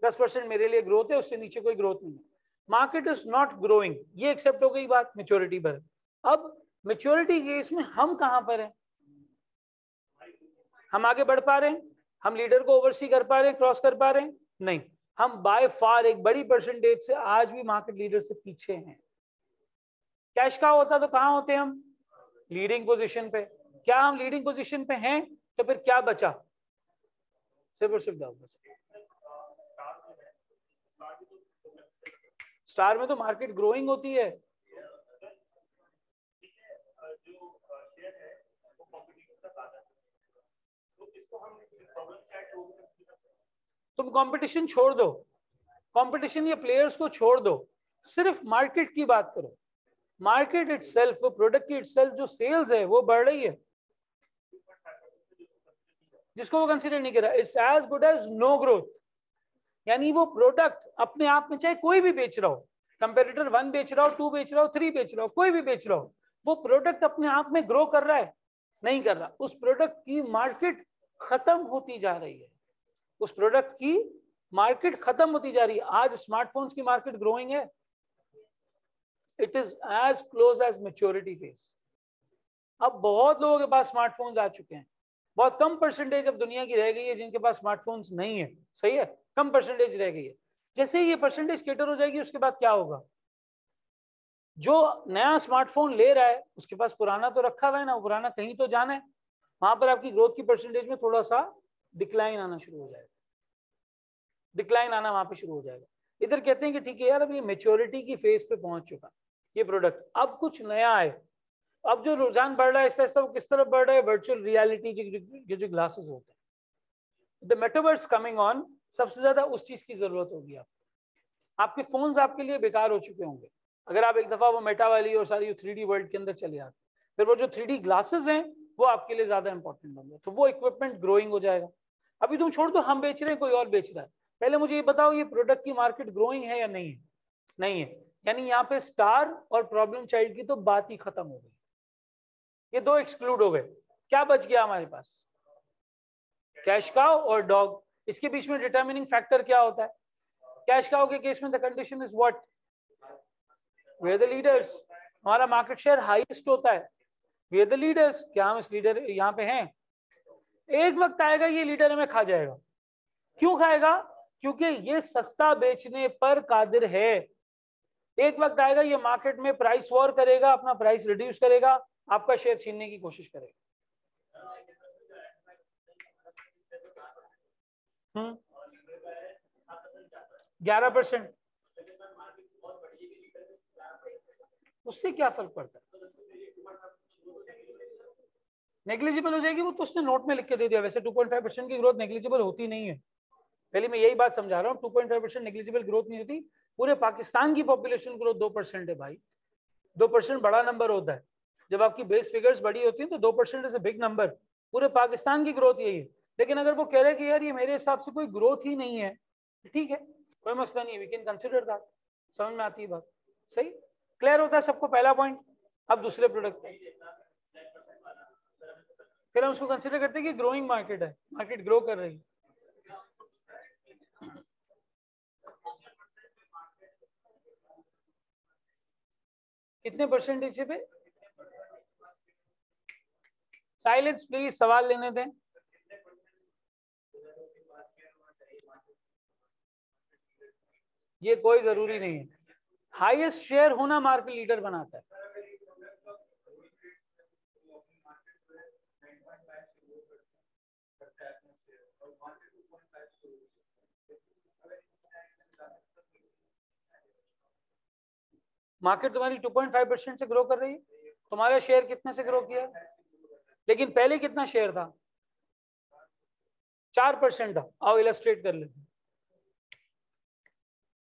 10% मेरे लिए ग्रोथ है, उससे नीचे कोई ग्रोथ नहीं है। मार्केट इज नॉट ग्रोइंग, ये एक्सेप्ट हो गई बात मेच्योरिटी पर। अब मेच्योरिटी केस में हम कहां पर हैं? हम आगे बढ़ पा रहे हैं? हम लीडर को ओवरसी कर पा रहे हैं, क्रॉस कर पा रहे हैं? नहीं, हम बाय फार एक बड़ी परसेंटेज से आज भी मार्केट लीडर से पीछे हैं। कैश का होता तो कहां होते हम? लीडिंग पोजीशन पे। क्या हम लीडिंग पोजीशन पे हैं? तो फिर क्या बचा? सिर्फ और सिर्फ डाउन बचा। स्टार में तो मार्केट ग्रोइंग होती है। तुम कंपटीशन छोड़ दो, कंपटीशन या प्लेयर्स को छोड़ दो, सिर्फ मार्केट की बात करो। मार्केट इटसेल्फ, वो प्रोडक्ट की इटसेल्फ जो सेल्स है वो बढ़ रही है, जिसको वो कंसीडर नहीं कर रहा। It's as good as no growth. यानी वो प्रोडक्ट अपने आप में, चाहे कोई भी बेच रहा हो, कंपेटिटर 1 बेच रहा हो, 2 बेच रहा हो, 3 बेच रहा हो, कोई भी बेच रहा हो, वो प्रोडक्ट अपने आप में ग्रो कर रहा है? नहीं कर रहा। उस प्रोडक्ट की मार्केट खत्म होती जा रही है, उस प्रोडक्ट की मार्केट खत्म होती जा रही है। आज स्मार्टफोन्स की मार्केट ग्रोइंग है, it is as close as maturity phase. अब बहुत लोगों के पास स्मार्टफोन्स आ चुके हैं, बहुत कम परसेंटेज अब दुनिया की रह गई है जिनके पास स्मार्टफोन्स नहीं है। सही है, कम परसेंटेज रह गई है। जैसे ही ये परसेंटेज कैटर हो जाएगी, उसके बाद क्या होगा? जो नया स्मार्टफोन ले रहा है उसके पास पुराना तो रखा हुआ है ना, वो पुराना कहीं तो जाना है, वहां पर आपकी ग्रोथ की परसेंटेज में थोड़ा सा डिक्लाइन आना शुरू हो जाएगा, डिक्लाइन आना वहां पे शुरू हो जाएगा। इधर कहते हैं कि ठीक है यार, अब ये मेच्योरिटी की फेज पे पहुंच चुका ये प्रोडक्ट, अब कुछ नया है। अब जो रुझान बढ़ रहा है ऐसा ऐसा, वो किस तरफ बढ़ रहा है? वर्चुअल रियलिटी के जो ग्लासेस होते हैं, द मेटावर्स कमिंग ऑन। सबसे ज्यादा उस चीज की जरूरत होगी आपको। आपके फोन्स आपके लिए बेकार हो चुके होंगे अगर आप एक दफा वो मेटा वाली और सारी 3D वर्ल्ड के अंदर चले आते। फिर वो जो 3D ग्लासेस हैं वो आपके लिए ज्यादा इंपॉर्टेंट होंगे, तो वो इक्विपमेंट ग्रोइंग हो जाएगा। अभी तुम छोड़ दो हम बेच रहे हैं, कोई और बेच रहा है, पहले मुझे ये बताओ ये प्रोडक्ट की मार्केट ग्रोइंग है या नहीं है? नहीं है। यानी यहाँ पे स्टार और प्रॉब्लम चाइल्ड की तो बात ही खत्म हो गई, ये दो एक्सक्लूड हो गए। क्या बच गया हमारे पास? कैश काउ और डॉग। इसके बीच में डिटर्मिनिंग फैक्टर क्या होता है? कैश काउ के केस में the condition is what? Way the leaders. हमारा मार्केट शेयर हाईएस्ट होता है, वे द लीडर्स। क्या हम इस लीडर यहाँ पे हैं? एक वक्त आएगा ये लीडर हमें खा जाएगा। क्यों खाएगा? क्योंकि ये सस्ता बेचने पर कादिर है। एक वक्त आएगा ये मार्केट में प्राइस वॉर करेगा, अपना प्राइस रिड्यूस करेगा, आपका शेयर छीनने की कोशिश करेगा। 11%, उससे क्या फर्क पड़ता है? नेग्लिजिबल हो जाएगी, वो तो उसने नोट में लिख के दे दिया। वैसे 2.5% की ग्रोथ नेग्लिजिबल होती नहीं है, पहले मैं यही बात समझा रहा हूँ। 2.5% नेग्लिजिबल ग्रोथ नहीं होती। पूरे पाकिस्तान की पॉपुलेशन ग्रोथ 2% है भाई, 2% बड़ा नंबर होता है। जब आपकी बेस फिगर्स बड़ी होती है तो 2% इज अ बिग नंबर। पूरे पाकिस्तान की ग्रोथ यही है। लेकिन अगर वो कह रहे कि यार ये मेरे हिसाब से कोई ग्रोथ ही नहीं है, ठीक है, कोई मसला नहीं है, वी कैन कंसिडर दैट। समझ में आती है बात? सही, क्लियर होता है सबको पहला पॉइंट। अब दूसरे प्रोडक्ट, फिर हम उसको कंसिडर करते हैं कि ग्रोइंग मार्केट है, मार्केट ग्रो कर रही है। कितने परसेंटेज पे? साइलेंस प्लीज, सवाल लेने दें। ये कोई जरूरी नहीं है, हाईएस्ट शेयर होना मार्केट लीडर बनाता है। मार्केट तुम्हारी 2.5% से ग्रो कर रही है, तुम्हारा शेयर कितने से ग्रो किया? लेकिन पहले कितना शेयर था? 4% था। आओ इलस्ट्रेट कर लेते हैं।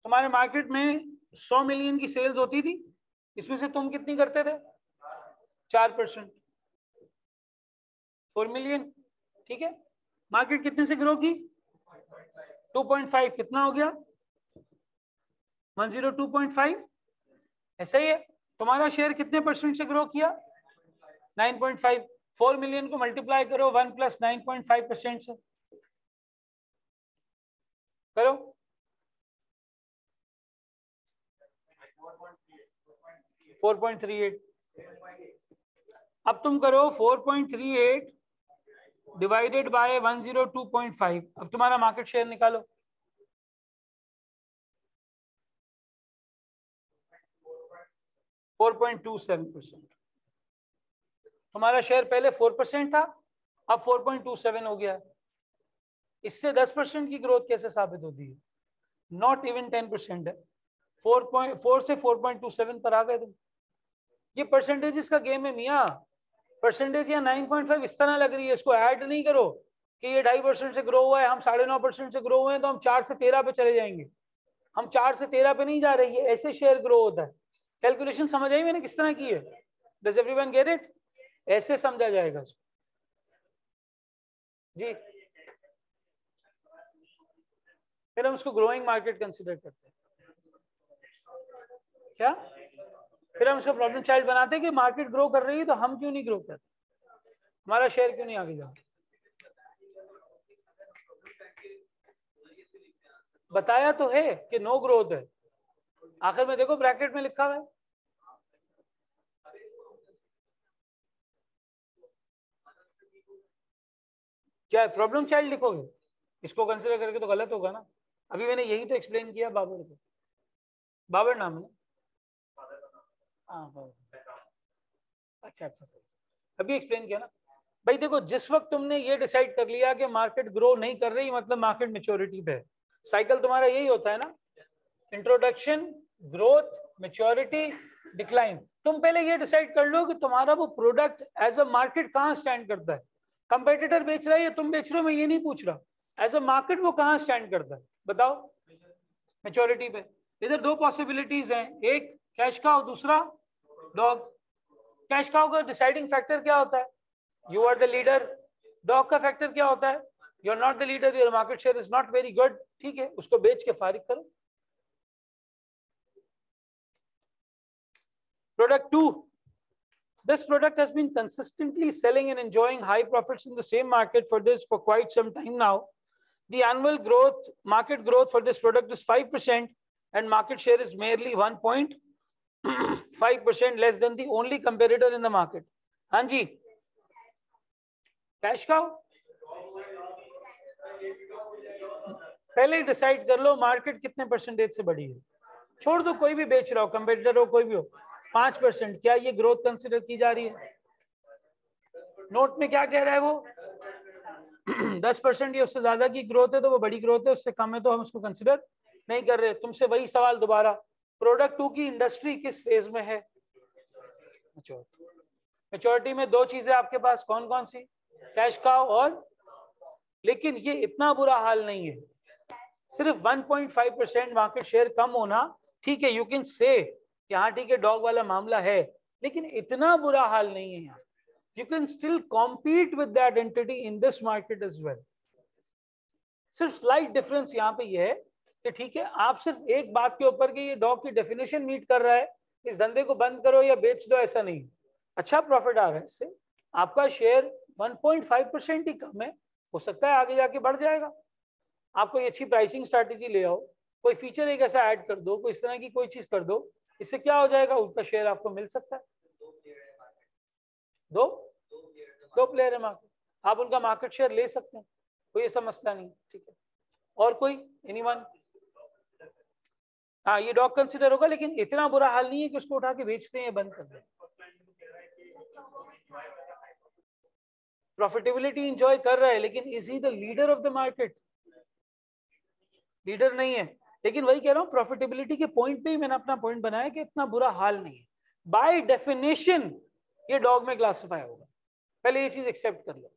तुम्हारे मार्केट में 100 मिलियन की सेल्स होती थी, इसमें से तुम कितनी करते थे? 4%, 4 मिलियन। ठीक है, मार्केट कितने से ग्रो की? 2.5, कितना हो गया? 102.5। ऐसा ही है, तुम्हारा शेयर कितने परसेंट से ग्रो किया? 9.5। 4 मिलियन को मल्टीप्लाई करो 1 + 9.5% से, करो। 4.38। अब तुम करो 4.38 डिवाइडेड बाय 102.5। अब तुम्हारा मार्केट शेयर निकालो। 4.27%। तुम्हारा शेयर पहले 4% था, अब 4.27 हो गया। इससे 10% की ग्रोथ कैसे साबित होती है? नॉट इवन 10% है। 4.4 से 4.27 पर आ गए तुम। ये परसेंटेजेस का गेम है मियाँ। परसेंटेज या 9.5 इस तरह लग रही है, इसको ऐड नहीं करो कि ये 2.5% से ग्रो हुआ है, हम 9.5% से ग्रो हुए हैं तो हम 4 से 13 पे चले जाएंगे। हम 4 से 13 पे नहीं जा रही है, ऐसे शेयर ग्रो होता है। कैलकुलेशन समझ आई मैंने किस तरह की है? Does everyone get it? ऐसे समझा जाएगा इसको जी। फिर हम उसको ग्रोइंग मार्केट कंसिडर करते हैं क्या? फिर हम उसको प्रॉब्लम चाइल्ड बनाते हैं कि मार्केट ग्रो कर रही है तो हम क्यों नहीं ग्रो करते, हमारा शेयर क्यों नहीं आगे जा? बताया तो है कि नो ग्रोथ है, आखिर में देखो ब्रैकेट में लिखा हुआ है। क्या प्रॉब्लम चाइल्ड लिखोगे? इसको कंसिडर करके तो गलत होगा ना। अभी मैंने यही तो एक्सप्लेन किया बाबर को। बाबर नाम है। हाँ, अच्छा अच्छा सही, अभी एक्सप्लेन किया ना। भाई देखो, जिस वक्त तुमने ये डिसाइड कर लिया कि मार्केट ग्रो नहीं कर रही, मतलब मार्केट मैच्योरिटी पे है। साइकिल तुम्हारा यही होता है ना, इंट्रोडक्शन, ग्रोथ, मैच्योरिटी, डिक्लाइन। तुम पहले ये डिसाइड कर लो कि तुम्हारा वो प्रोडक्ट एज अ मार्केट कहाँ स्टैंड करता है। कंपेटिटर बेच रहा है या तुम बेच रहे हो, मैं ये नहीं पूछ रहा। एज अ मार्केट वो कहाँ स्टैंड करता है, बताओ। मैच्योरिटी पे। इधर दो पॉसिबिलिटीज हैं, एक कैश काउ, दूसरा डॉग। कैश काउ का डिसाइडिंग फैक्टर क्या होता है? You are the leader. Dog का फैक्टर क्या होता है? You are not the leader, your market share is not very good. ठीक है, उसको बेच के फारिग करो। Product 2. This product has been consistently selling and enjoying high profits in the same market for quite some time now. The annual market growth for this product is 5%, and market share is merely 1.5% less than the only competitor in the market. हाँ जी, cash cow. पहले decide कर लो market कितने percentage से बढ़ी है। छोड़ दो, कोई भी बेच रहा हो, कंपेटिटर हो, कोई भी हो। 5%, क्या ये ग्रोथ कंसिडर की जा रही है? नोट में क्या कह रहा है वो? 10% या उससे ज्यादा की ग्रोथ है तो वो बड़ी ग्रोथ है, उससे कम है तो हम उसको कंसिडर नहीं कर रहे। तुमसे वही सवाल दोबारा, प्रोडक्ट 2 की इंडस्ट्री किस फेज में है? मैच्योरिटी में दो चीजें आपके पास, कौन कौन सी? कैश काउ और, लेकिन ये इतना बुरा हाल नहीं है। सिर्फ 1.5% मार्केट शेयर कम होना, ठीक है, यू कैन से कि हाँ ठीक है डॉग वाला मामला है, लेकिन इतना बुरा हाल नहीं है यहाँ। You can still compete with that entity in this market as well. सिर्फ स्लाइट डिफरेंस यहाँ पे ये है कि ठीक है, आप सिर्फ एक बात के ऊपर कि ये डॉग की डेफिनेशन मीट कर रहा है, इस धंधे को बंद करो या बेच दो, ऐसा नहीं। अच्छा प्रॉफिट आ रहा है इससे, आपका शेयर 1.5% ही कम है, हो सकता है आगे जाके बढ़ जाएगा। आप कोई अच्छी प्राइसिंग स्ट्रैटेजी ले आओ, कोई फीचर एक ऐसा ऐड कर दो, कोई इस तरह की कोई चीज कर दो, इससे क्या हो जाएगा, उसका शेयर आपको मिल सकता है। दो दो प्लेयर है मार्केट, आप उनका मार्केट शेयर ले सकते हैं, कोई ऐसा मसला नहीं, ठीक है। और कोई एनीवन? हाँ ये डॉग कंसिडर होगा, लेकिन इतना बुरा हाल नहीं है कि उसको उठा के बेचते हैं, बंद कर दें। प्रॉफिटेबिलिटी इंजॉय कर रहा है, लेकिन is he the leader of the market? Leader नहीं है, लेकिन वही कह रहा हूँ प्रॉफिटेबिलिटी के पॉइंट पे ही मैंने अपना पॉइंट बनाया कि इतना बुरा हाल नहीं है। बाय डेफिनेशन ये डॉग में क्लासिफाई होगा, पहले ये चीज एक्सेप्ट कर लो,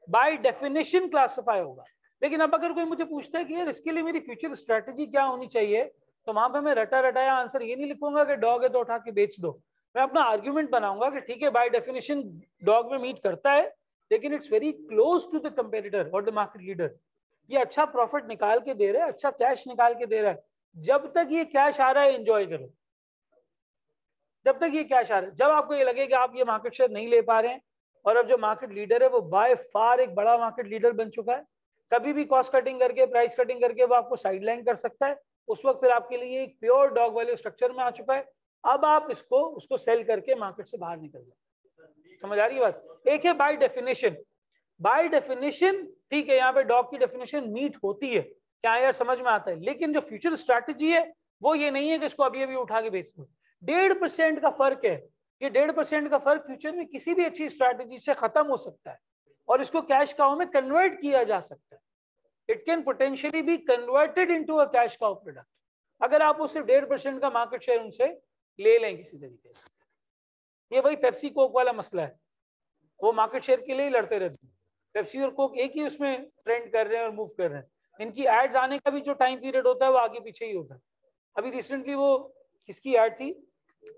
बाय डेफिनेशन क्लासिफाई होगा। लेकिन अब अगर कोई मुझे पूछता है कि यार इसके लिए मेरी फ्यूचर स्ट्रेटेजी क्या होनी चाहिए, तो वहां पे मैं रटा रटाया आंसर ये नहीं लिखूंगा कि डॉग है तो उठा के बेच दो। मैं अपना आर्ग्यूमेंट बनाऊंगा कि ठीक है बाय डेफिनेशन डॉग में मीट करता है, लेकिन it's very close to the competitor और द मार्केट लीडर। ये अच्छा प्रॉफिट निकाल के दे रहा है, अच्छा कैश निकाल के दे रहा है, जब तक ये कैश आ रहा है एंजॉय करो, जब तक ये कैश आ रहा है। जब आपको ये लगे कि आप ये मार्केट शेयर नहीं ले पा रहे हैं, और अब जो मार्केट लीडर है वो बाय फार एक बड़ा मार्केट लीडर बन चुका है, कभी भी कॉस्ट कटिंग करके प्राइस कटिंग करके वो आपको साइडलाइन कर सकता है, उस वक्त फिर आपके लिए एक प्योर डॉग वैल्यू स्ट्रक्चर में आ चुका है। अब आप उसको सेल करके मार्केट से बाहर निकल जाए। समझ आ रही है बात? एक है बाय डेफिनेशन, बाय डेफिनेशन ठीक है, यहाँ पे डॉग की डेफिनेशन मीट होती है, क्या यार समझ में आता है, लेकिन जो फ्यूचर स्ट्रैटेजी है वो ये नहीं है कि इसको अभी अभी उठा के बेच दो। 1.5% का फर्क है, ये 1.5% का फर्क फ्यूचर में किसी भी अच्छी स्ट्रैटेजी से खत्म हो सकता है, और इसको कैश काउ में कन्वर्ट किया जा सकता है। It can potentially be converted into a cash cow product, अगर आप उसे 1.5% का मार्केट शेयर उनसे ले लें किसी तरीके से। ये वही पेप्सी कोक वाला मसला है, वो मार्केट शेयर के लिए ही लड़ते रहते हैं। पेप्सी और कोक एक ही उसमें ट्रेंड कर रहे हैं और मूव कर रहे हैं, इनकी एड्स आने का भी जो टाइम पीरियड होता है वो आगे पीछे ही होता है। अभी रिसेंटली वो किसकी एड थी?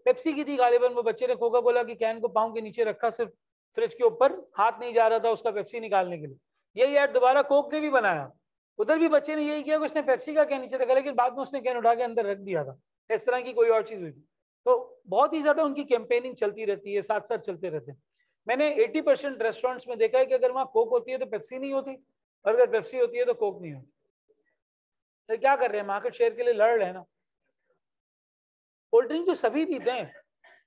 पेप्सी की थी गालिबन। वो बच्चे ने कोका कोला की कैन को पाँव के नीचे रखा, सिर्फ फ्रिज के ऊपर हाथ नहीं जा रहा था उसका पेप्सी निकालने के लिए। यही एड दोबारा कोक ने भी बनाया, उधर भी बच्चे ने यही किया कि उसने पेप्सी का कैन नीचे रखा, लेकिन बाद में उसने कैन उठा के अंदर रख दिया था। इस तरह की कोई और चीज हुई थी। तो बहुत ही ज्यादा उनकी कैंपेनिंग चलती रहती है, साथ साथ चलते रहते हैं। मैंने 80% रेस्टोरेंट्स में देखा है कि अगर वहां कोक होती है तो पेप्सी नहीं होती, और अगर पेप्सी होती है तो कोक नहीं होती। तो क्या कर रहे हैं? मार्केट शेयर के लिए लड़ रहे हैं ना। कोल्ड ड्रिंक जो सभी पीते हैं,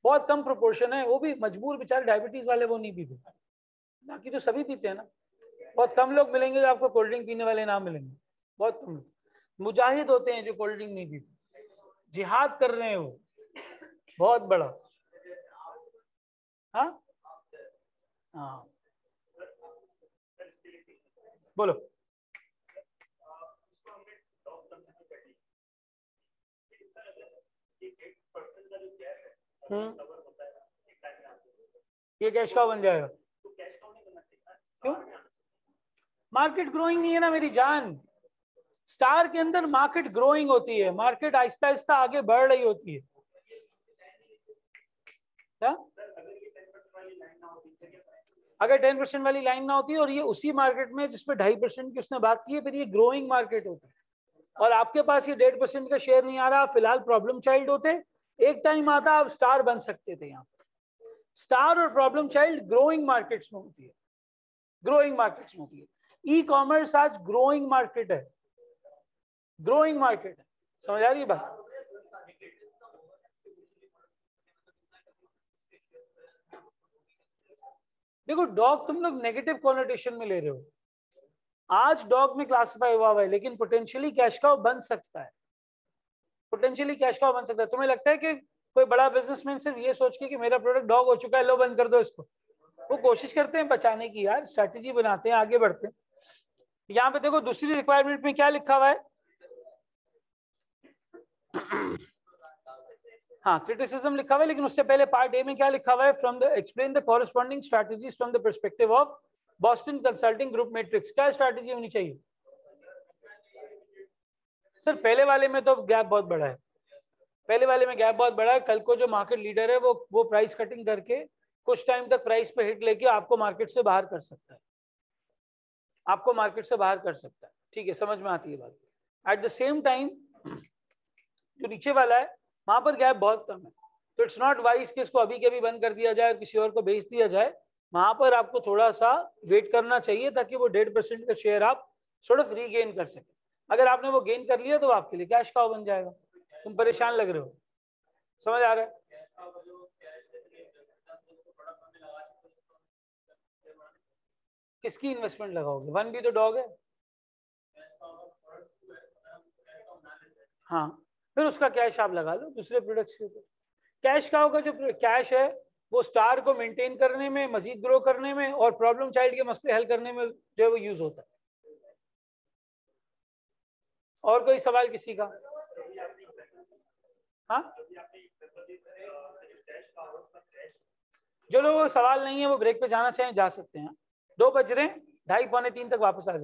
बहुत कम प्रोपोर्शन है, वो भी मजबूर बेचारे डायबिटीज वाले वो नहीं पीते, बाकी तो सभी पीते हैं ना। बहुत कम लोग मिलेंगे जो आपको कोल्ड ड्रिंक पीने वाले ना मिलेंगे, बहुत कम लोग। मुजाहिद होते हैं जो कोल्ड ड्रिंक नहीं पीते, जिहाद कर रहे हैं वो बहुत बड़ा। हाँ हाँ बोलो। ये कैश का बन जाएगा क्यों? मार्केट ग्रोइंग नहीं है ना मेरी जान। स्टार के अंदर मार्केट ग्रोइंग होती है, मार्केट आहिस्ता आहिस्ता आगे बढ़ रही होती है। क्या? अगर 10% वाली लाइन ना होती और ये उसी मार्केट में जिसमें 2.5% की उसने बात की है, फिर ये ग्रोइंग मार्केट होता है, और आपके पास ये 1.5% का शेयर नहीं आ रहा, फिलहाल प्रॉब्लम चाइल्ड होते। एक टाइम आता आप स्टार बन सकते थे। यहाँ स्टार और प्रॉब्लम चाइल्ड ग्रोइंग मार्केट्स में होती है, ग्रोइंग मार्केट्स में होती है। ई कॉमर्स आज ग्रोइंग मार्केट है, ग्रोइंग मार्केट है। समझ आ रही है बात? देखो डॉग तुम लोग नेगेटिव कॉनोटेशन में ले रहे हो, आज डॉग में क्लासिफाई हुआ है, लेकिन पोटेंशियली कैश काउ बन सकता है, पोटेंशियली कैश काउ बन सकता है। तुम्हें लगता है कि कोई बड़ा बिजनेसमैन सिर्फ ये सोच के कि मेरा प्रोडक्ट डॉग हो चुका है, लो बंद कर दो इसको, वो कोशिश करते हैं बचाने की, यार स्ट्रैटेजी बनाते हैं, आगे बढ़ते हैं। यहाँ पे देखो दूसरी रिक्वायरमेंट में क्या लिखा हुआ है? हाँ क्रिटिसिज्म लिखा हुआ है, लेकिन उससे पहले पार्ट ए में क्या लिखा हुआ है? From the explain the corresponding strategies from the perspective of Boston consulting group matrix. क्या स्ट्रैटेजी होनी चाहिए? सर पहले वाले में तो गैप बहुत बड़ा है, पहले वाले में गैप बहुत बड़ा है। कल को जो मार्केट लीडर है वो प्राइस कटिंग करके कुछ टाइम तक प्राइस पे हिट लेके आपको मार्केट से बाहर कर सकता है, आपको मार्केट से बाहर कर सकता है। ठीक है, समझ में आती है बात? एट द सेम टाइम जो नीचे वाला है वहां पर गैप बहुत कम है, तो इट्स नॉट वाइज कि इसको अभी के अभी बंद कर दिया जाए और किसी और को बेच दिया जाए। वहां पर आपको थोड़ा सा वेट करना चाहिए ताकि वो 1.5% का शेयर आप सॉर्ट ऑफ रीगेन कर सके। अगर आपने वो गेन कर लिया तो आपके लिए कैश काउ बन जाएगा। तुम परेशान लग रहे हो, समझ आ रहा है? किसकी इन्वेस्टमेंट लगाओगे? वन भी तो डॉग है। हाँ, फिर उसका कैश आप लगा लो दूसरे प्रोडक्ट्स के ऊपर। कैश का होगा, जो कैश है वो स्टार को मेंटेन करने में, मजीद ग्रो करने में और प्रॉब्लम चाइल्ड के मसले हल करने में जो है वो यूज होता है। और कोई सवाल किसी का? हाँ, जो लोगों को सवाल नहीं है वो ब्रेक पे जाना चाहें जा सकते हैं। 2 बज रहे हैं, 2:30 पौने 3 तक वापस आ जाए।